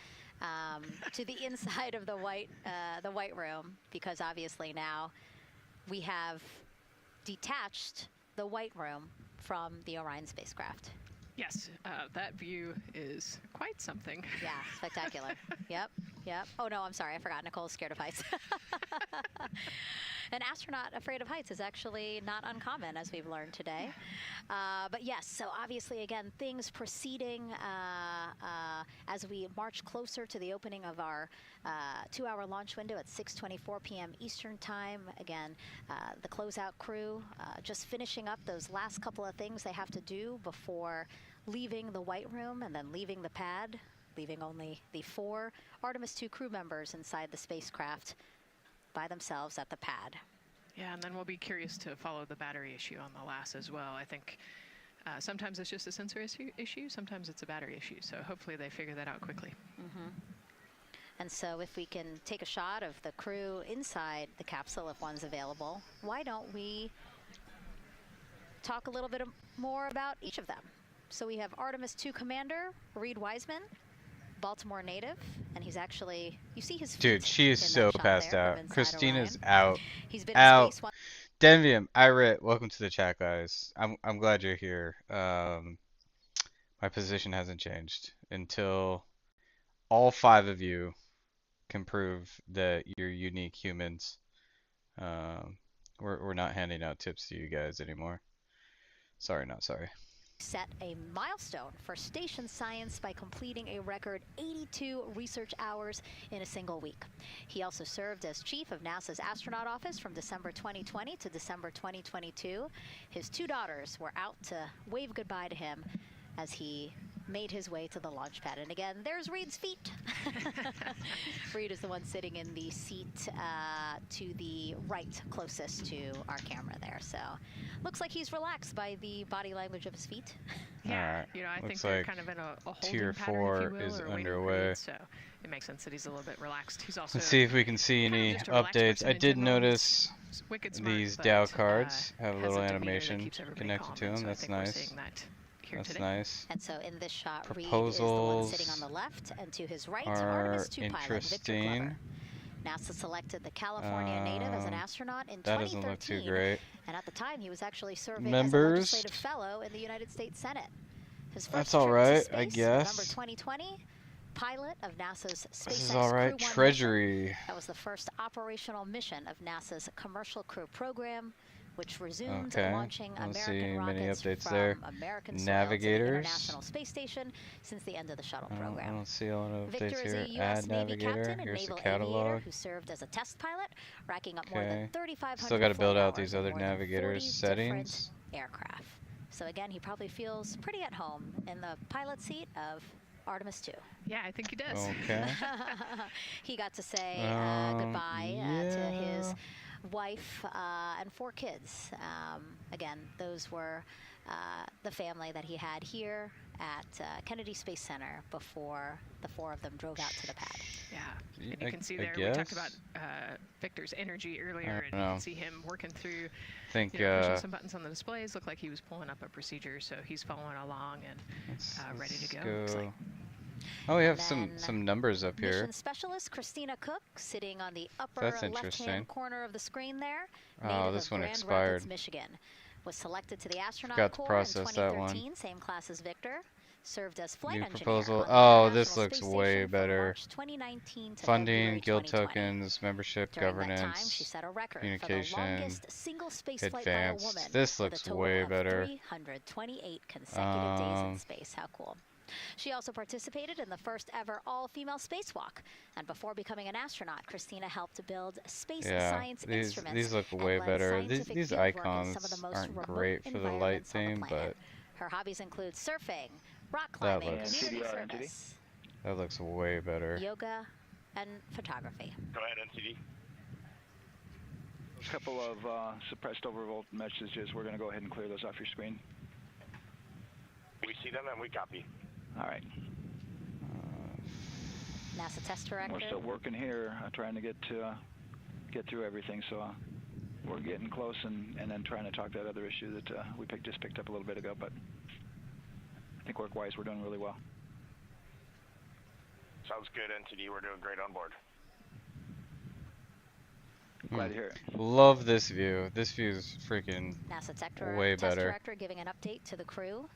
to the inside of the white room, because obviously now we have detached the White Room from the Orion spacecraft. Yes, that view is quite something. Yeah, spectacular. Yep. Oh no, I'm sorry, I forgot. Nicole's scared of heights. An astronaut afraid of heights is actually not uncommon, as we've learned today. But yes, so obviously, again, things proceeding as we march closer to the opening of our 2-hour launch window at 6:24 p.m. Eastern Time. Again, the closeout crew just finishing up those last couple of things they have to do before leaving the White Room and then leaving the pad, leaving only the 4 Artemis II crew members inside the spacecraft by themselves at the pad. Yeah, and then we'll be curious to follow the battery issue on the LAS as well. I think sometimes it's just a sensor issue, sometimes it's a battery issue. So hopefully they figure that out quickly. Mm-hmm. And so if we can take a shot of the crew inside the capsule, if one's available, why don't we talk a little bit more about each of them? So we have Artemis II Commander Reed Wiseman, Baltimore native, and he's actually, you see his feet Dude, she is in so that shot passed there out. from inside Christina's Orion. out. He's been in Out. space one. Denvium, Irit, welcome to the chat, guys. I'm glad you're here. My position hasn't changed until all 5 of you can prove that you're unique humans. We're not handing out tips to you guys anymore. Sorry, not sorry. Set a milestone for station science by completing a record 82 research hours in a single week. He also served as chief of NASA's astronaut office from December 2020 to December 2022. His 2 daughters were out to wave goodbye to him as he made his way to the launch pad. And again, there's Reed's feet. Reed is the one sitting in the seat to the right, closest to our camera there. So looks like he's relaxed by the body language of his feet. Yeah, Alright, you know, I think looks they're like kind of in a holding Tier pattern, 4 if you will, is or waiting for underway. Reed, so it makes sense that he's a little bit relaxed. He's also Let's see if we can see kind of any just a relaxed updates. person I in did general. notice He's wicked smart, these but, Dow cards have a has little demeanor that animation keeps everybody connected calm, to and them. so I That's think we're nice. seeing that here That's today. nice. And so in this shot, Reed is the one sitting on the left, and to his right, Are Artemis 2 pilot Victor interesting. Clever. NASA selected the California native as an astronaut in That doesn't look too 2013, great. and at the time he was actually serving Members. as a legislative fellow in the United States Senate. His first That's trip alright, to I space, guess. November 2020, pilot of NASA's This SpaceX is alright. Crew 1 Treasury. mission. That was the first operational mission of NASA's Commercial Crew program, which resumed Okay. launching I don't see American many rockets updates from there. American soil to the Navigators. International Space Station since the end of the shuttle I program. don't see a lot of Victor updates is here. a U.S. Add Navy navigator. captain and Here's the naval aviator catalog. who served as a test pilot, racking up more than Okay. 3,500 Still got to build out flight these hours other in more than 40 navigators different settings. aircraft. So again, he probably feels pretty at home in the pilot seat of Artemis 2. Yeah, I think he does. Okay. He got to say goodbye to his wife and 4 kids. Again, those were the family that he had here at Kennedy Space Center before the 4 of them drove out to the pad. Yeah, and you can see I there, we talked guess. about Victor's energy earlier, I and don't you know. can see him working through, Think, pushing some buttons on the displays. Looked like he was pulling up a procedure, so he's following along and ready to go. Looks like. Oh, we have And some numbers up here. Mission specialist Christina Cook, sitting on the upper That's interesting. left-hand corner of the screen there. Oh, native this of one Grand expired. Rapids, Michigan, was selected to the astronaut Forgot to corps process in that one. 2013, same class as Victor. Served as flight New engineer proposal. on the Oh, this International looks Space way Station from better. March 2019 to Funding, February guild 2020. tokens, membership, During that governance, time, she set a record for the communication, longest single space flight by a advanced. woman. This with a looks total way of better. 328 consecutive days in Um, space. How cool. She also participated in the first ever all-female spacewalk. And before becoming an astronaut, Christina helped build space Yeah, science these instruments look and way led better. scientific These field work in icons some of the most aren't remote great for the light environments on the theme, planet. but Her hobbies include surfing, rock that climbing, looks community service, way better. yoga, and photography. Go ahead, NCD. A couple of suppressed overvolt messages. We're going to go ahead and clear those off your screen. We see them and we copy. All right. NASA test director. We're still working here, trying to get through everything. So we're getting close, and then trying to talk that other issue that we just picked up a little bit ago. But I think work-wise, we're doing really well. Sounds good, NTD. We're doing great on board. Glad to hear it. Love this view. This view is freaking NASA test way test better. director giving an update to the crew.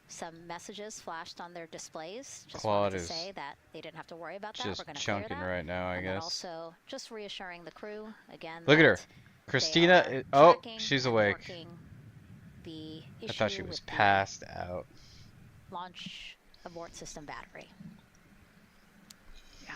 Some messages flashed on their displays. Just Quad wanted to is say that they didn't have to worry about that. just We're going to clear chunking that. right now, I And then guess. also just reassuring the crew again. Look at her. that Christina. they are Oh, tracking she's and awake. working the I thought she issue was with the passed out. launch abort system battery. Yeah.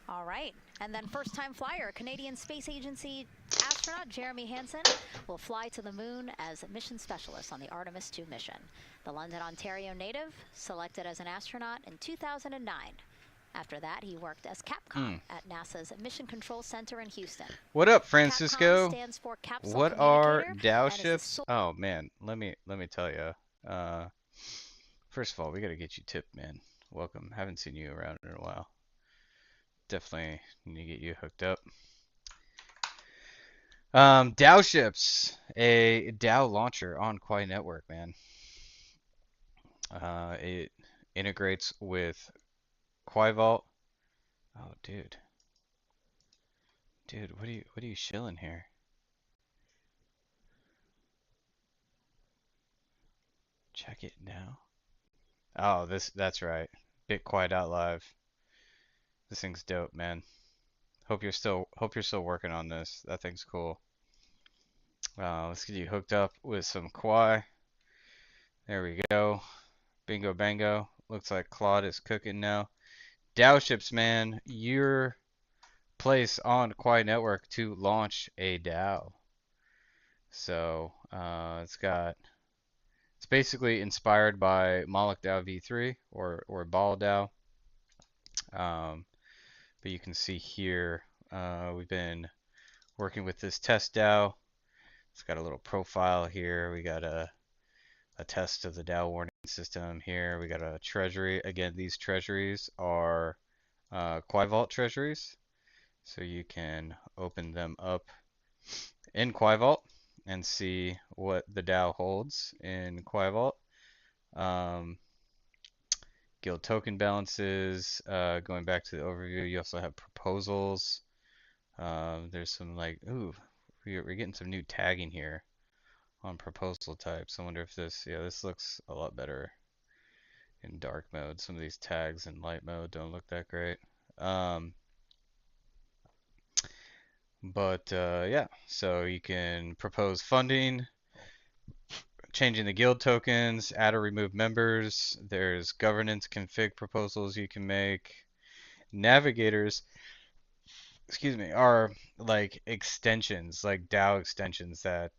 All right. And then first-time flyer, Canadian Space Agency astronaut Jeremy Hansen will fly to the moon as mission specialist on the Artemis 2 mission. The London, Ontario native selected as an astronaut in 2009. After that, he worked as Capcom at NASA's Mission Control Center in Houston. What up, Capcom Francisco? stands for Capsule What are Communicator Dow and is the ships? Oh man, let me tell you. First of all, we gotta get you tipped, man. Welcome. Haven't seen you around in a while. Definitely need to get you hooked up. Dow ships, a Dow launcher on Quai network, man. It integrates with Quai Vault. Oh, dude. Dude, what are you shilling here? Check it now. Oh, that's right. BitQuai.live. This thing's dope, man. Hope you're still working on this. That thing's cool. Let's get you hooked up with some Quai. There we go. Bingo bango. Looks like Claude is cooking now. DAO ships, man. Your place on Quai Network to launch a DAO. So it's basically inspired by Moloch DAO v3 or Ball DAO. But you can see here we've been working with this test DAO. It's got a little profile here. We got a test of the DAO warning system here. We got a treasury. Again, these treasuries are Quai Vault treasuries. So you can open them up in Quai Vault and see what the DAO holds in Quai Vault. Guild token balances. Going back to the overview, you also have proposals. There's some like, ooh, we're getting some new tagging here on proposal types. I wonder if this looks a lot better in dark mode. Some of these tags in light mode don't look that great. Yeah, so you can propose funding, changing the guild tokens, add or remove members. There's governance config proposals you can make. Navigators, excuse me, are like extensions, like DAO extensions that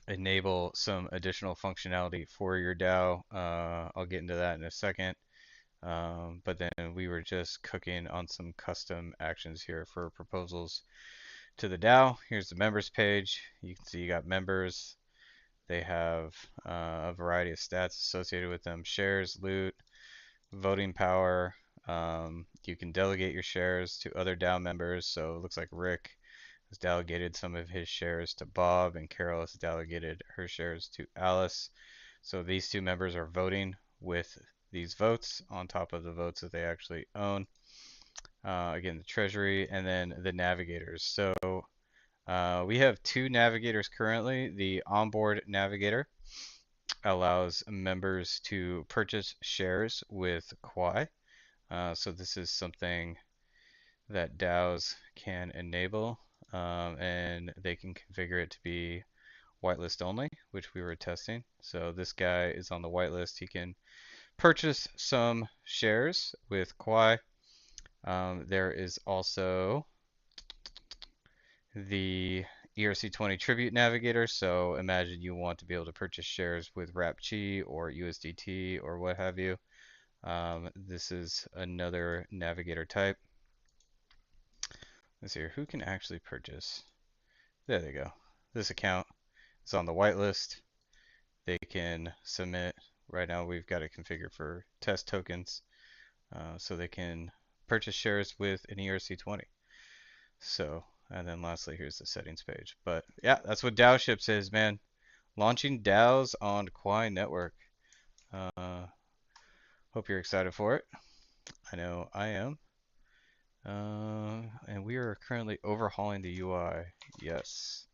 enable some additional functionality for your DAO. I'll get into that in a second. But then we were just cooking on some custom actions here for proposals to the DAO. Here's the members page. You can see you got members. They have a variety of stats associated with them: shares, loot, voting power. You can delegate your shares to other DAO members. So it looks like Rick has delegated some of his shares to Bob, and Carol has delegated her shares to Alice. So these two members are voting with these votes on top of the votes that they actually own. Again, the treasury, and then the navigators. So we have two navigators currently. The onboard navigator allows members to purchase shares with Quai. So this is something that DAOs can enable, and they can configure it to be whitelist only, which we were testing. So this guy is on the whitelist. He can purchase some shares with Quai. There is also the ERC20 Tribute Navigator. So imagine you want to be able to purchase shares with WrapChi or USDT or what have you. This is another navigator type. Let's see here. Who can actually purchase? There they go. This account is on the whitelist. They can submit. Right now we've got it configured for test tokens. So they can purchase shares with an ERC20. So, and then lastly, here's the settings page. But yeah, that's what DAO Ships is, man. Launching DAOs on Quai Network. Hope you're excited for it. I know I am. And we are currently overhauling the UI. Yes.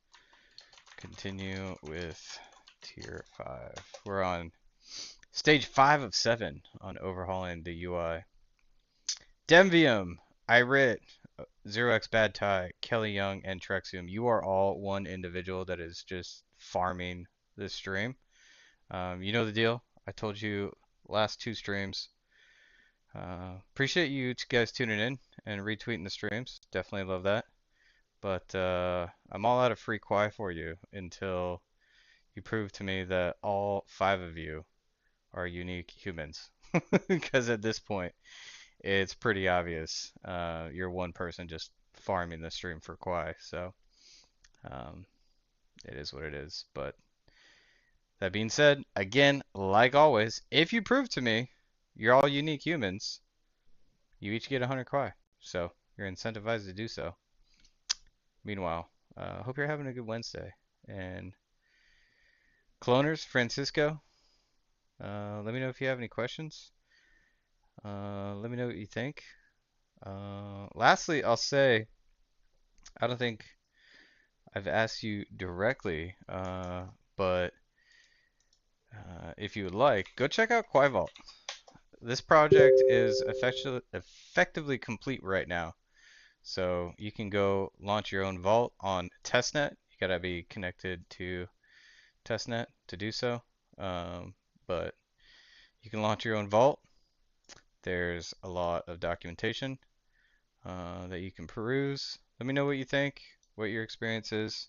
Continue with tier 5. We're on stage 5 of 7 on overhauling the UI. Demvium, Irit, 0x Bad Tie, Kelly Young, and Trexium. You are all one individual that is just farming this stream. You know the deal. I told you last 2 streams. Appreciate you guys tuning in and retweeting the streams. Definitely love that. But I'm all out of free Quai for you until you prove to me that all 5 of you are unique humans. Because at this point, it's pretty obvious you're one person just farming the stream for Quai. So it is what it is. But that being said, again, like always, if you prove to me you're all unique humans, you each get 100 Quai. So you're incentivized to do so. Meanwhile, hope you're having a good Wednesday. And cloners, Francisco, let me know if you have any questions. Let me know what you think. Lastly, I'll say I don't think I've asked you directly, but if you would like, go check out Quai. This project is effectively complete right now. So you can go launch your own vault on testnet. You gotta be connected to testnet to do so. But you can launch your own vault. There's a lot of documentation that you can peruse. Let me know what you think, what your experience is.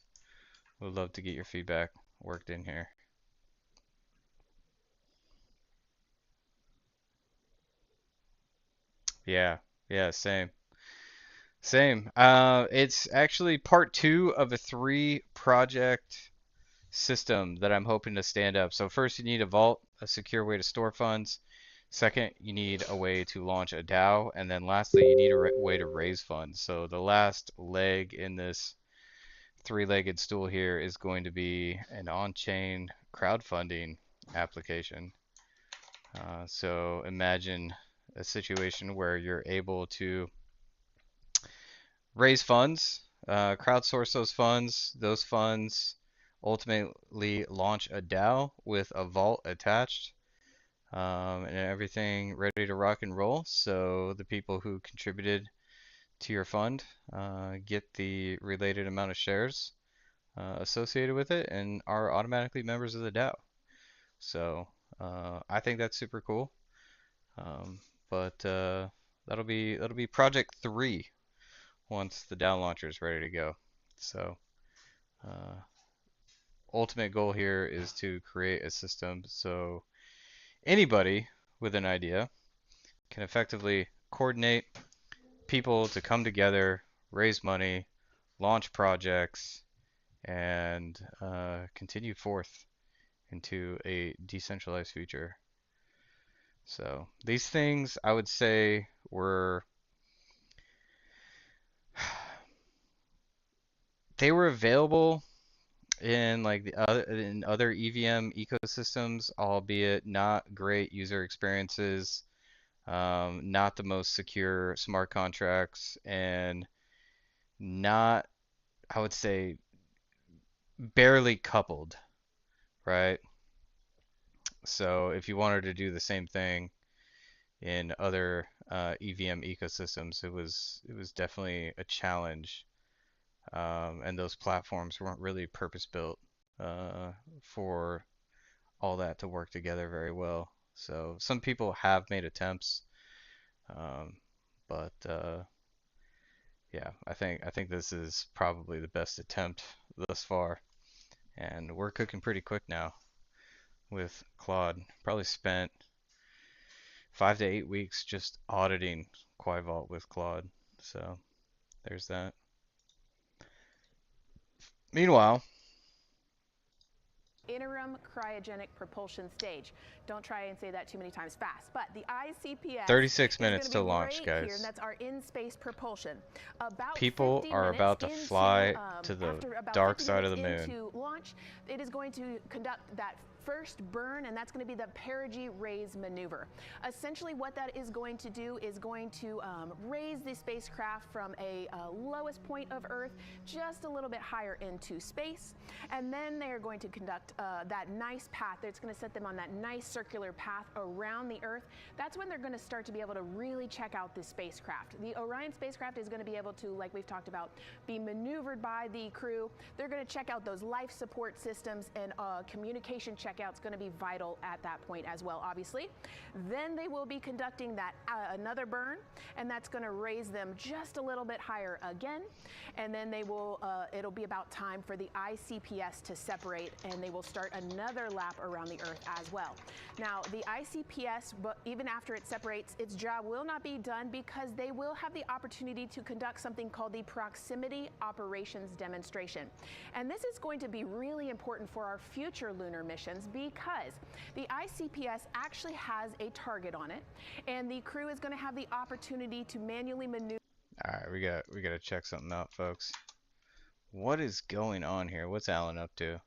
Would love to get your feedback worked in here. Yeah, yeah, same. Same. It's actually part two of a three project system that I'm hoping to stand up. So first you need a vault, a secure way to store funds. Second, you need a way to launch a DAO. And then lastly, you need a way to raise funds. So the last leg in this three-legged stool here is going to be an on-chain crowdfunding application. So imagine a situation where you're able to raise funds, crowdsource those funds. Those funds ultimately launch a DAO with a vault attached, and everything ready to rock and roll. So the people who contributed to your fund get the related amount of shares associated with it and are automatically members of the DAO. So I think that's super cool. But that'll be project 3 once the DAO launcher is ready to go. So ultimate goal here is to create a system so anybody with an idea can effectively coordinate people to come together, raise money, launch projects, and continue forth into a decentralized future. So these things I would say were they were available in like the other EVM ecosystems, albeit not great user experiences, not the most secure smart contracts, and not, I would say, barely coupled, right? So if you wanted to do the same thing in other EVM ecosystems, it was definitely a challenge, and those platforms weren't really purpose built for all that to work together very well. So some people have made attempts, but yeah, I think this is probably the best attempt thus far, and we're cooking pretty quick now with Claude. Probably spent 5 to 8 weeks just auditing Quai Vault with Claude. So there's that. Meanwhile, interim cryogenic propulsion stage. Don't try and say that too many times fast. But the ICPS 36 is going minutes to to be launch, right here, and guys. that's our in-space propulsion. About People 50 are minutes about to into, fly to the after about dark 50 side of minutes the moon. into launch, it is going to conduct that first burn, and that's going to be the perigee raise maneuver. Essentially what that is going to do is going to raise the spacecraft from a lowest point of Earth just a little bit higher into space, and then they are going to conduct that nice path. It's going to set them on that nice circular path around the Earth. That's when they're going to start to be able to really check out this spacecraft. The Orion spacecraft is going to be able to, like we've talked about, be maneuvered by the crew. They're going to check out those life support systems, and communication checkout's going to be vital at that point as well, obviously. Then they will be conducting that another burn, and that's going to raise them just a little bit higher again. And then they will, it'll be about time for the ICPS to separate, and they will start another lap around the Earth as well. Now, the ICPS, but even after it separates, its job will not be done, because they will have the opportunity to conduct something called the proximity operations demonstration. And this is going to be really important for our future lunar missions, because the ICPS actually has a target on it, and the crew is going to have the opportunity to manually maneuver. All right, we got to check something out, folks. What is going on here? What's Alan up to?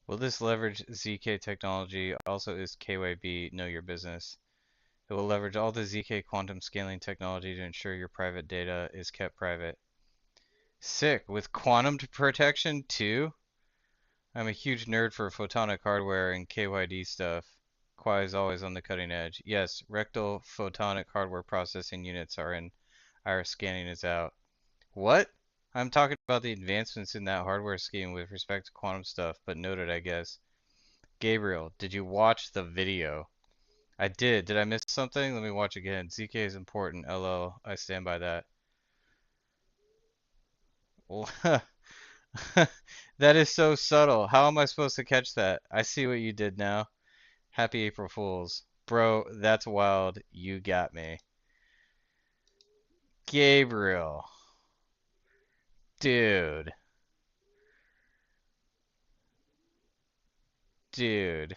Will this leverage ZK technology? Also, is KYB know your business? It will leverage all the ZK quantum scaling technology to ensure your private data is kept private. Sick. With quantum protection too? I'm a huge nerd for photonic hardware and KYD stuff. Quai is always on the cutting edge. Yes, rectal photonic hardware processing units are in. Iris scanning is out. What? I'm talking about the advancements in that hardware scheme with respect to quantum stuff, but noted, I guess. Gabriel, did you watch the video? I did. Did I miss something? Let me watch again. ZK is important. LL. I stand by that. That is so subtle. How am I supposed to catch that? I see what you did now. Happy April Fools. Bro, that's wild. You got me. Gabriel. Dude. Dude.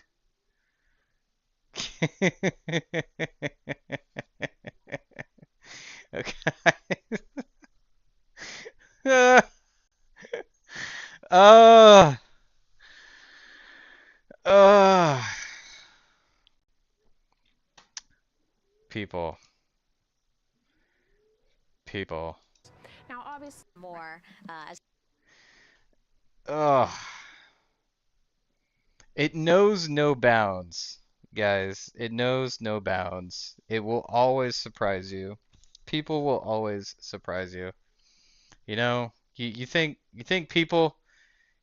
Okay. uh, uh, people. People. Now, obviously, more as Ugh. It knows no bounds, guys. It knows no bounds. It will always surprise you. People will always surprise you. You know, you think people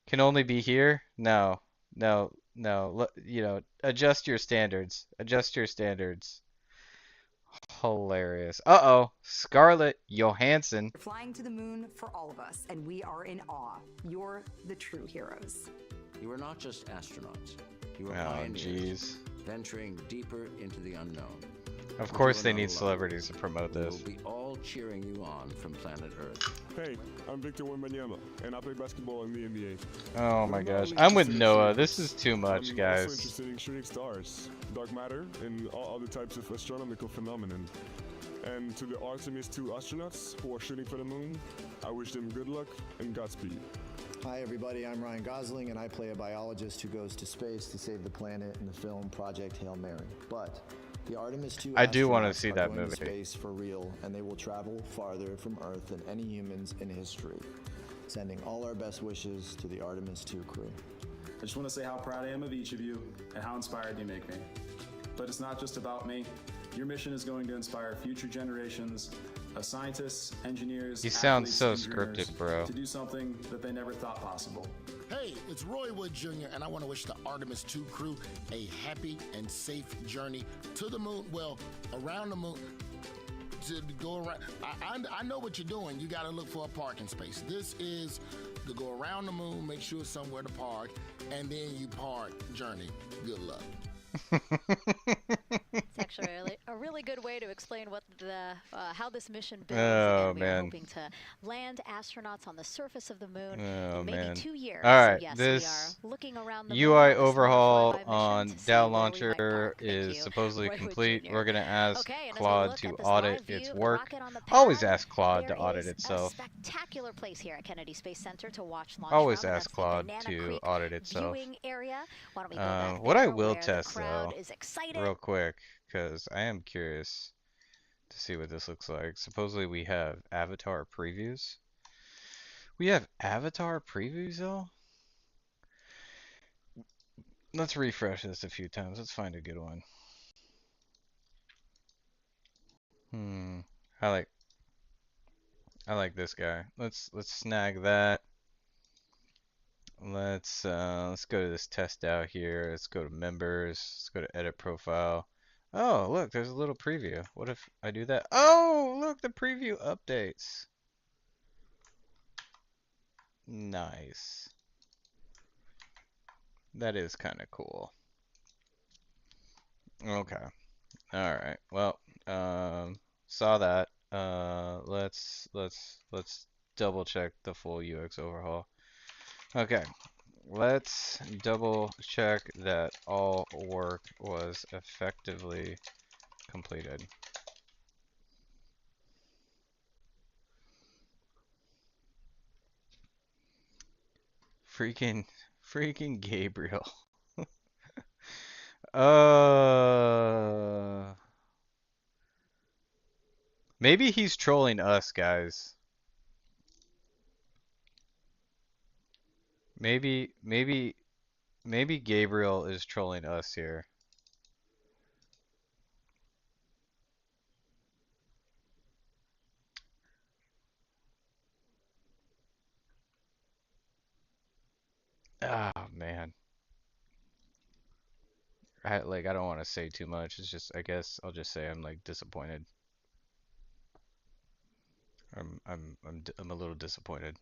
can only be here? No, no, no. You know, adjust your standards. Adjust your standards. Hilarious. Uh-oh, Scarlett Johansson. You're flying to the moon for all of us, and we are in awe. You're the true heroes. You are not just astronauts. You are Oh, pioneers, jeez. venturing deeper into the unknown. Of But course you they are not need alone. celebrities to promote We this. will be all cheering you on from planet Earth. Hey, I'm Victor Wembanyama, and I play basketball in the NBA. Oh But my I'm not gosh. only I'm with interested in Noah. astronauts, This is too much, I'm guys. also interested in shooting stars, dark matter, and all other types of astronomical phenomenon. And to the Artemis 2 astronauts who are shooting for the moon, I wish them good luck and Godspeed. Hi, everybody. I'm Ryan Gosling, and I play a biologist who goes to space to save the planet in the film Project Hail Mary. But the Artemis 2 I do wanna astronauts see are that going to movie. space for real, and they will travel farther from Earth than any humans in history. Sending all our best wishes to the Artemis 2 crew. I just want to say how proud I am of each of you and how inspired you make me. But it's not just about me. Your mission is going to inspire future generations of scientists, engineers, He sounds athletes, so and dreamers scripted, bro. to do something that they never thought possible. Hey, it's Roy Wood Jr., and I want to wish the Artemis 2 crew a happy and safe journey to the moon. Well, around the moon. To go around. I know what you're doing. You got to look for a parking space. This is to go around the moon, make sure it's somewhere to park, and then you park journey. Good luck. it's actually a really good way to explain what the how this mission builds. Oh, Again, we are man. hoping to land astronauts on the surface of the moon Oh in maybe man. 2 years. All right, so yes, this we are looking around the UI moon on this overhaul little flyby on mission to see Dow where we might Launcher park. Thank is you, supposedly Roy Wood complete. Jr. We're gonna ask Okay, and as we Claude look to at this audit live its view of the work. rocket on the Always pad, ask Claude to there audit is itself. A spectacular place here at Kennedy Space Center to watch launch Always from, and ask that's the Claude Banana to Creek audit itself. viewing area. Why don't we go back What I there will where test the crowd though, is excited. real quick, because I am curious to see what this looks like. Supposedly we have avatar previews. We have avatar previews though? Let's refresh this a few times. Let's find a good one. I like this guy. Let's snag that. Let's go to this test out here. Let's go to members. Let's go to edit profile. Oh, look, there's a little preview. What if I do that? Oh, look, the preview updates. Nice. That is kind of cool. Okay. All right. Well, saw that. Let's double check the full UX overhaul. Okay. Let's double check that all work was effectively completed. Freaking Freaking Gabriel. Uh, maybe he's trolling us, guys. Maybe Gabriel is trolling us here. Ah, man. I don't want to say too much. It's just I guess I'll just say I'm like disappointed. I'm a little disappointed.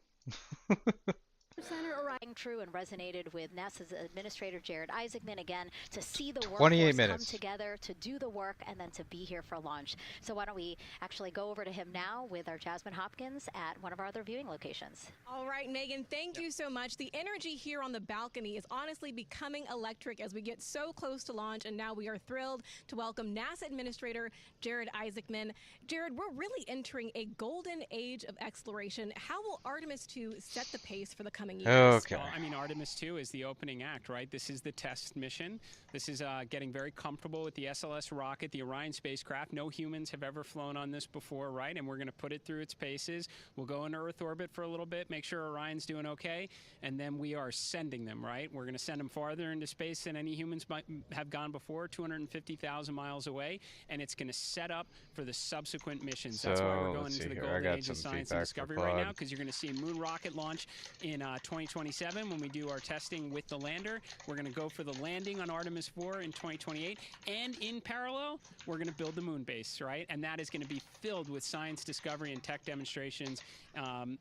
Center Orion true and resonated with NASA's Administrator Jared Isaacman again to see the 28 workforce come minutes. together to do the work and then to be here for launch. So why don't we actually go over to him now with our Jasmine Hopkins at one of our other viewing locations. All right, Megan, thank you so much. The energy here on the balcony is honestly becoming electric as we get so close to launch, and now we are thrilled to welcome NASA Administrator Jared Isaacman. Jared, we're really entering a golden age of exploration. How will Artemis 2 set the pace for the coming years? Okay. Well, I mean, Artemis 2 is the opening act, right? This is the test mission. This is getting very comfortable with the SLS rocket, the Orion spacecraft. No humans have ever flown on this before, right? And we're going to put it through its paces. We'll go into Earth orbit for a little bit, make sure Orion's doing okay, and then we are sending them, right? We're going to send them farther into space than any humans might have gone before, 250,000 miles away, and it's going to set up for the subsequent missions. That's why we're going into the golden age of science and discovery right now, because you're going to see a moon rocket launch in 2027 when we do our testing with the lander. We're going to go for the landing on Artemis 4 in 2028, and in parallel, we're going to build the moon base, right? And that is going to be filled with science discovery and tech demonstrations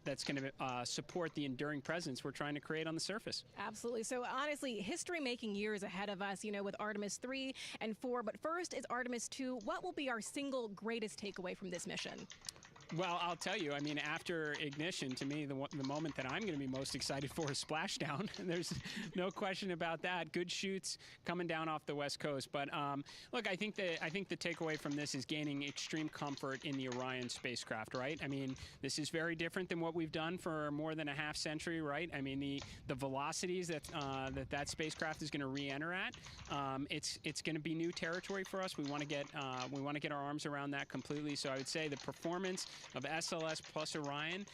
that's going to support the enduring presence we're trying to create on the surface. Absolutely. So honestly, history-making years ahead of us, you know, with Artemis 3 and 4. But first is Artemis 2. What will be our single greatest takeaway from this mission? Well, I'll tell you, I mean, after ignition, to me, the moment that I'm going to be most excited for is splashdown. There's no question about that. Good shoots coming down off the West Coast. But look, I think the takeaway from this is gaining extreme comfort in the Orion spacecraft, right? I mean, this is very different than what we've done for more than a half century, right? I mean, the velocities that spacecraft is going to re-enter at, it's going to be new territory for us. We want to get our arms around that completely. So I would say the performance of SLS plus Orion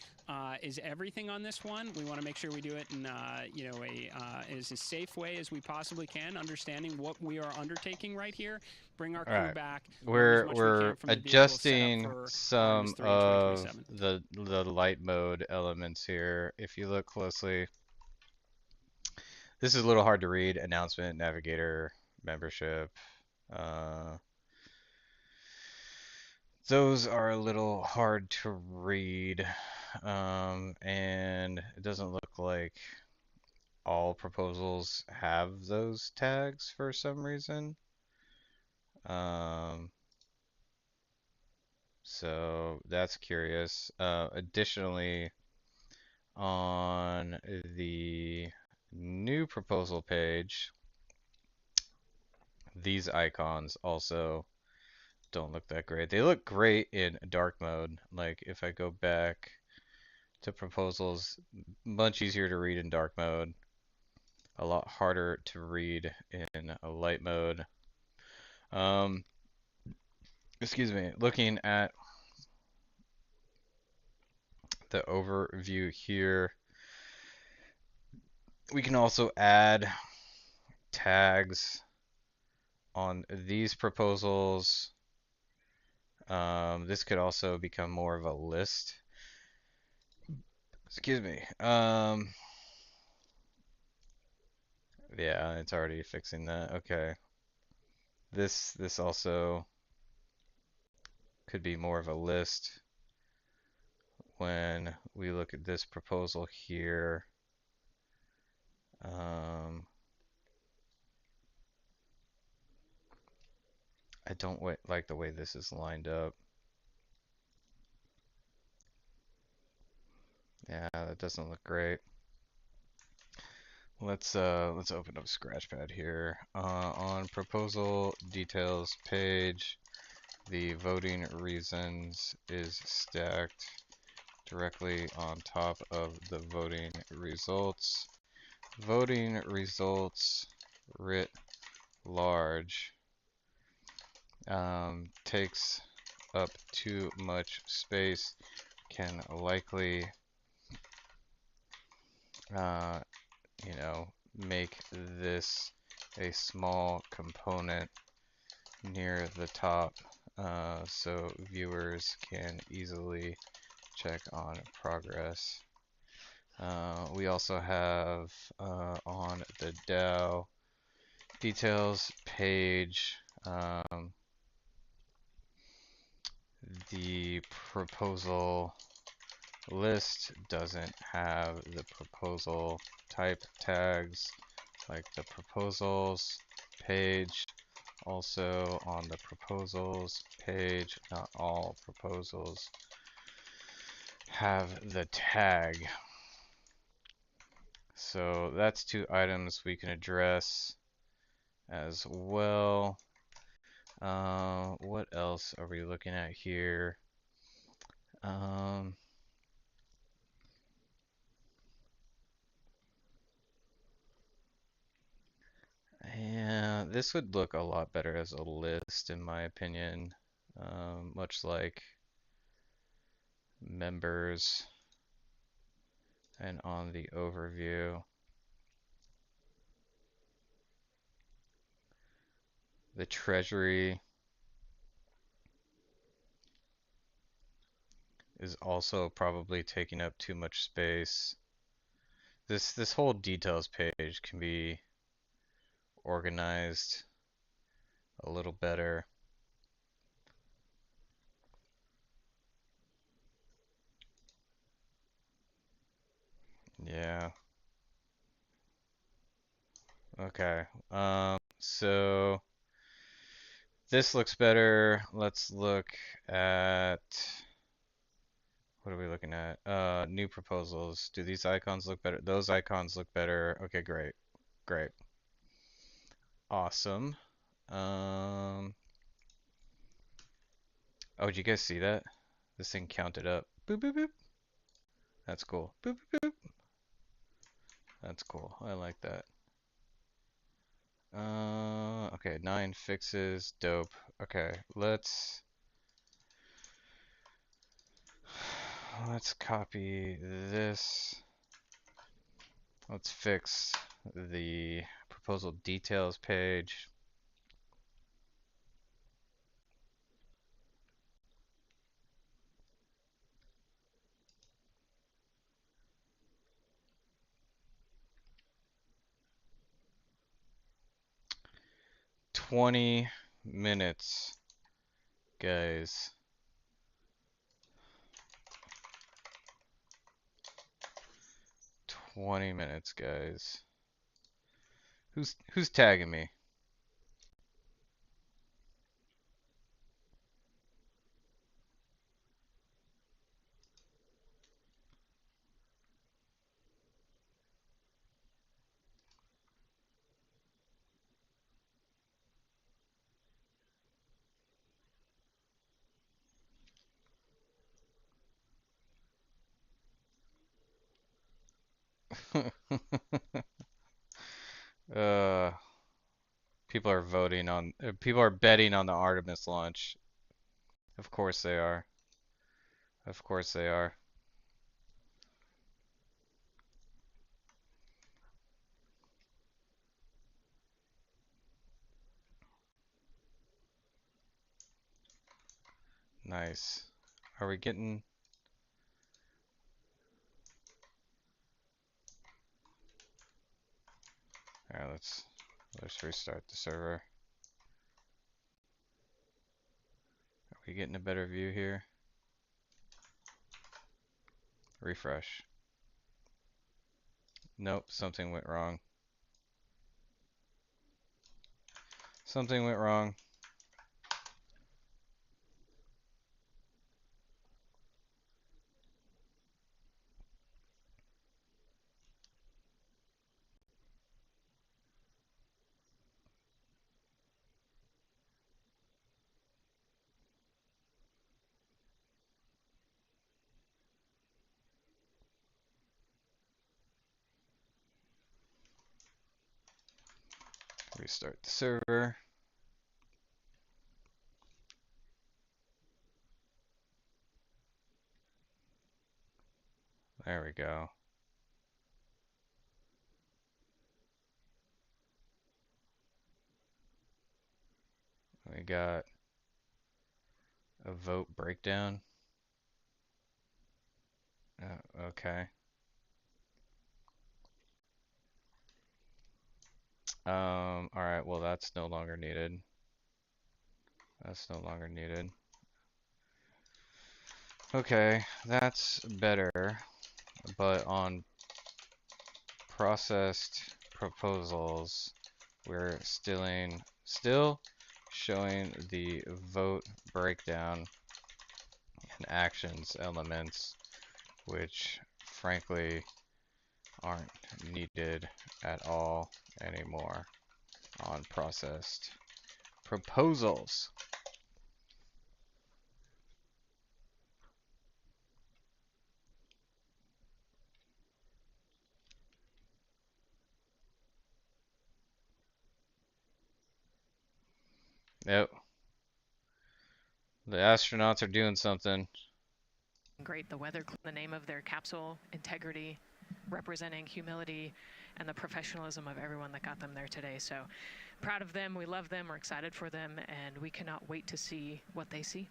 is everything on this one. We want to make sure we do it in as a safe way as we possibly can, understanding what we are undertaking right here. Bring our crew back. We're adjusting some of the light mode elements here. If you look closely, this is a little hard to read. Announcement, navigator, membership. Those are a little hard to read, and it doesn't look like all proposals have those tags for some reason. So that's curious. Additionally, on the new proposal page, these icons also don't look that great. They look great in dark mode. Like if I go back to proposals, much easier to read in dark mode, a lot harder to read in a light mode. Excuse me, looking at the overview here, we can also add tags on these proposals. This could also become more of a list. Excuse me. Yeah, it's already fixing that. Okay. This also could be more of a list when we look at this proposal here. I don't like the way this is lined up. Yeah, that doesn't look great. Let's open up Scratchpad here. On proposal details page, the voting reasons is stacked directly on top of the voting results. voting results writ large takes up too much space, can likely, you know, make this a small component near the top so viewers can easily check on progress. We also have on the DAO details page the proposal list doesn't have the proposal type tags like the proposals page. Also on the proposals page, not all proposals have the tag. So that's two items we can address as well. What else are we looking at here? Yeah, this would look a lot better as a list, in my opinion. Much like members and on the overview. The treasury is also probably taking up too much space. This whole details page can be organized a little better. Yeah. Okay. So this looks better. Let's look at what are we looking at? New proposals. Do these icons look better? Those icons look better. Okay, great. Great. Awesome. Oh, did you guys see that? This thing counted up. Boop, boop, boop. That's cool. Boop, boop, boop. That's cool. I like that. Okay, 9 fixes. Dope. Okay, let's copy this. Let's fix the proposal details page. "20 minutes, guys." 20 minutes, guys. Who's tagging me? uh People are voting on people are betting on the Artemis launch. Of course they are. Of course they are. Nice. Are we getting Alright, let's restart the server. Are we getting a better view here? Refresh. Nope, something went wrong. Something went wrong. Restart the server. There we go. We got a vote breakdown. Okay. All right, well, that's no longer needed. That's no longer needed. Okay, that's better, but on processed proposals, we're still showing the vote breakdown and actions elements, which frankly aren't needed at all anymore on processed proposals. Yep. The astronauts are doing something. Great. The weather, the name of their capsule, integrity, representing humility, and the professionalism of everyone that got them there today. So proud of them. We love them. We're excited for them, and we cannot wait to see what they see.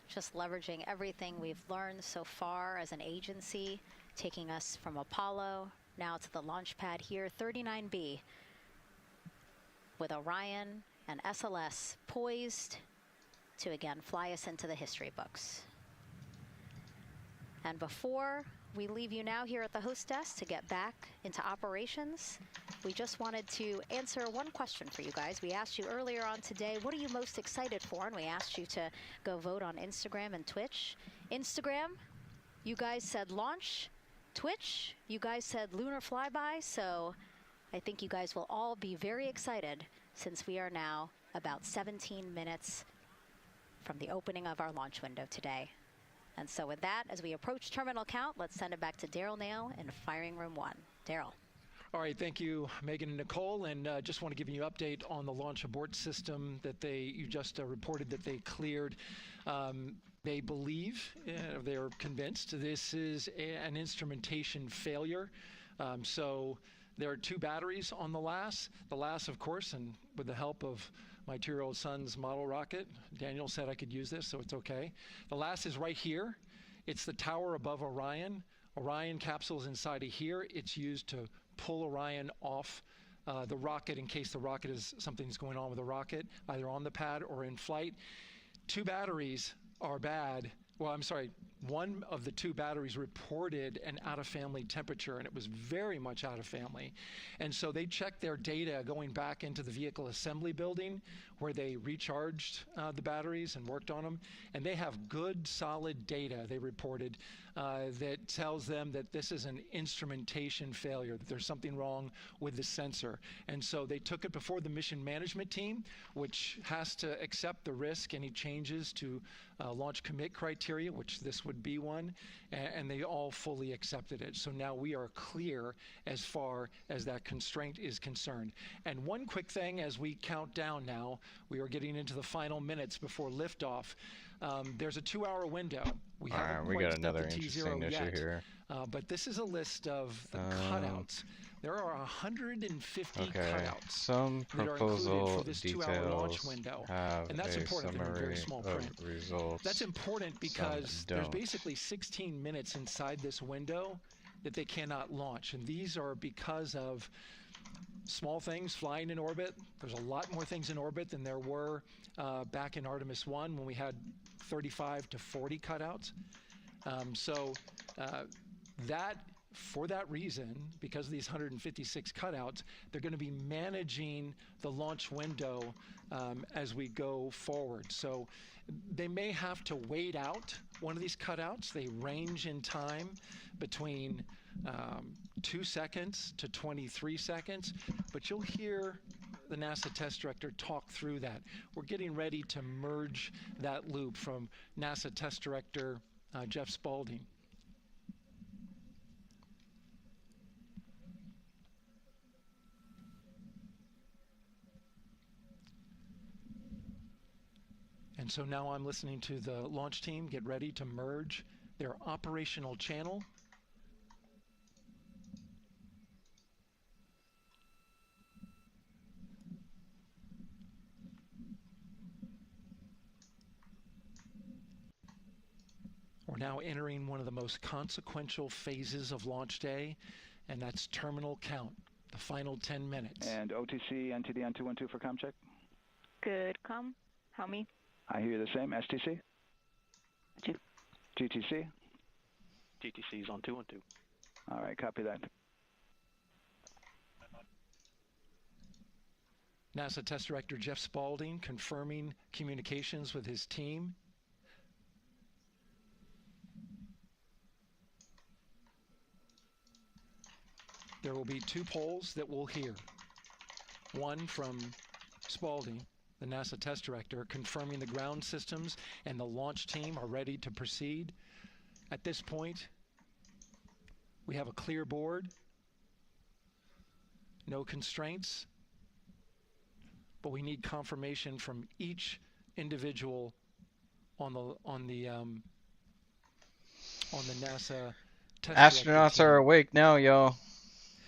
Just leveraging everything we've learned so far as an agency, taking us from Apollo now to the launch pad here, 39B, with Orion and SLS poised to again fly us into the history books. And before we leave you now here at the host desk to get back into operations, we just wanted to answer one question for you guys. We asked you earlier on today, what are you most excited for? And we asked you to go vote on Instagram and Twitch. Instagram, you guys said launch. Twitch, you guys said lunar flyby. So I think you guys will all be very excited since we are now about 17 minutes from the opening of our launch window today. And so with that, as we approach terminal count, let's send it back to Daryl Nail in firing room 1. Daryl. All right, thank you, Megan and Nicole, and just want to give you an update on the launch abort system that you just reported that they cleared. They believe, they're convinced, this is an instrumentation failure. So there are 2 batteries on the LAS. The LAS, of course, and with the help of my 2-year-old son's model rocket, Daniel said I could use this, so it's okay. The LAS is right here. It's the tower above Orion. Orion capsule is inside of here. It's used to pull Orion off the rocket in case something's going on with the rocket, either on the pad or in flight. 2 batteries are bad. Well, I'm sorry, one of the 2 batteries reported an out-of-family temperature, and it was very much out of family. And so they checked their data going back into the vehicle assembly building where they recharged the batteries and worked on them. And they have good, solid data, they reported, that tells them that this is an instrumentation failure, that there's something wrong with the sensor. And so they took it before the mission management team, which has to accept the risk, any changes to launch commit criteria, which this would be one, and they all fully accepted it. So now we are clear as far as that constraint is concerned. And one quick thing as we count down now, we are getting into the final minutes before liftoff. There's a 2-hour window. We haven't we quite got set another the interesting T0 issue yet, here. but this is a list of the cutouts. There are 150 cutouts Some that are included proposal for this 2-hour launch details window, have and that's a important in summary very small print. of results. That's important because Some there's don't. basically 16 minutes inside this window that they cannot launch, and these are because of small things flying in orbit. There's a lot more things in orbit than there were back in Artemis 1 when we had 35 to 40 cutouts. For that reason, because of these 156 cutouts, they're going to be managing the launch window as we go forward. So they may have to wait out one of these cutouts. They range in time between 2 seconds to 23 seconds, but you'll hear the NASA test director talk through that. We're getting ready to merge that loop from NASA test director Jeff Spaulding. And so now I'm listening to the launch team get ready to merge their operational channel. We're now entering one of the most consequential phases of launch day, and that's terminal count, the final 10 minutes. And OTC, NTD on 212 for comm check. Good comm. How me? I hear the same. STC? GTC? GTC is on 212. All right, copy that. NASA Test Director Jeff Spaulding confirming communications with his team. There will be 2 polls that we'll hear. One from Spaulding, the NASA Test Director, confirming the ground systems and the launch team are ready to proceed. At this point, we have a clear board, no constraints, but we need confirmation from each individual on the NASA Test Astronauts are awake now, y'all.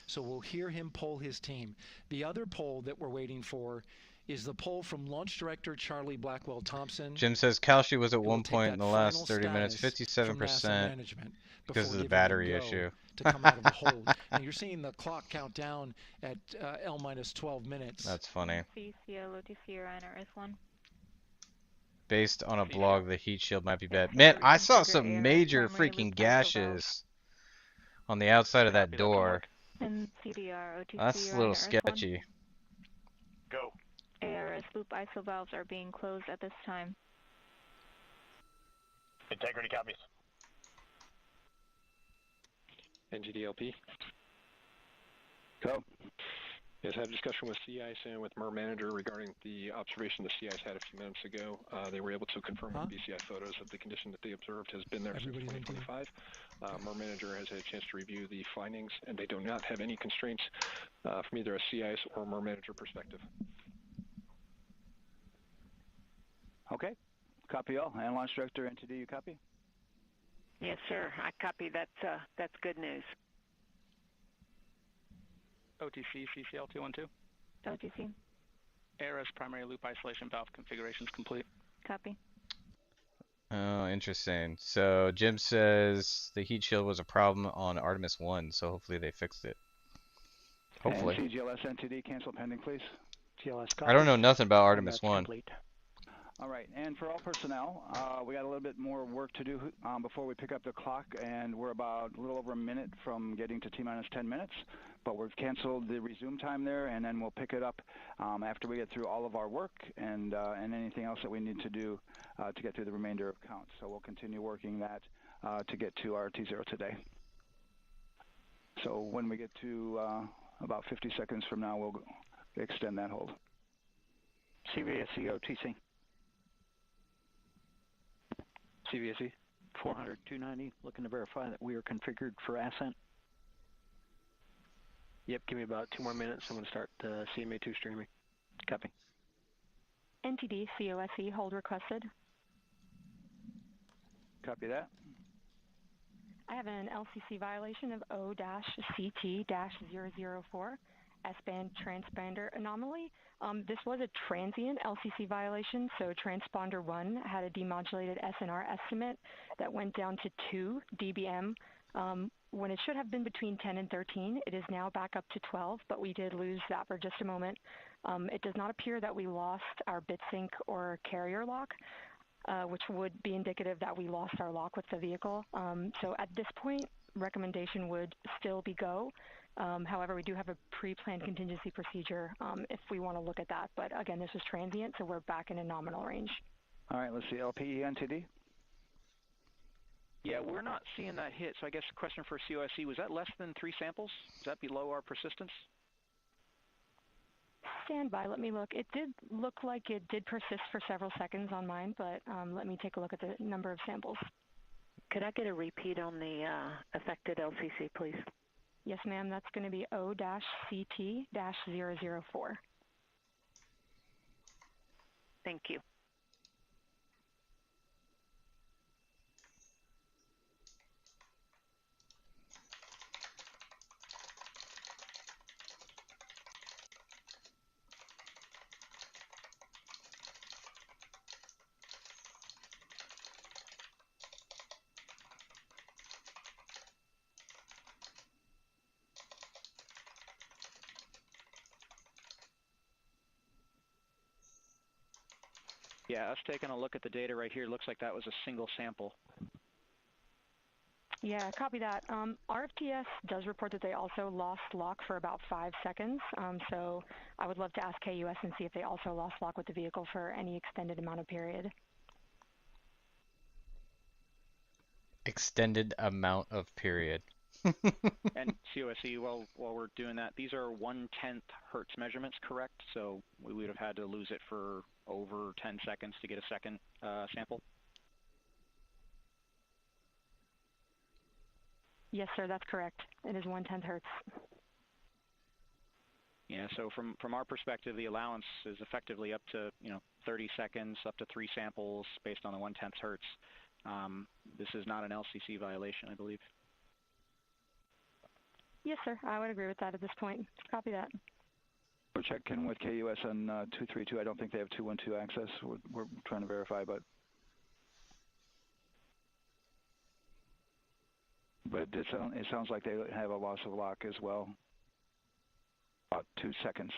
So we'll hear him poll his team. The other poll that we're waiting for is the poll from Launch Director Charlie Blackwell Thompson. Jim says Kalshi was at one point in the last 30 minutes, 57% because of the battery issue. To come out of the hold. And you're seeing the clock count down at L-minus 12 minutes. That's funny. CCL, OTC, Orion, or S1. Based on a blog, the heat shield might be bad. Man, I saw some major freaking gashes on the outside of that door. And CDR, OTC, That's a little sketchy. Go. ARS loop ISO valves are being closed at this time. Integrity copies. NGDLP. Go. Yes, I had a discussion with sea ice and with MER manager regarding the observation the sea ice had a few minutes ago. They were able to confirm with BCI photos that the condition that they observed has been there since 2025. MER manager has had a chance to review the findings, and they do not have any constraints from either a sea ice or MER manager perspective. Okay. Copy all. And Launch Director, NTD, you copy? Yes, sir. I copy. That's good news. OTC, CCL 212. OTC. ARS primary loop isolation valve configuration is complete. Copy. Oh, interesting. So Jim says the heat shield was a problem on Artemis 1, so hopefully they fixed it. Hopefully. And CGLS, NTD, cancel pending, please. GLS I don't know nothing about Artemis 1. Complete. All right, and for all personnel, we got a little bit more work to do before we pick up the clock, and we're about a little over a minute from getting to T-minus 10 minutes, but we've canceled the resume time there, and then we'll pick it up after we get through all of our work and anything else that we need to do to get through the remainder of count. So we'll continue working that to get to our T0 today. So when we get to about 50 seconds from now, we'll extend that hold. CVSE OTC. CVSE 400 290, looking to verify that we are configured for ascent. Yep, give me about 2 more minutes. I'm going to start CMA2 streaming. Copy. NTD, COSE, hold requested. Copy that. I have an LCC violation of O-CT-004, S-band transponder anomaly. This was a transient LCC violation, so transponder 1 had a demodulated SNR estimate that went down to 2 dBm when it should have been between 10 and 13. It is now back up to 12, but we did lose that for just a moment. It does not appear that we lost our bit sync or carrier lock, which would be indicative that we lost our lock with the vehicle. So at this point, recommendation would still be go. However, we do have a pre-planned contingency procedure if we want to look at that. But again, this is transient, so we're back in a nominal range. All right, let's see. LPE, NTD? Yeah, we're not seeing that hit. So I guess the question for COSE, was that less than 3 samples? Is that below our persistence? Stand by. Let me look. It did look like it did persist for several seconds on mine, but let me take a look at the number of samples. Could I get a repeat on the affected LCC, please? Yes, ma'am. That's going to be O-CT-004. Thank you. Yeah, us taking a look at the data right here, looks like that was a single sample. Yeah, copy that. RFTS does report that they also lost lock for about 5 seconds. So I would love to ask KUS and see if they also lost lock with the vehicle for any extended amount of period. Extended amount of period. And COSE, while we're doing that, these are 1/10 hertz measurements, correct? So we would have had to lose it for over 10 seconds to get a second sample? Yes, sir, that's correct. It is 1/10 hertz. Yeah, so from our perspective, the allowance is effectively up to 30 seconds, up to 3 samples based on the 1/10 hertz. This is not an LCC violation, I believe. Yes, sir, I would agree with that at this point. Copy that. We're checking with KUS on 232. I don't think they have 212 access. We're trying to verify, but it sounds like they have a loss of lock as well. About 2 seconds.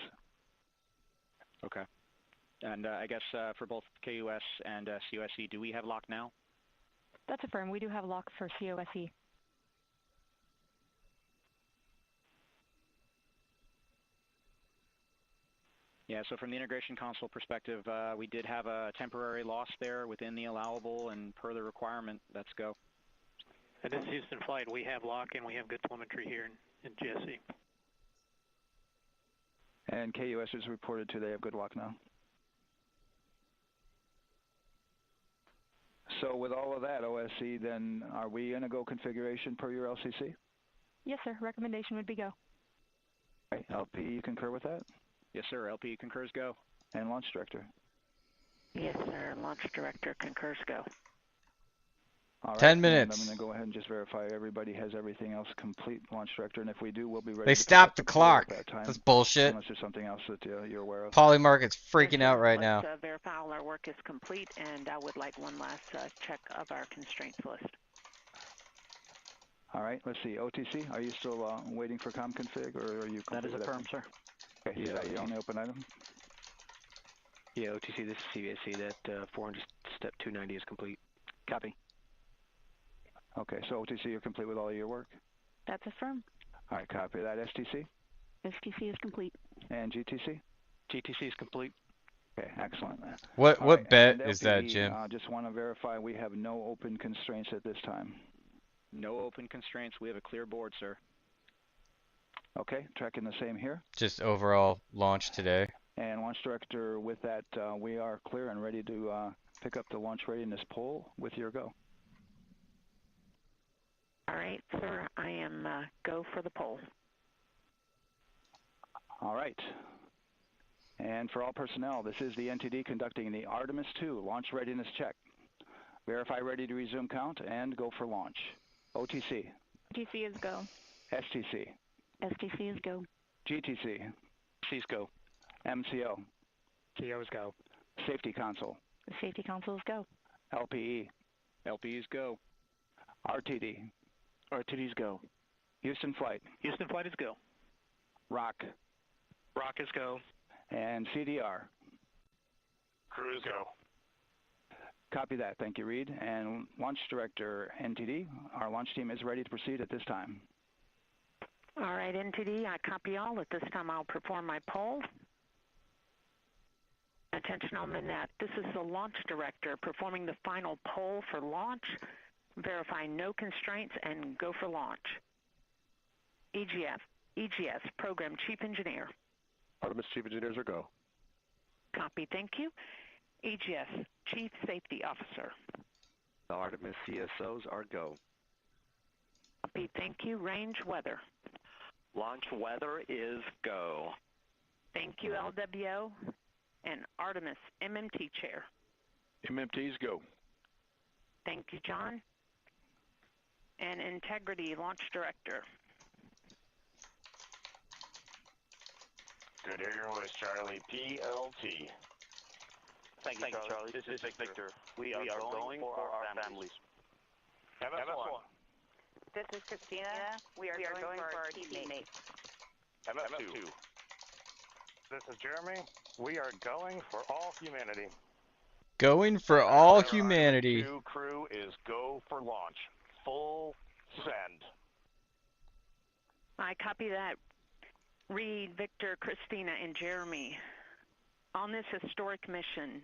Okay. And I guess for both KUS and COSE, do we have lock now? That's affirmed. We do have lock for COSE. Yeah, so from the integration console perspective, we did have a temporary loss there within the allowable, and per the requirement, let's go. And this is Houston Flight. We have lock and we have good telemetry here in GSE. And KUS is reported to they have good lock now. So with all of that, OSC, then are we in a go configuration per your LCC? Yes, sir. Recommendation would be go. Okay. LP, you concur with that? Yes, sir. LP concurs go. And Launch Director? Yes, sir. Launch Director concurs go. All right. 10 minutes. I'm going to go ahead and just verify everybody has everything else complete, Launch Director, and if we do, we'll be ready They to stopped the pick up poll clock. at that time. That's bullshit. Unless there's something else that you're aware of. Polymarket's freaking out right now. Let's verify all our work is complete, and I would like one last check of our constraints list. All right, let's see. OTC, are you still waiting for ComConfig, or are you? That is affirmed, sir. Okay, Yeah, is that your only open item? Yeah, OTC, this is CVSC. That 400 step 290 is complete. Copy. Okay, so OTC, you're complete with all your work? That's affirmed. All right, copy that. STC? STC is complete. And GTC? GTC is complete. Okay, excellent. What bet is that, Jim? Just want to verify we have no open constraints at this time. No open constraints. We have a clear board, sir. Okay, tracking the same here. Just overall launch today. And Launch Director, with that, we are clear and ready to pick up the launch readiness poll with your go. All right, sir. I am go for the poll. All right. And for all personnel, this is the NTD conducting the Artemis 2 launch readiness check. Verify ready to resume count and go for launch. OTC. GTC is go. STC. STC is go. GTC. C's go. MCO. CO's go. Safety Console. The safety console is go. LPE. LPE's go. RTD. RTD's go. Houston Flight. Houston Flight is go. ROC. Rock is go. And CDR. Cruise go. Copy that. Thank you, Reed. And Launch Director NTD, our launch team is ready to proceed at this time. All right, NTD, I copy all. At this time, I'll perform my poll. Attention on the net. This is the Launch Director performing the final poll for launch, verifying no constraints, and go for launch. EGS, Program Chief Engineer. Artemis Chief Engineers are go. Copy, thank you. EGS, Chief Safety Officer. The Artemis CSOs are go. Copy, thank you. Range Weather. Launch weather is go. Thank you, LWO. And Artemis MMT Chair. MMT's go. Thank you, John. And Integrity Launch Director. Good to hear your voice, Charlie. PLT. Thank you, Charlie. This is Victor. We are going for our families. MS1. This is Christina. We are going for our teammates. MS2. This is Jeremy. We are going for all humanity. Going for all humanity. Artemis 2 crew is go for launch. Full send. I copy that. Reed, Victor, Christina, and Jeremy. On this historic mission,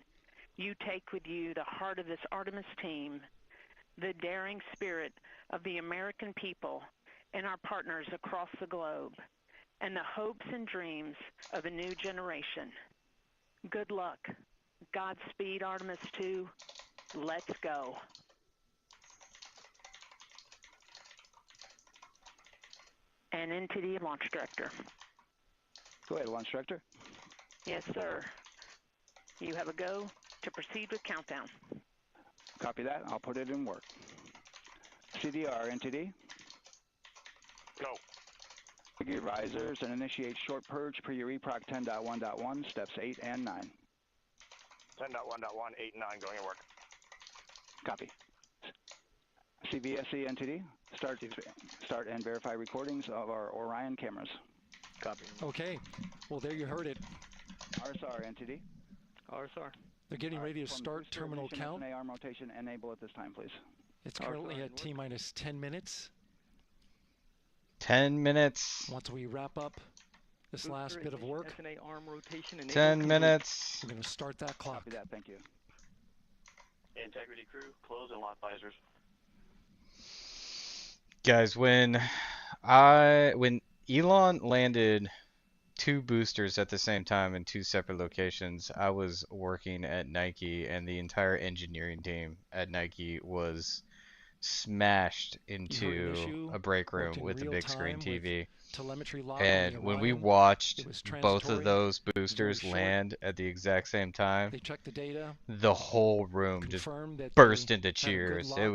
you take with you the heart of this Artemis team, the daring spirit of the American people and our partners across the globe, and the hopes and dreams of a new generation. Good luck. Godspeed, Artemis 2. Let's go. And NTD Launch Director. Go ahead, Launch Director. Yes, sir. You have a go to proceed with countdown. Copy that. I'll put it in work. CDR, NTD. Go. Gear risers and initiate short purge per your EPROC 10.1.1, steps 8 and 9. 10.1.1, 8 and 9 going to work. Copy. CVSE NTD, start and verify recordings of our Orion cameras. Copy. Okay. Well, there you heard it. RSR NTD. RSR. They're getting ready to start terminal count. arm rotation enable at this time, please. It's currently at T-minus 10 minutes. 10 minutes. Once we wrap up this last bit of work, SNA arm rotation 10 minutes. we're going to start that clock. Copy that. Thank you. Integrity crew, close and lock visors. Guys, when Elon landed 2 boosters at the same time in 2 separate locations, I was working at Nike, and the entire engineering team at Nike was smashed into a break room with a big screen TV. Telemetry log And when we watched both of those boosters land at the exact same time, they checked the data, the whole room just that burst they into had a good cheers. lock. It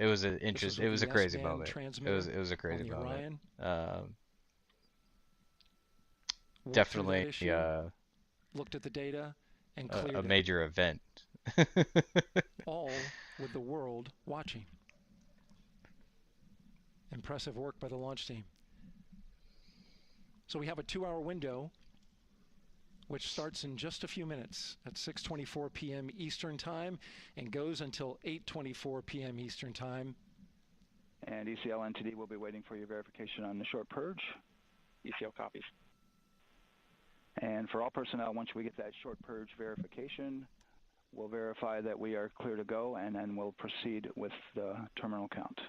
was an interest. It was a the crazy S-band moment. It transmitter was a crazy on the moment. Orion. Worked through that Definitely issue, looked at the data and cleared a it. major event. All with the world watching. Impressive work by the launch team. So we have a 2-hour window, which starts in just a few minutes at 6:24 p.m. Eastern Time and goes until 8:24 p.m. Eastern Time. And ECL NTD will be waiting for your verification on the short purge. ECL copies. And for all personnel, once we get that short purge verification, we'll verify that we are clear to go, and then we'll proceed with the terminal count.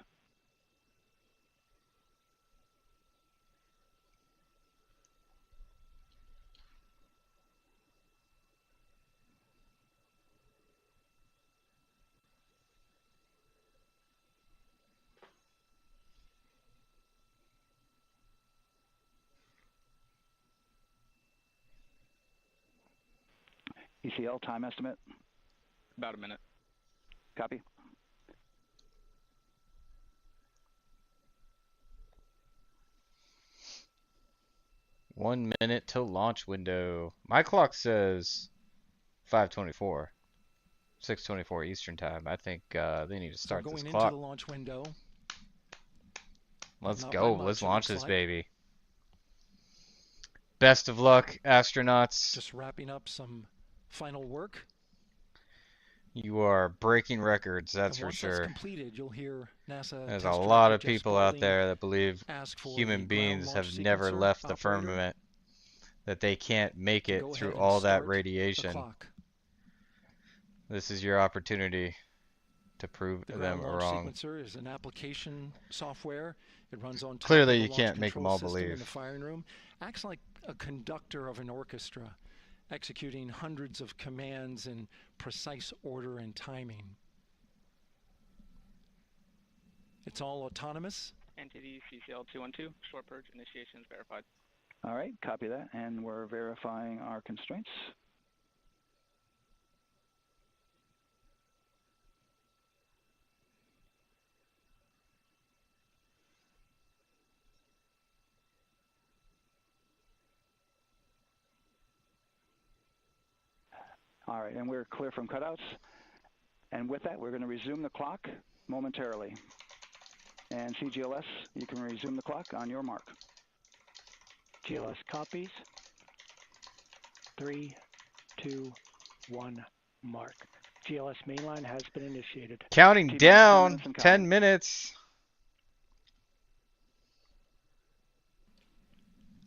ECL time estimate? About a minute. Copy. One minute till launch window. My clock says 5:24, 6:24 Eastern Time. I think they need to start so this going clock. into the launch window. Let's Not go. by Let's much, launch it looks this like. baby. Best of luck, astronauts. Just wrapping up some final work. You are breaking records, that's And for once sure. that's completed, you'll hear NASA There's Test a lot Director of Jeff people out Spaulding there that believe ask for human the ground beings launch have never sequencer left the operator firmament, that they can't make to it go through ahead and all that start the radiation. clock. This is your opportunity to prove The them ground launch wrong. sequencer is an application software. It runs on top Clearly, of you the can't launch make them control all system in believe. the firing room. Acts like a conductor of an orchestra, executing hundreds of commands in precise order and timing. It's all autonomous. NTD CCL 212, short purge initiations verified. All right, copy that, and we're verifying our constraints. All right, and we're clear from cutouts. And with that, we're going to resume the clock momentarily. And CGLS, you can resume the clock on your mark. GLS copies. 3, 2, 1, mark. GLS mainline has been initiated. Counting T-minus 10 down, minutes and 10 counting. minutes.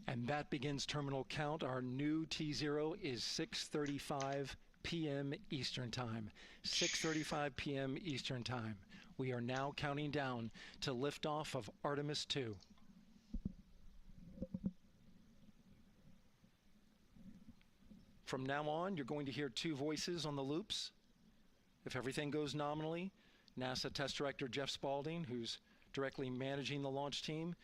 And that begins terminal count. Our new T0 is 6:35 p.m. Eastern Time. 6:35 p.m. Eastern Time. We are now counting down to liftoff of Artemis 2. From now on, you're going to hear two voices on the loops. If everything goes nominally, NASA Test Director Jeff Spaulding, who's directly managing the launch team,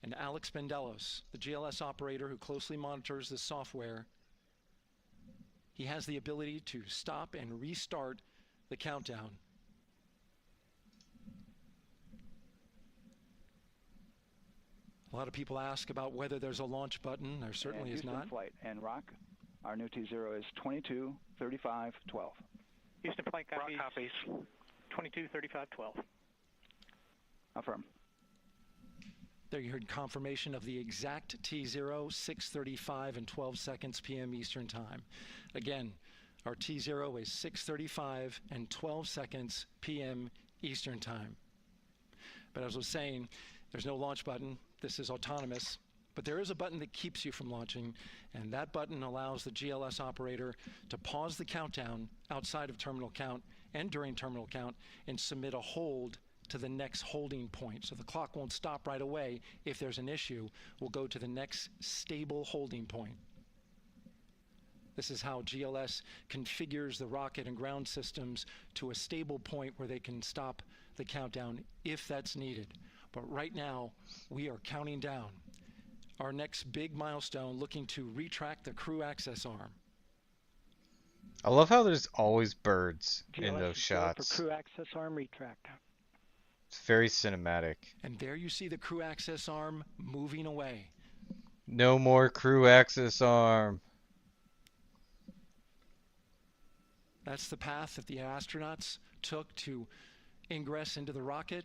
and Alex Bendelos, the GLS operator who closely monitors the software. He has the ability to stop and restart the countdown. A lot of people ask about whether there's a launch button. There certainly is not. Flight and Rock, our new T0 is 22:35:12. Houston flight copies. Rock copies. 22:35:12. Affirm. There you heard confirmation of the exact T0, 6:35 and 12 seconds p.m. Eastern Time. Again, our T0 is 6:35 and 12 seconds p.m. Eastern Time. But as I was saying, there's no launch button. This is autonomous. But there is a button that keeps you from launching, and that button allows the GLS operator to pause the countdown outside of terminal count and during terminal count and submit a hold to the next holding point. So the clock won't stop right away. If there's an issue, we'll go to the next stable holding point. This is how GLS configures the rocket and ground systems to a stable point where they can stop the countdown if that's needed. But right now, we are counting down. Our next big milestone, looking to retract the crew access arm. I love how there's always birds in GLS those is go shots. for crew access arm retract. It's very cinematic. And there you see the crew access arm moving away. No more crew access arm. That's the path that the astronauts took to ingress into the rocket.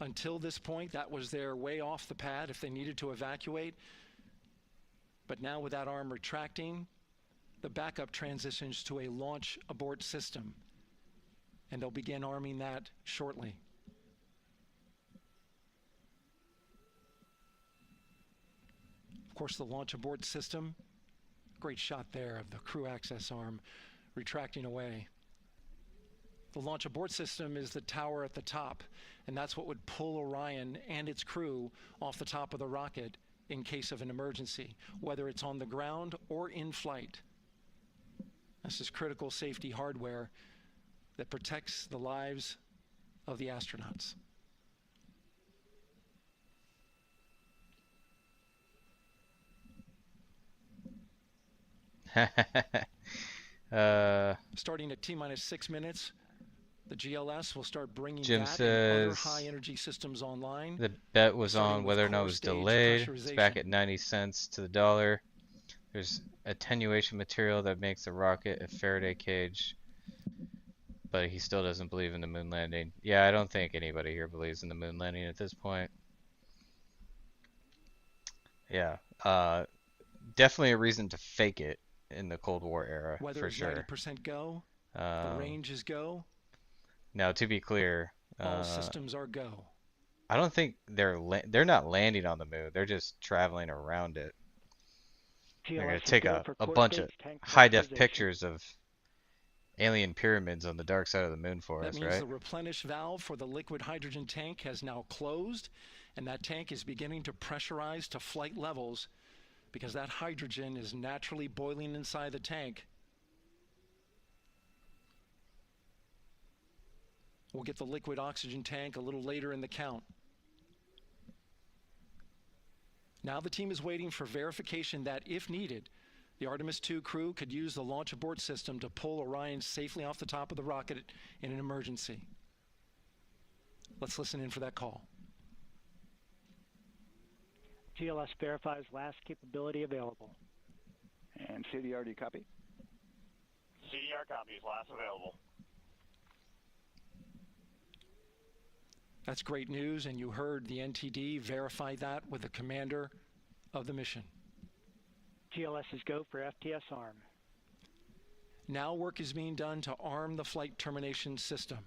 Until this point, that was their way off the pad if they needed to evacuate. But now with that arm retracting, the backup transitions to a launch abort system. And they'll begin arming that shortly. Of course, the launch abort system, great shot there of the crew access arm retracting away. The launch abort system is the tower at the top, and that's what would pull Orion and its crew off the top of the rocket in case of an emergency, whether it's on the ground or in flight. This is critical safety hardware that protects the lives of the astronauts. Starting at T-minus 6 minutes, the GLS will start bringing Jim that and other says high-energy systems online. the bet was starting on with whether or not it core was stage delayed. It's back pressurization. at 90 cents to the dollar. There's attenuation material that makes the rocket a Faraday cage. But he still doesn't believe in the moon landing. Yeah, I don't think anybody here believes in the moon landing at this point. Yeah, definitely a reason to fake it in the Cold War era, Weather for is sure. 90% go. The range is go. Now, to be clear, All systems are go. I don't think they're not landing on the moon. They're just traveling around it. They're gonna GLS is take go a for bunch core of stage tank high-def pressurization. pictures of alien pyramids on the dark side of the moon for That us, means right? the replenish valve for the liquid hydrogen tank has now closed, and that tank is beginning to pressurize to flight levels because that hydrogen is naturally boiling inside the tank. We'll get the liquid oxygen tank a little later in the count. Now the team is waiting for verification that, if needed, the Artemis 2 crew could use the launch abort system to pull Orion safely off the top of the rocket in an emergency. Let's listen in for that call. GLS verifies last capability available. And CDR, do you copy? CDR copies, last available. That's great news, and you heard the NTD verify that with the commander of the mission. GLS is go for FTS arm. Now work is being done to arm the flight termination system.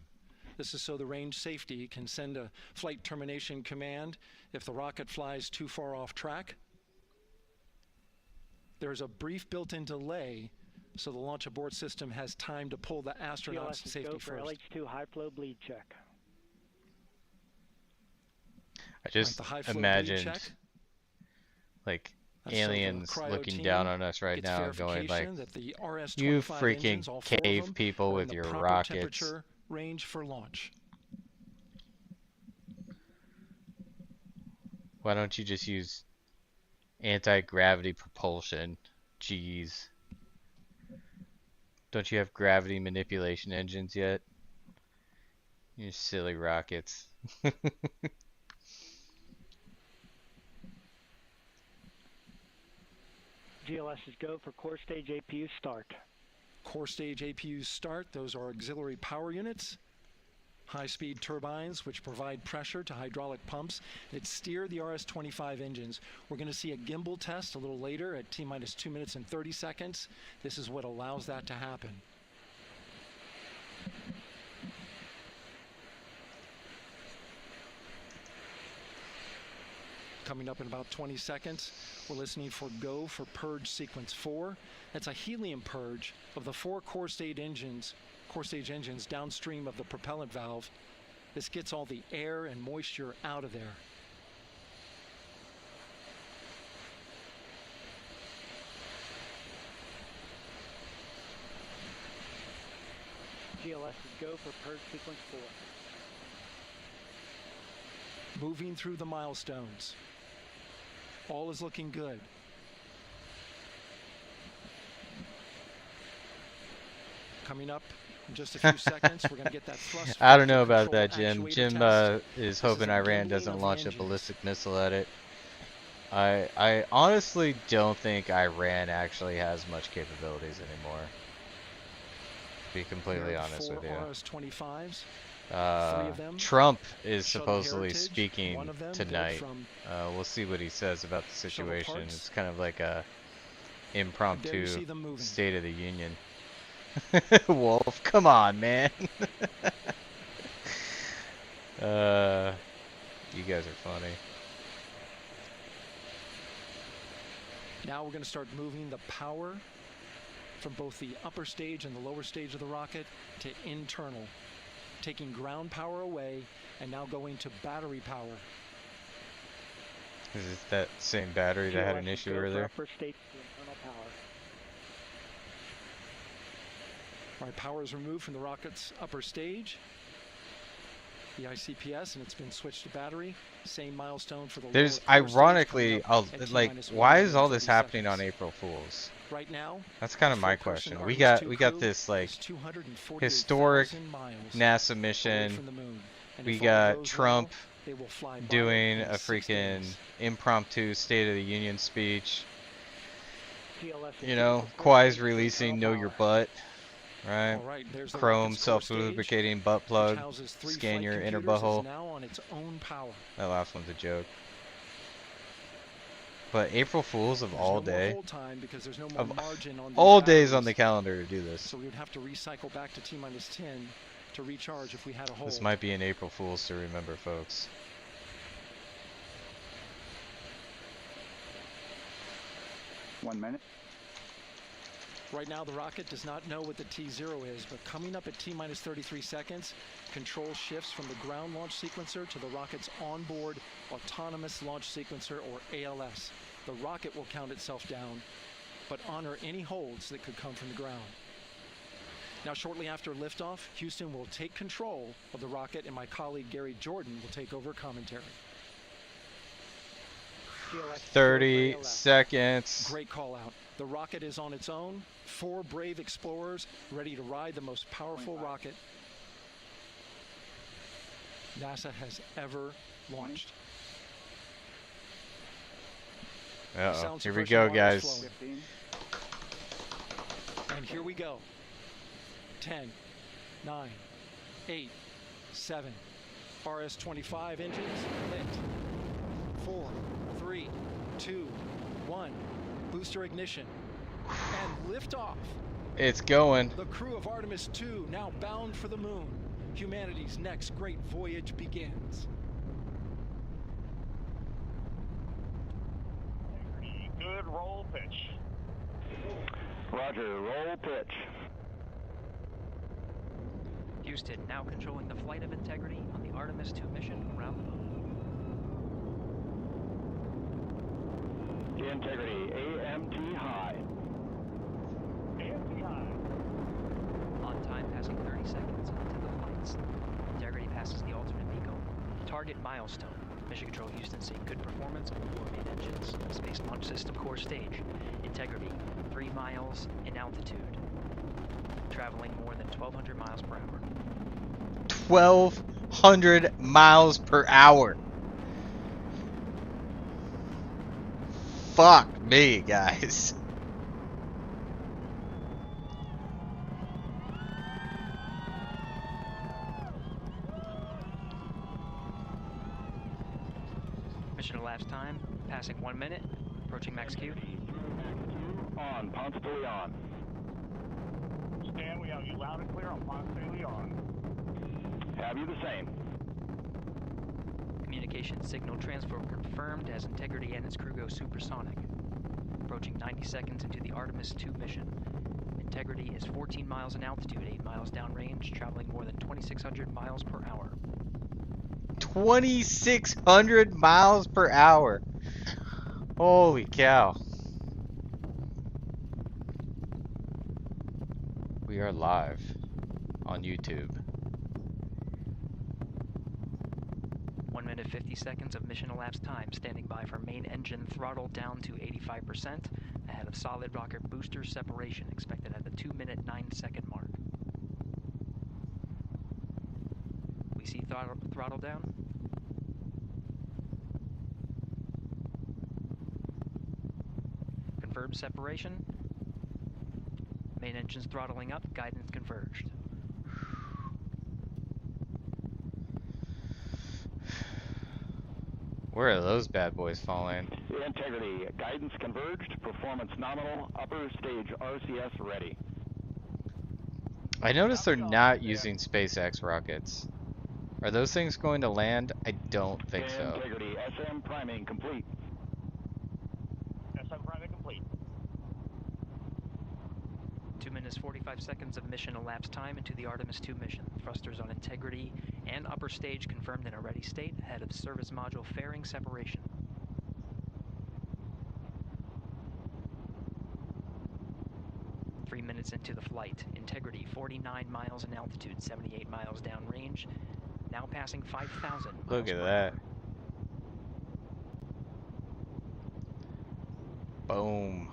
This is so the range safety can send a flight termination command if the rocket flies too far off track. There's a brief built-in delay so the launch abort system has time to pull the astronauts to safety go for first. LH2 high flow bleed check. I just imagined like aliens looking down on us right now going like, you freaking cave people with your rockets. Range for launch. Why don't you just use anti-gravity propulsion? Jeez. Don't you have gravity manipulation engines yet? You silly rockets. GLS is go for core stage APU start. Core stage APUs start. Those are auxiliary power units. High-speed turbines which provide pressure to hydraulic pumps that steer the RS-25 engines. We're going to see a gimbal test a little later at T-minus 2 minutes and 30 seconds. This is what allows that to happen. Coming up in about 20 seconds, we're listening for go for purge sequence 4. That's a helium purge of the 4 core stage engines downstream of the propellant valve. This gets all the air and moisture out of there. GLS is go for purge sequence 4. Moving through the milestones. All is looking good. Coming up in just a few seconds, we're going to get that thrust. I don't know about that, Jim. Jim is hoping Iran doesn't launch a ballistic missile at it. I honestly don't think Iran actually has much capabilities anymore. To be completely honest with you. RS-25s. Trump is supposedly speaking tonight. We'll see what he says about the situation. It's kind of like a impromptu State of the Union. Wolf, come on, man. You guys are funny. Now we're going to start moving the power from both the upper stage and the lower stage of the rocket to internal. Taking ground power away and now going to battery power. Is it that same battery that had an issue earlier? All right, power is removed from the rocket's upper stage, the ICPS, and it's been switched to battery. Same milestone for the There's ironically, why is all this happening on April Fools? Right now, that's kind of my question. We got this like historic NASA mission. We got Trump doing a freaking impromptu State of the Union speech. You know, Quai's releasing Know Your Butt, right? Chrome self-lubricating butt plug. Scan your inner butthole. That last one's a joke. But April Fools of all day, of all days on the calendar to do this. So we would have to recycle back to T-minus 10 to recharge if we had a hold. This might be an April Fools to remember, folks. One minute. Right now the rocket does not know what the T0 is, but coming up at T-minus 33 seconds, control shifts from the ground launch sequencer to the rocket's onboard autonomous launch sequencer, or ALS. The rocket will count itself down, but honor any holds that could come from the ground. Now, shortly after liftoff, Houston will take control of the rocket, and my colleague Gary Jordan will take over commentary. 30 seconds. Great call out. The rocket is on its own. 4 brave explorers ready to ride the most powerful rocket NASA has ever launched. Uh-oh. Here we go, guys. And here we go. 10, 9, 8, 7. RS-25 engines lit. 4, 3, 2, 1. booster ignition, and liftoff. It's going. The crew of Artemis 2 now bound for the moon. Humanity's next great voyage begins. Good roll pitch. Roger, roll pitch. Houston, now controlling the flight of Integrity on the Artemis 2 mission around the moon. Integrity, AMT high. AMT high. On time, passing 30 seconds into the flights. Integrity passes the alternate MECO. Target milestone. Mission Control Houston seeing good performance on 4 main engines. Space Launch System core stage. Integrity, 3 miles in altitude. Traveling more than 1,200 miles per hour. 1,200 miles per hour. Fuck me, guys. Mission elapsed time, passing 1 minute, approaching max Q. On, Ponce de Leon. Stan, we have you loud and clear on Ponce de Leon. Have you the same? Communication signal transfer confirmed as Integrity and its crew go supersonic. Approaching 90 seconds into the Artemis 2 mission. Integrity is 14 miles in altitude, 8 miles downrange, traveling more than 2,600 miles per hour. 2,600 miles per hour. Holy cow. We are live on YouTube. 1 minute 50 seconds of mission elapsed time, standing by for main engine throttle down to 85%, ahead of solid rocket booster separation, expected at the 2 minute 9 second mark. We see throttle down. Confirmed separation. Main engines throttling up, guidance converged. Where are those bad boys falling? Integrity, guidance converged, performance nominal, upper stage RCS ready. I noticed they're not using SpaceX rockets. Are those things going to land? I don't think so. Integrity, SM priming complete. SM priming complete. 2 minutes 45 seconds of mission elapsed time into the Artemis 2 mission. Thrusters on Integrity and upper stage confirmed in a ready state, ahead of service module fairing separation. Minutes into the flight. Integrity, 49 miles in altitude, 78 miles downrange, now passing 5,000 miles. Look at that. Boom.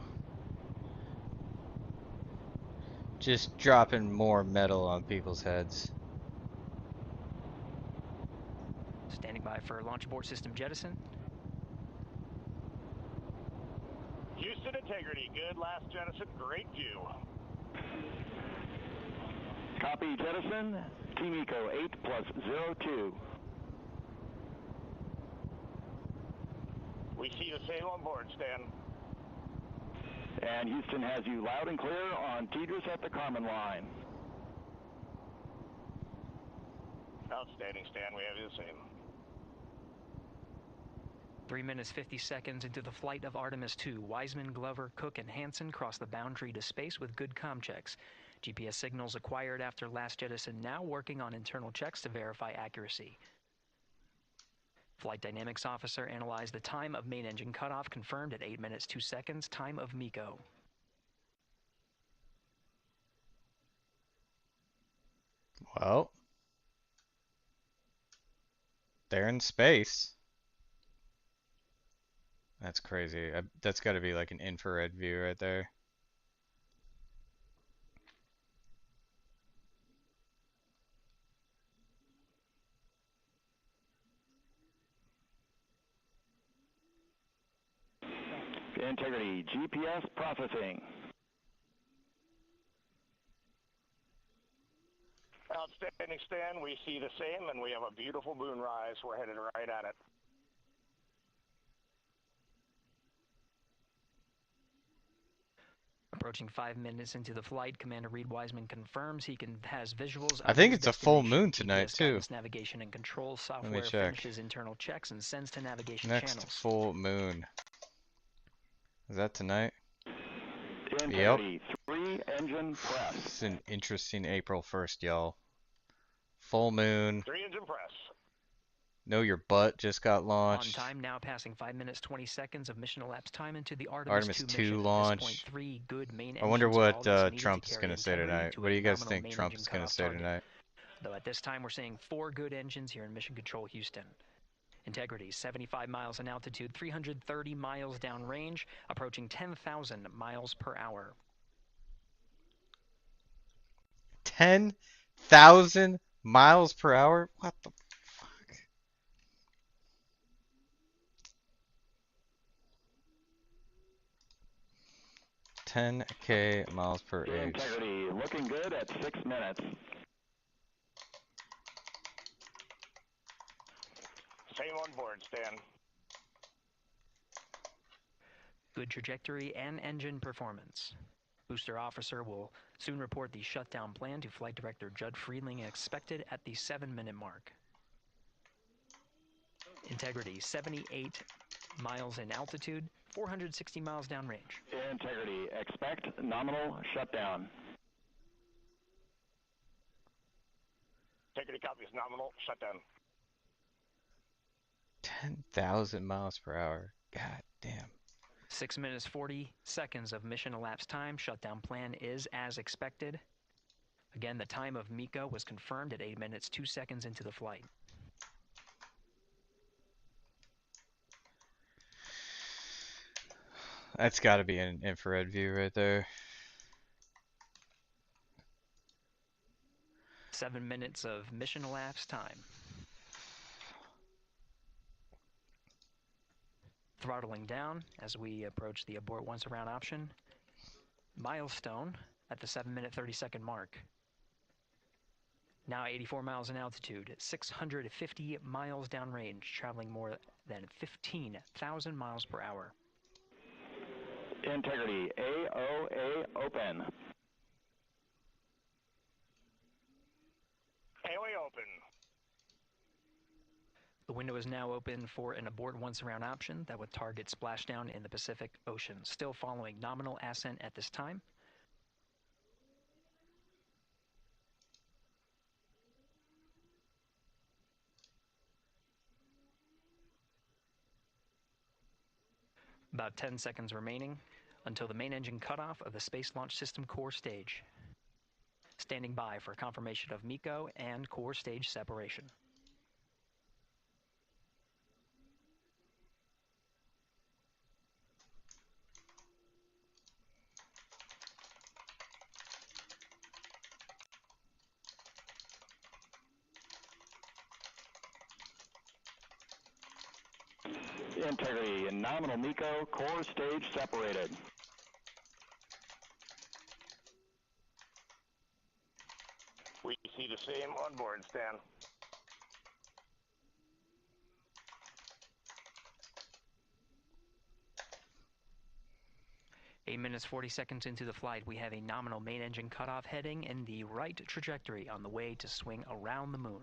Just dropping more metal on people's heads. Standing by for launch abort system jettison. Houston Integrity, good last jettison, great view. Copy jettison, Team Eco 8+02. We see the same on board, Stan. And Houston has you loud and clear on Tidris at the Carmen line. Outstanding, Stan, we have you the same. 3 minutes 50 seconds into the flight of Artemis 2, Wiseman, Glover, Cook, and Hansen cross the boundary to space with good comm checks. GPS signals acquired after last jettison now working on internal checks to verify accuracy. Flight Dynamics Officer analyzed the time of main engine cutoff, confirmed at 8 minutes 2 seconds, time of MECO. Well, they're in space. That's crazy. That's got to be like an infrared view right there. Integrity, GPS processing. Outstanding, Stan. We see the same, and we have a beautiful moonrise. We're headed right at it. Approaching 5 minutes into the flight, Commander Reed Wiseman confirms he has visuals I of think his it's a full destination. moon tonight GPS too. guidance, navigation, and control Let me software check. finishes internal checks and sends to navigation Next channels. full moon. Is that tonight? Integrity, 3 engine press. It's an interesting April 1st, y'all. Full moon. 3 engine press. Know your butt just got launched. On time now, passing 5 minutes 20 seconds of mission elapsed time into the Artemis 2 2 mission. launch. At this point, 3 good main I wonder engines are all what that's needed Trump's to going carry to say Integrity tonight. to What do a you guys nominal think main Trump engine is going to cutoff say target. tonight? Though at this time, we're seeing 4 good engines here in Mission Control Houston. Integrity, 75 miles in altitude, 330 miles downrange, approaching 10,000 miles per hour. 10,000 miles per hour? What the fuck? $10K miles per H. Integrity, looking good at 6 minutes. Same on board, Stan. Good trajectory and engine performance. Booster officer will soon report the shutdown plan to Flight Director Judd Friedling, expected at the 7-minute mark. Integrity, 78 miles in altitude, 460 miles downrange. Integrity, expect nominal shutdown. Integrity copies nominal shutdown. 10,000 miles per hour. God damn. 6 minutes 40 seconds of mission elapsed time. Shutdown plan is as expected. Again, the time of MECO was confirmed at 8 minutes 2 seconds into the flight. That's got to be an infrared view right there. 7 minutes of mission elapsed time. Throttling down as we approach the abort once around option. Milestone at the 7-minute 30-second mark. Now 84 miles in altitude, 650 miles downrange, traveling more than 15,000 miles per hour. Integrity, AOA open. AOA open. The window is now open for an abort once around option that would target splashdown in the Pacific Ocean. Still following nominal ascent at this time. About 10 seconds remaining until the main engine cutoff of the Space Launch System core stage. Standing by for confirmation of MECO and core stage separation. Integrity, nominal MECO, core stage separated. We see the same on board, Stan. Eight minutes 40 seconds into the flight, we have a nominal main engine cutoff heading in the right trajectory on the way to swing around the moon.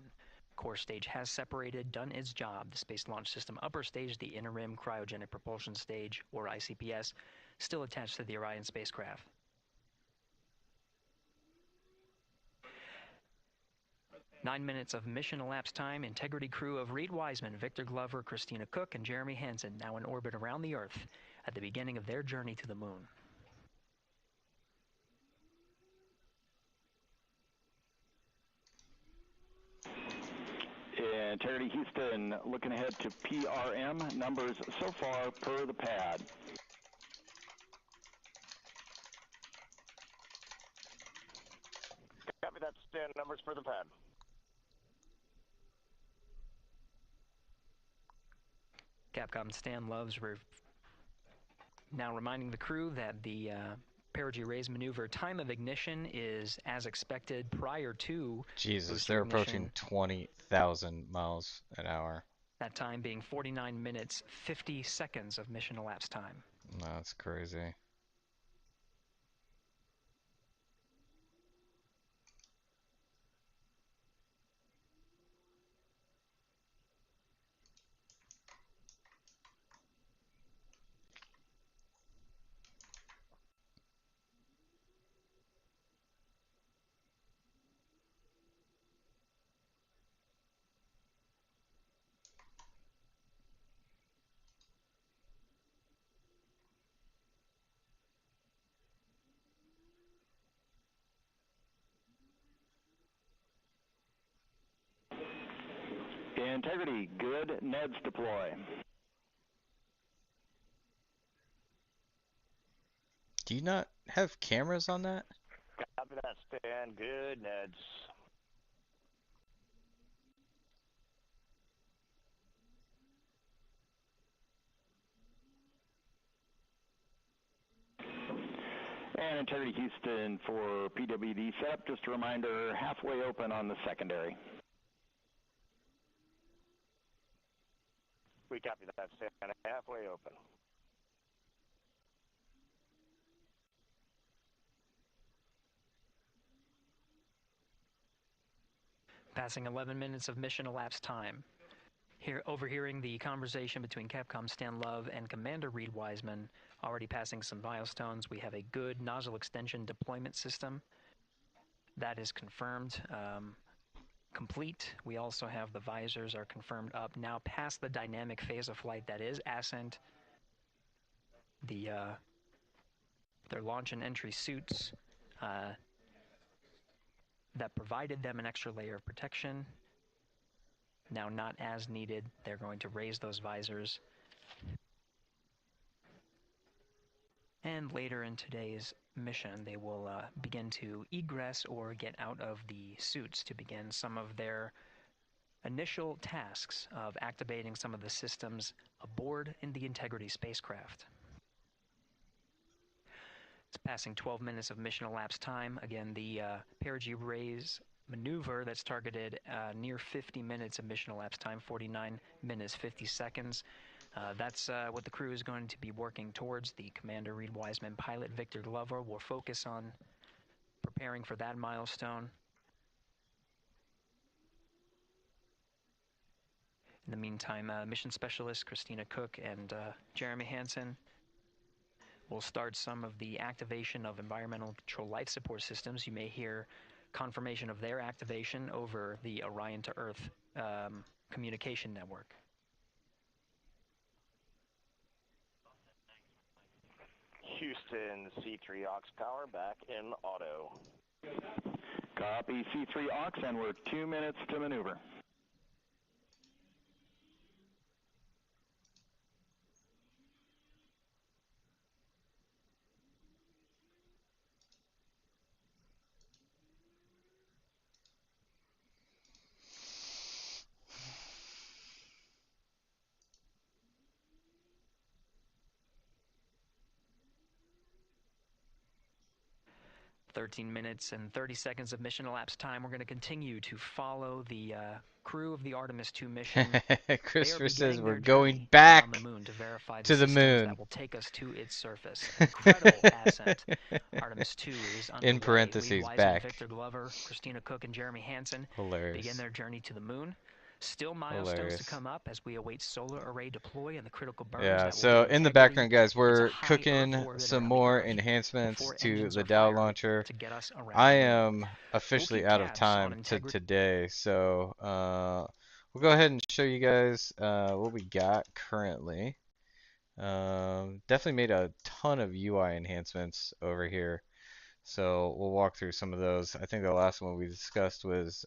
Core stage has separated, done its job. The Space Launch System upper stage, the interim cryogenic propulsion stage, or ICPS, still attached to the Orion spacecraft. Nine minutes of mission elapsed time. Integrity crew of Reed Wiseman, Victor Glover, Christina Cook, and Jeremy Hansen now in orbit around the Earth at the beginning of their journey to the moon. Integrity Houston, looking ahead to PRM numbers so far per the pad. Copy that, Stan. Numbers for the pad. Capcom Stan Loves now reminding the crew that the perigee raise maneuver time of ignition is as expected prior to Jesus, they're approaching 20,000 miles an hour. That time being 49 minutes 50 seconds of mission elapsed time. That's crazy. Integrity, good. Neds deploy. Do you not have cameras on that? Copy that, Stan. Good, Neds. And Integrity Houston for PWD setup. Just a reminder, halfway open on the secondary. We copy that, Stan. Halfway open. Passing 11 minutes of mission elapsed time. Here, overhearing the conversation between Capcom Stan Love and Commander Reed Wiseman, already passing some milestones. We have a good nozzle extension deployment system. That is confirmed. Complete. We also have the visors are confirmed up. Now past the dynamic phase of flight, that is ascent. Their launch and entry suits that provided them an extra layer of protection. Now not as needed. They're going to raise those visors. And later in today's mission, they will begin to egress or get out of the suits to begin some of their initial tasks of activating some of the systems aboard in the Integrity spacecraft. It's passing 12 minutes of mission elapsed time. Again, the perigee raise maneuver that's targeted near 50 minutes of mission elapsed time, 49 minutes, 50 seconds. That's what the crew is going to be working towards. The Commander Reed Wiseman, pilot Victor Glover will focus on preparing for that milestone. In the meantime, mission specialist Christina Cook and Jeremy Hansen will start some of the activation of environmental control life support systems. You may hear confirmation of their activation over the Orion to Earth communication network. Houston, C3 aux power back in auto. Copy C3 aux, and we're 2 minutes to maneuver. "13 minutes and 30 seconds of mission elapsed time. We're going to continue to follow the crew of the Artemis 2 mission. Christopher says beginning we're their going journey back around the moon to verify to the systems moon. that will take us to its surface. Incredible ascent. Artemis 2 is underway. In parentheses, Reed Wiseman, back. Victor Glover, Christina Cook, and Jeremy Hansen Hilarious. begin their journey to the moon. Still milestones Hilarious. to come up as we await solar array deploy and the critical burns Yeah, that will so give in the Integrity background, guys, its we're high cooking Earth orbit some around the more Earth enhancements before to engines the are Dow fired launcher. to get us around I the moon. am officially keep out of tabs time on to Integrity. today, so we'll go ahead and show you guys what we got currently. Definitely made a ton of UI enhancements over here, so we'll walk through some of those. I think the last one we discussed was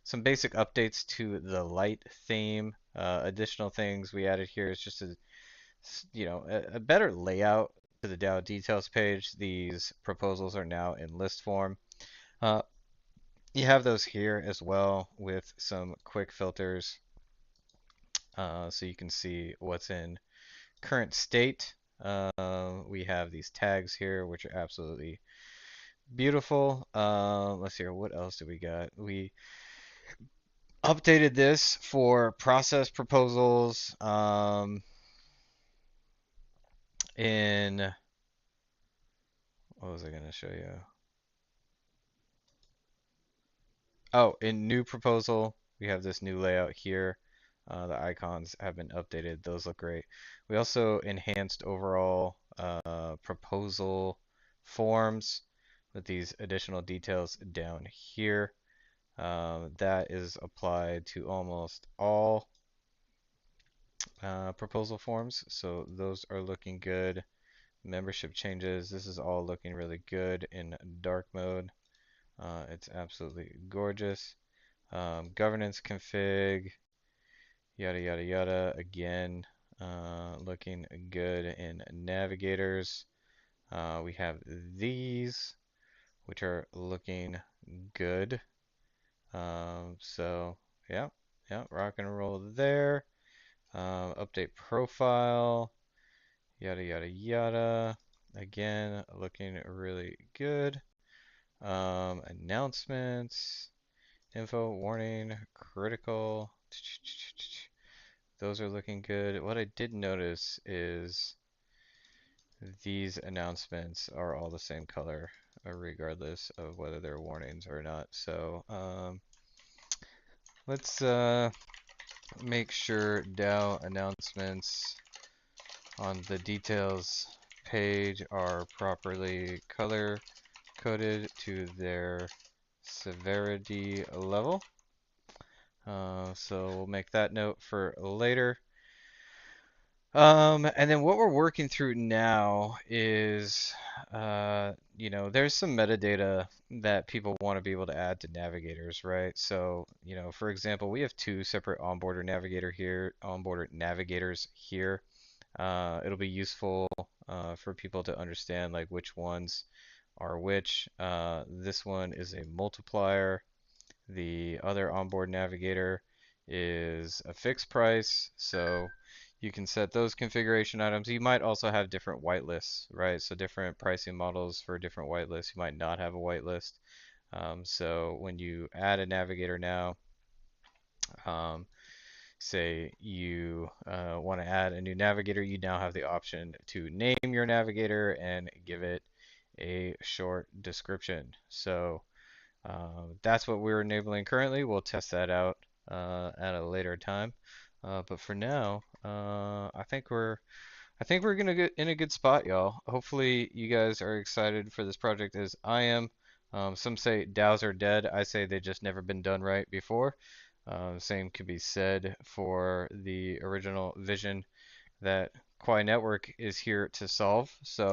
some basic updates to the light theme. Additional things we added here is just a better layout to the Dow details page. These proposals are now in list form. You have those here as well with some quick filters, so you can see what's in current state. We have these tags here, which are absolutely beautiful. Let's see here, what else do we got? We updated this for process proposals in, what was I going to show you? Oh, in new proposal, we have this new layout here. The icons have been updated. Those look great. We also enhanced overall proposal forms with these additional details down here. That is applied to almost all proposal forms, so those are looking good. Membership changes, this is all looking really good in dark mode. It's absolutely gorgeous. Governance config, yada yada yada. Again, looking good in navigators. We have these, which are looking good. So yeah, rock and roll there. Update profile, yada yada yada. Again, looking really good. Announcements, info, warning, critical. Those are looking good. What I did notice is these announcements are all the same color, regardless of whether they're warnings or not. So let's make sure DAO announcements on the details page are properly color coded to their severity level. So we'll make that note for later. And then what we're working through now is, there's some metadata that people want to be able to add to navigators, right? So, for example, we have two separate onboarder navigators here. It'll be useful for people to understand like which ones are which. This one is a multiplier. The other onboard navigator is a fixed price, so you can set those configuration items. You might also have different whitelists, right? So different pricing models for different whitelists. You might not have a whitelist. So when you add a navigator now, say you want to add a new navigator, you now have the option to name your navigator and give it a short description. So that's what we're enabling currently. We'll test that out at a later time. But for now, I think we're gonna get in a good spot, y'all. Hopefully you guys are excited for this project as I am. Some say DAOs are dead. I say they just never been done right before. Same could be said for the original vision that Quai Network is here to solve. So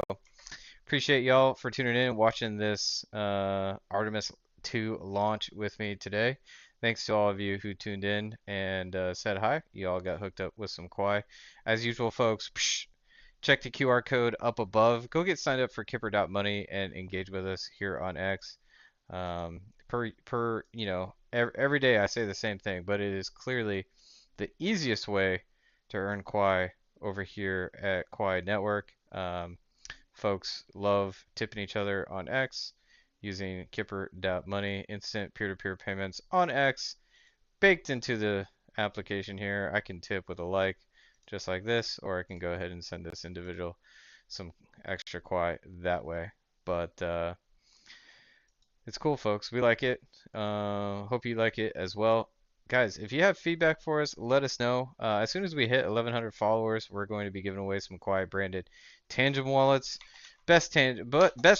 appreciate y'all for tuning in and watching this Artemis 2 launch with me today. Thanks to all of you who tuned in and said hi. You all got hooked up with some Quai. As usual, folks, check the QR code up above. Go get signed up for Kipper.money and engage with us here on X. Every day I say the same thing, but it is clearly the easiest way to earn Quai over here at Quai Network. Folks love tipping each other on X using Kipper.money, instant peer-to-peer payments on X, baked into the application here. I can tip with a like, just like this, or I can go ahead and send this individual some extra Quai that way. But it's cool, folks. We like it. Hope you like it as well. Guys, if you have feedback for us, let us know. As soon as we hit 1,100 followers, we're going to be giving away some Quai branded Tangent wallets. Best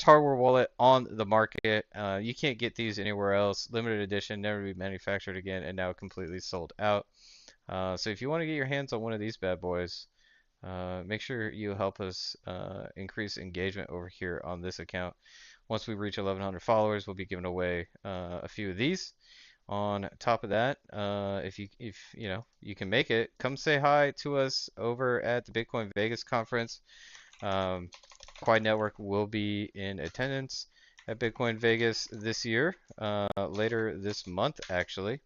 hardware wallet on the market. You can't get these anywhere else. Limited edition, never to be manufactured again, and now completely sold out. So if you want to get your hands on one of these bad boys, make sure you help us increase engagement over here on this account. Once we reach 1,100 followers, we'll be giving away a few of these. On top of that, if you can make it, come say hi to us over at the Bitcoin Vegas conference. Quai Network will be in attendance at Bitcoin Vegas this year, later this month actually.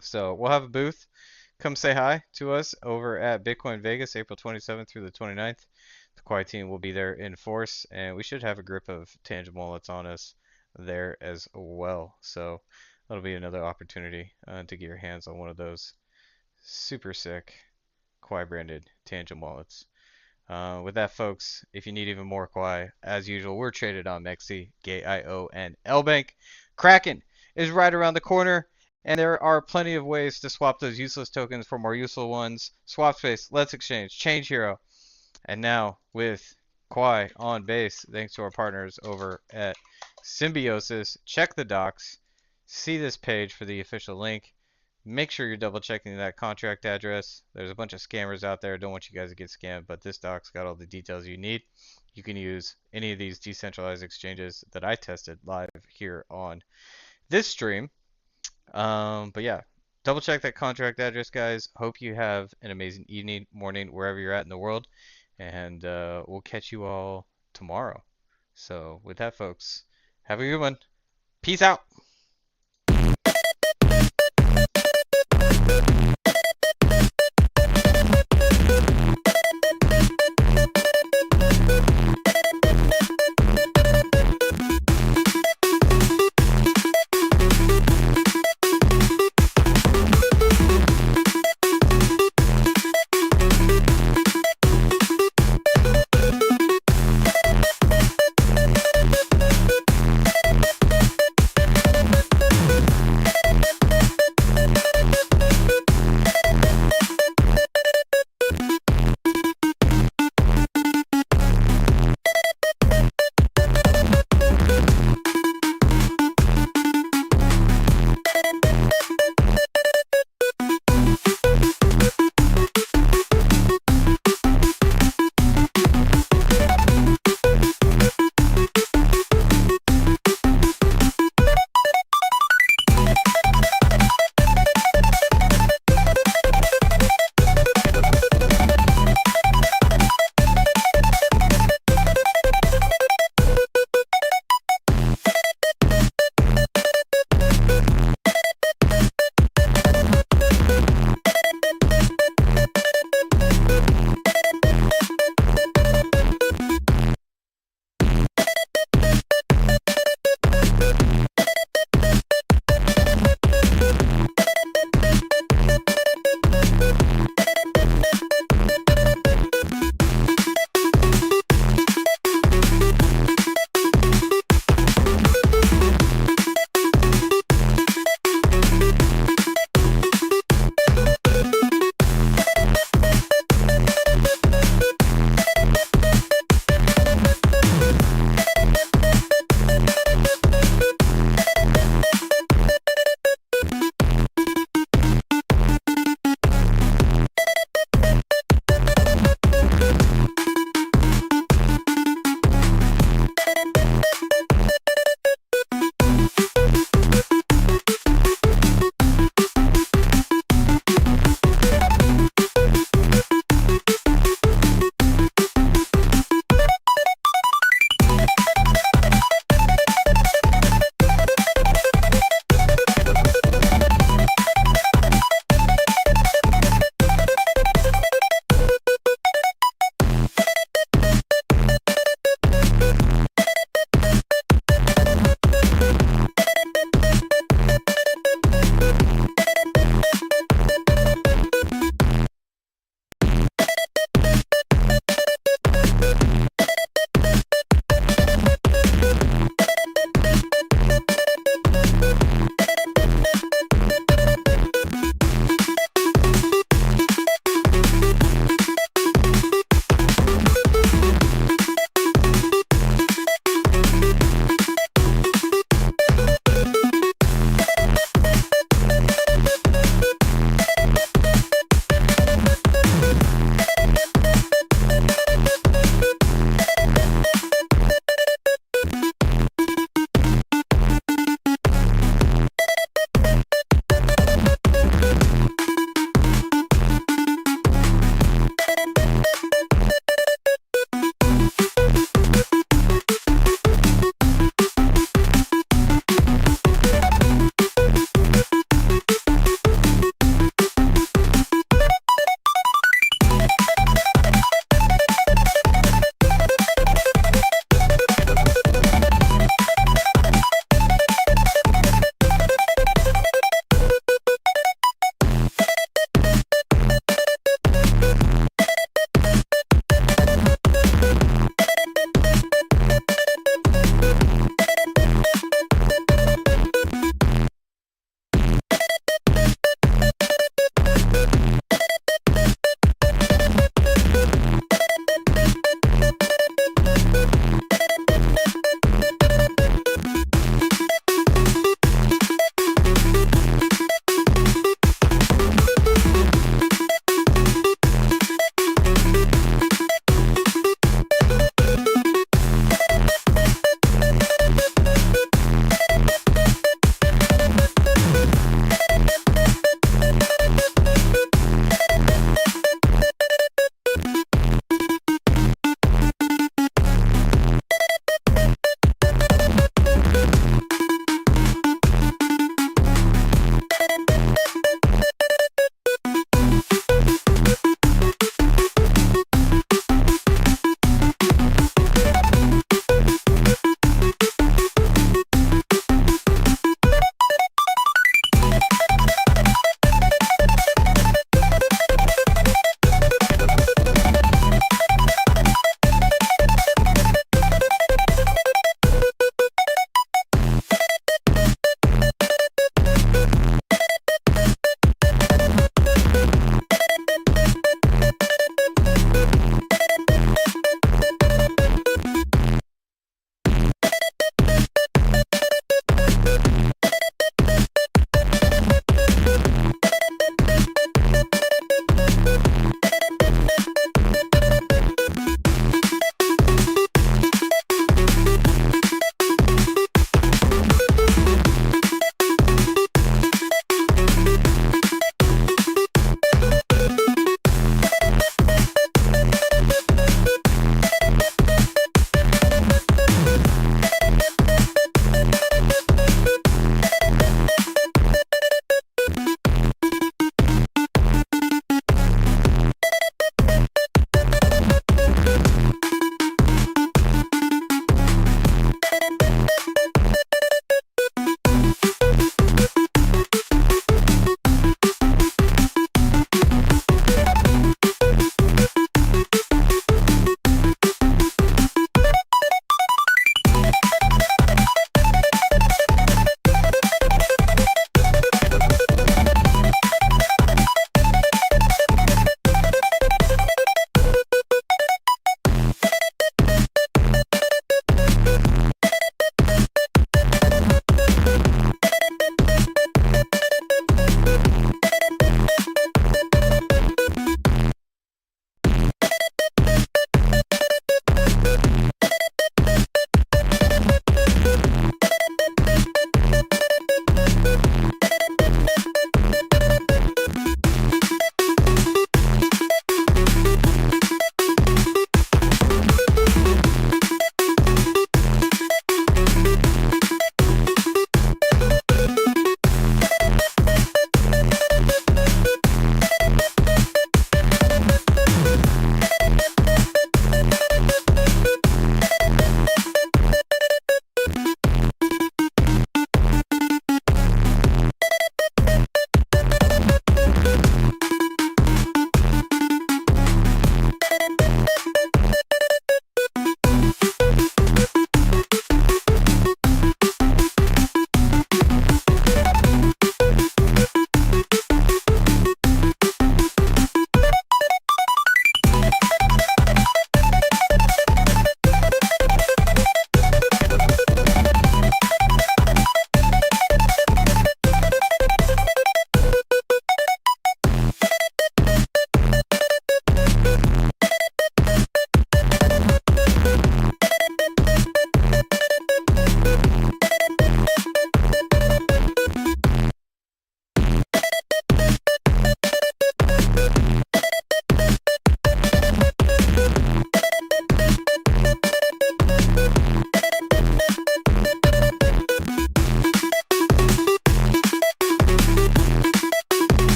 So we'll have a booth. Come say hi to us over at Bitcoin Vegas, April 27th through the 29th. The Quai team will be there in force, and we should have a grip of Tangent wallets on us there as well. So that'll be another opportunity to get your hands on one of those super sick Quai branded Tangent wallets. With that, folks, if you need even more Quai, as usual, we're traded on Mexi, Gate.io, and LBank. Kraken is right around the corner, and there are plenty of ways to swap those useless tokens for more useful ones. Swapspace, Let's Exchange, Change Hero, and now with Quai on base, thanks to our partners over at Symbiosis. Check the docs, see this page for the official link. Make sure you're double checking that contract address. There's a bunch of scammers out there. Don't want you guys to get scammed, but this doc's got all the details you need. You can use any of these decentralized exchanges that I tested live here on this stream. But yeah, double check that contract address, guys. Hope you have an amazing evening, morning, wherever you're at in the world, and we'll catch you all tomorrow. So with that, folks, have a good one. Peace out.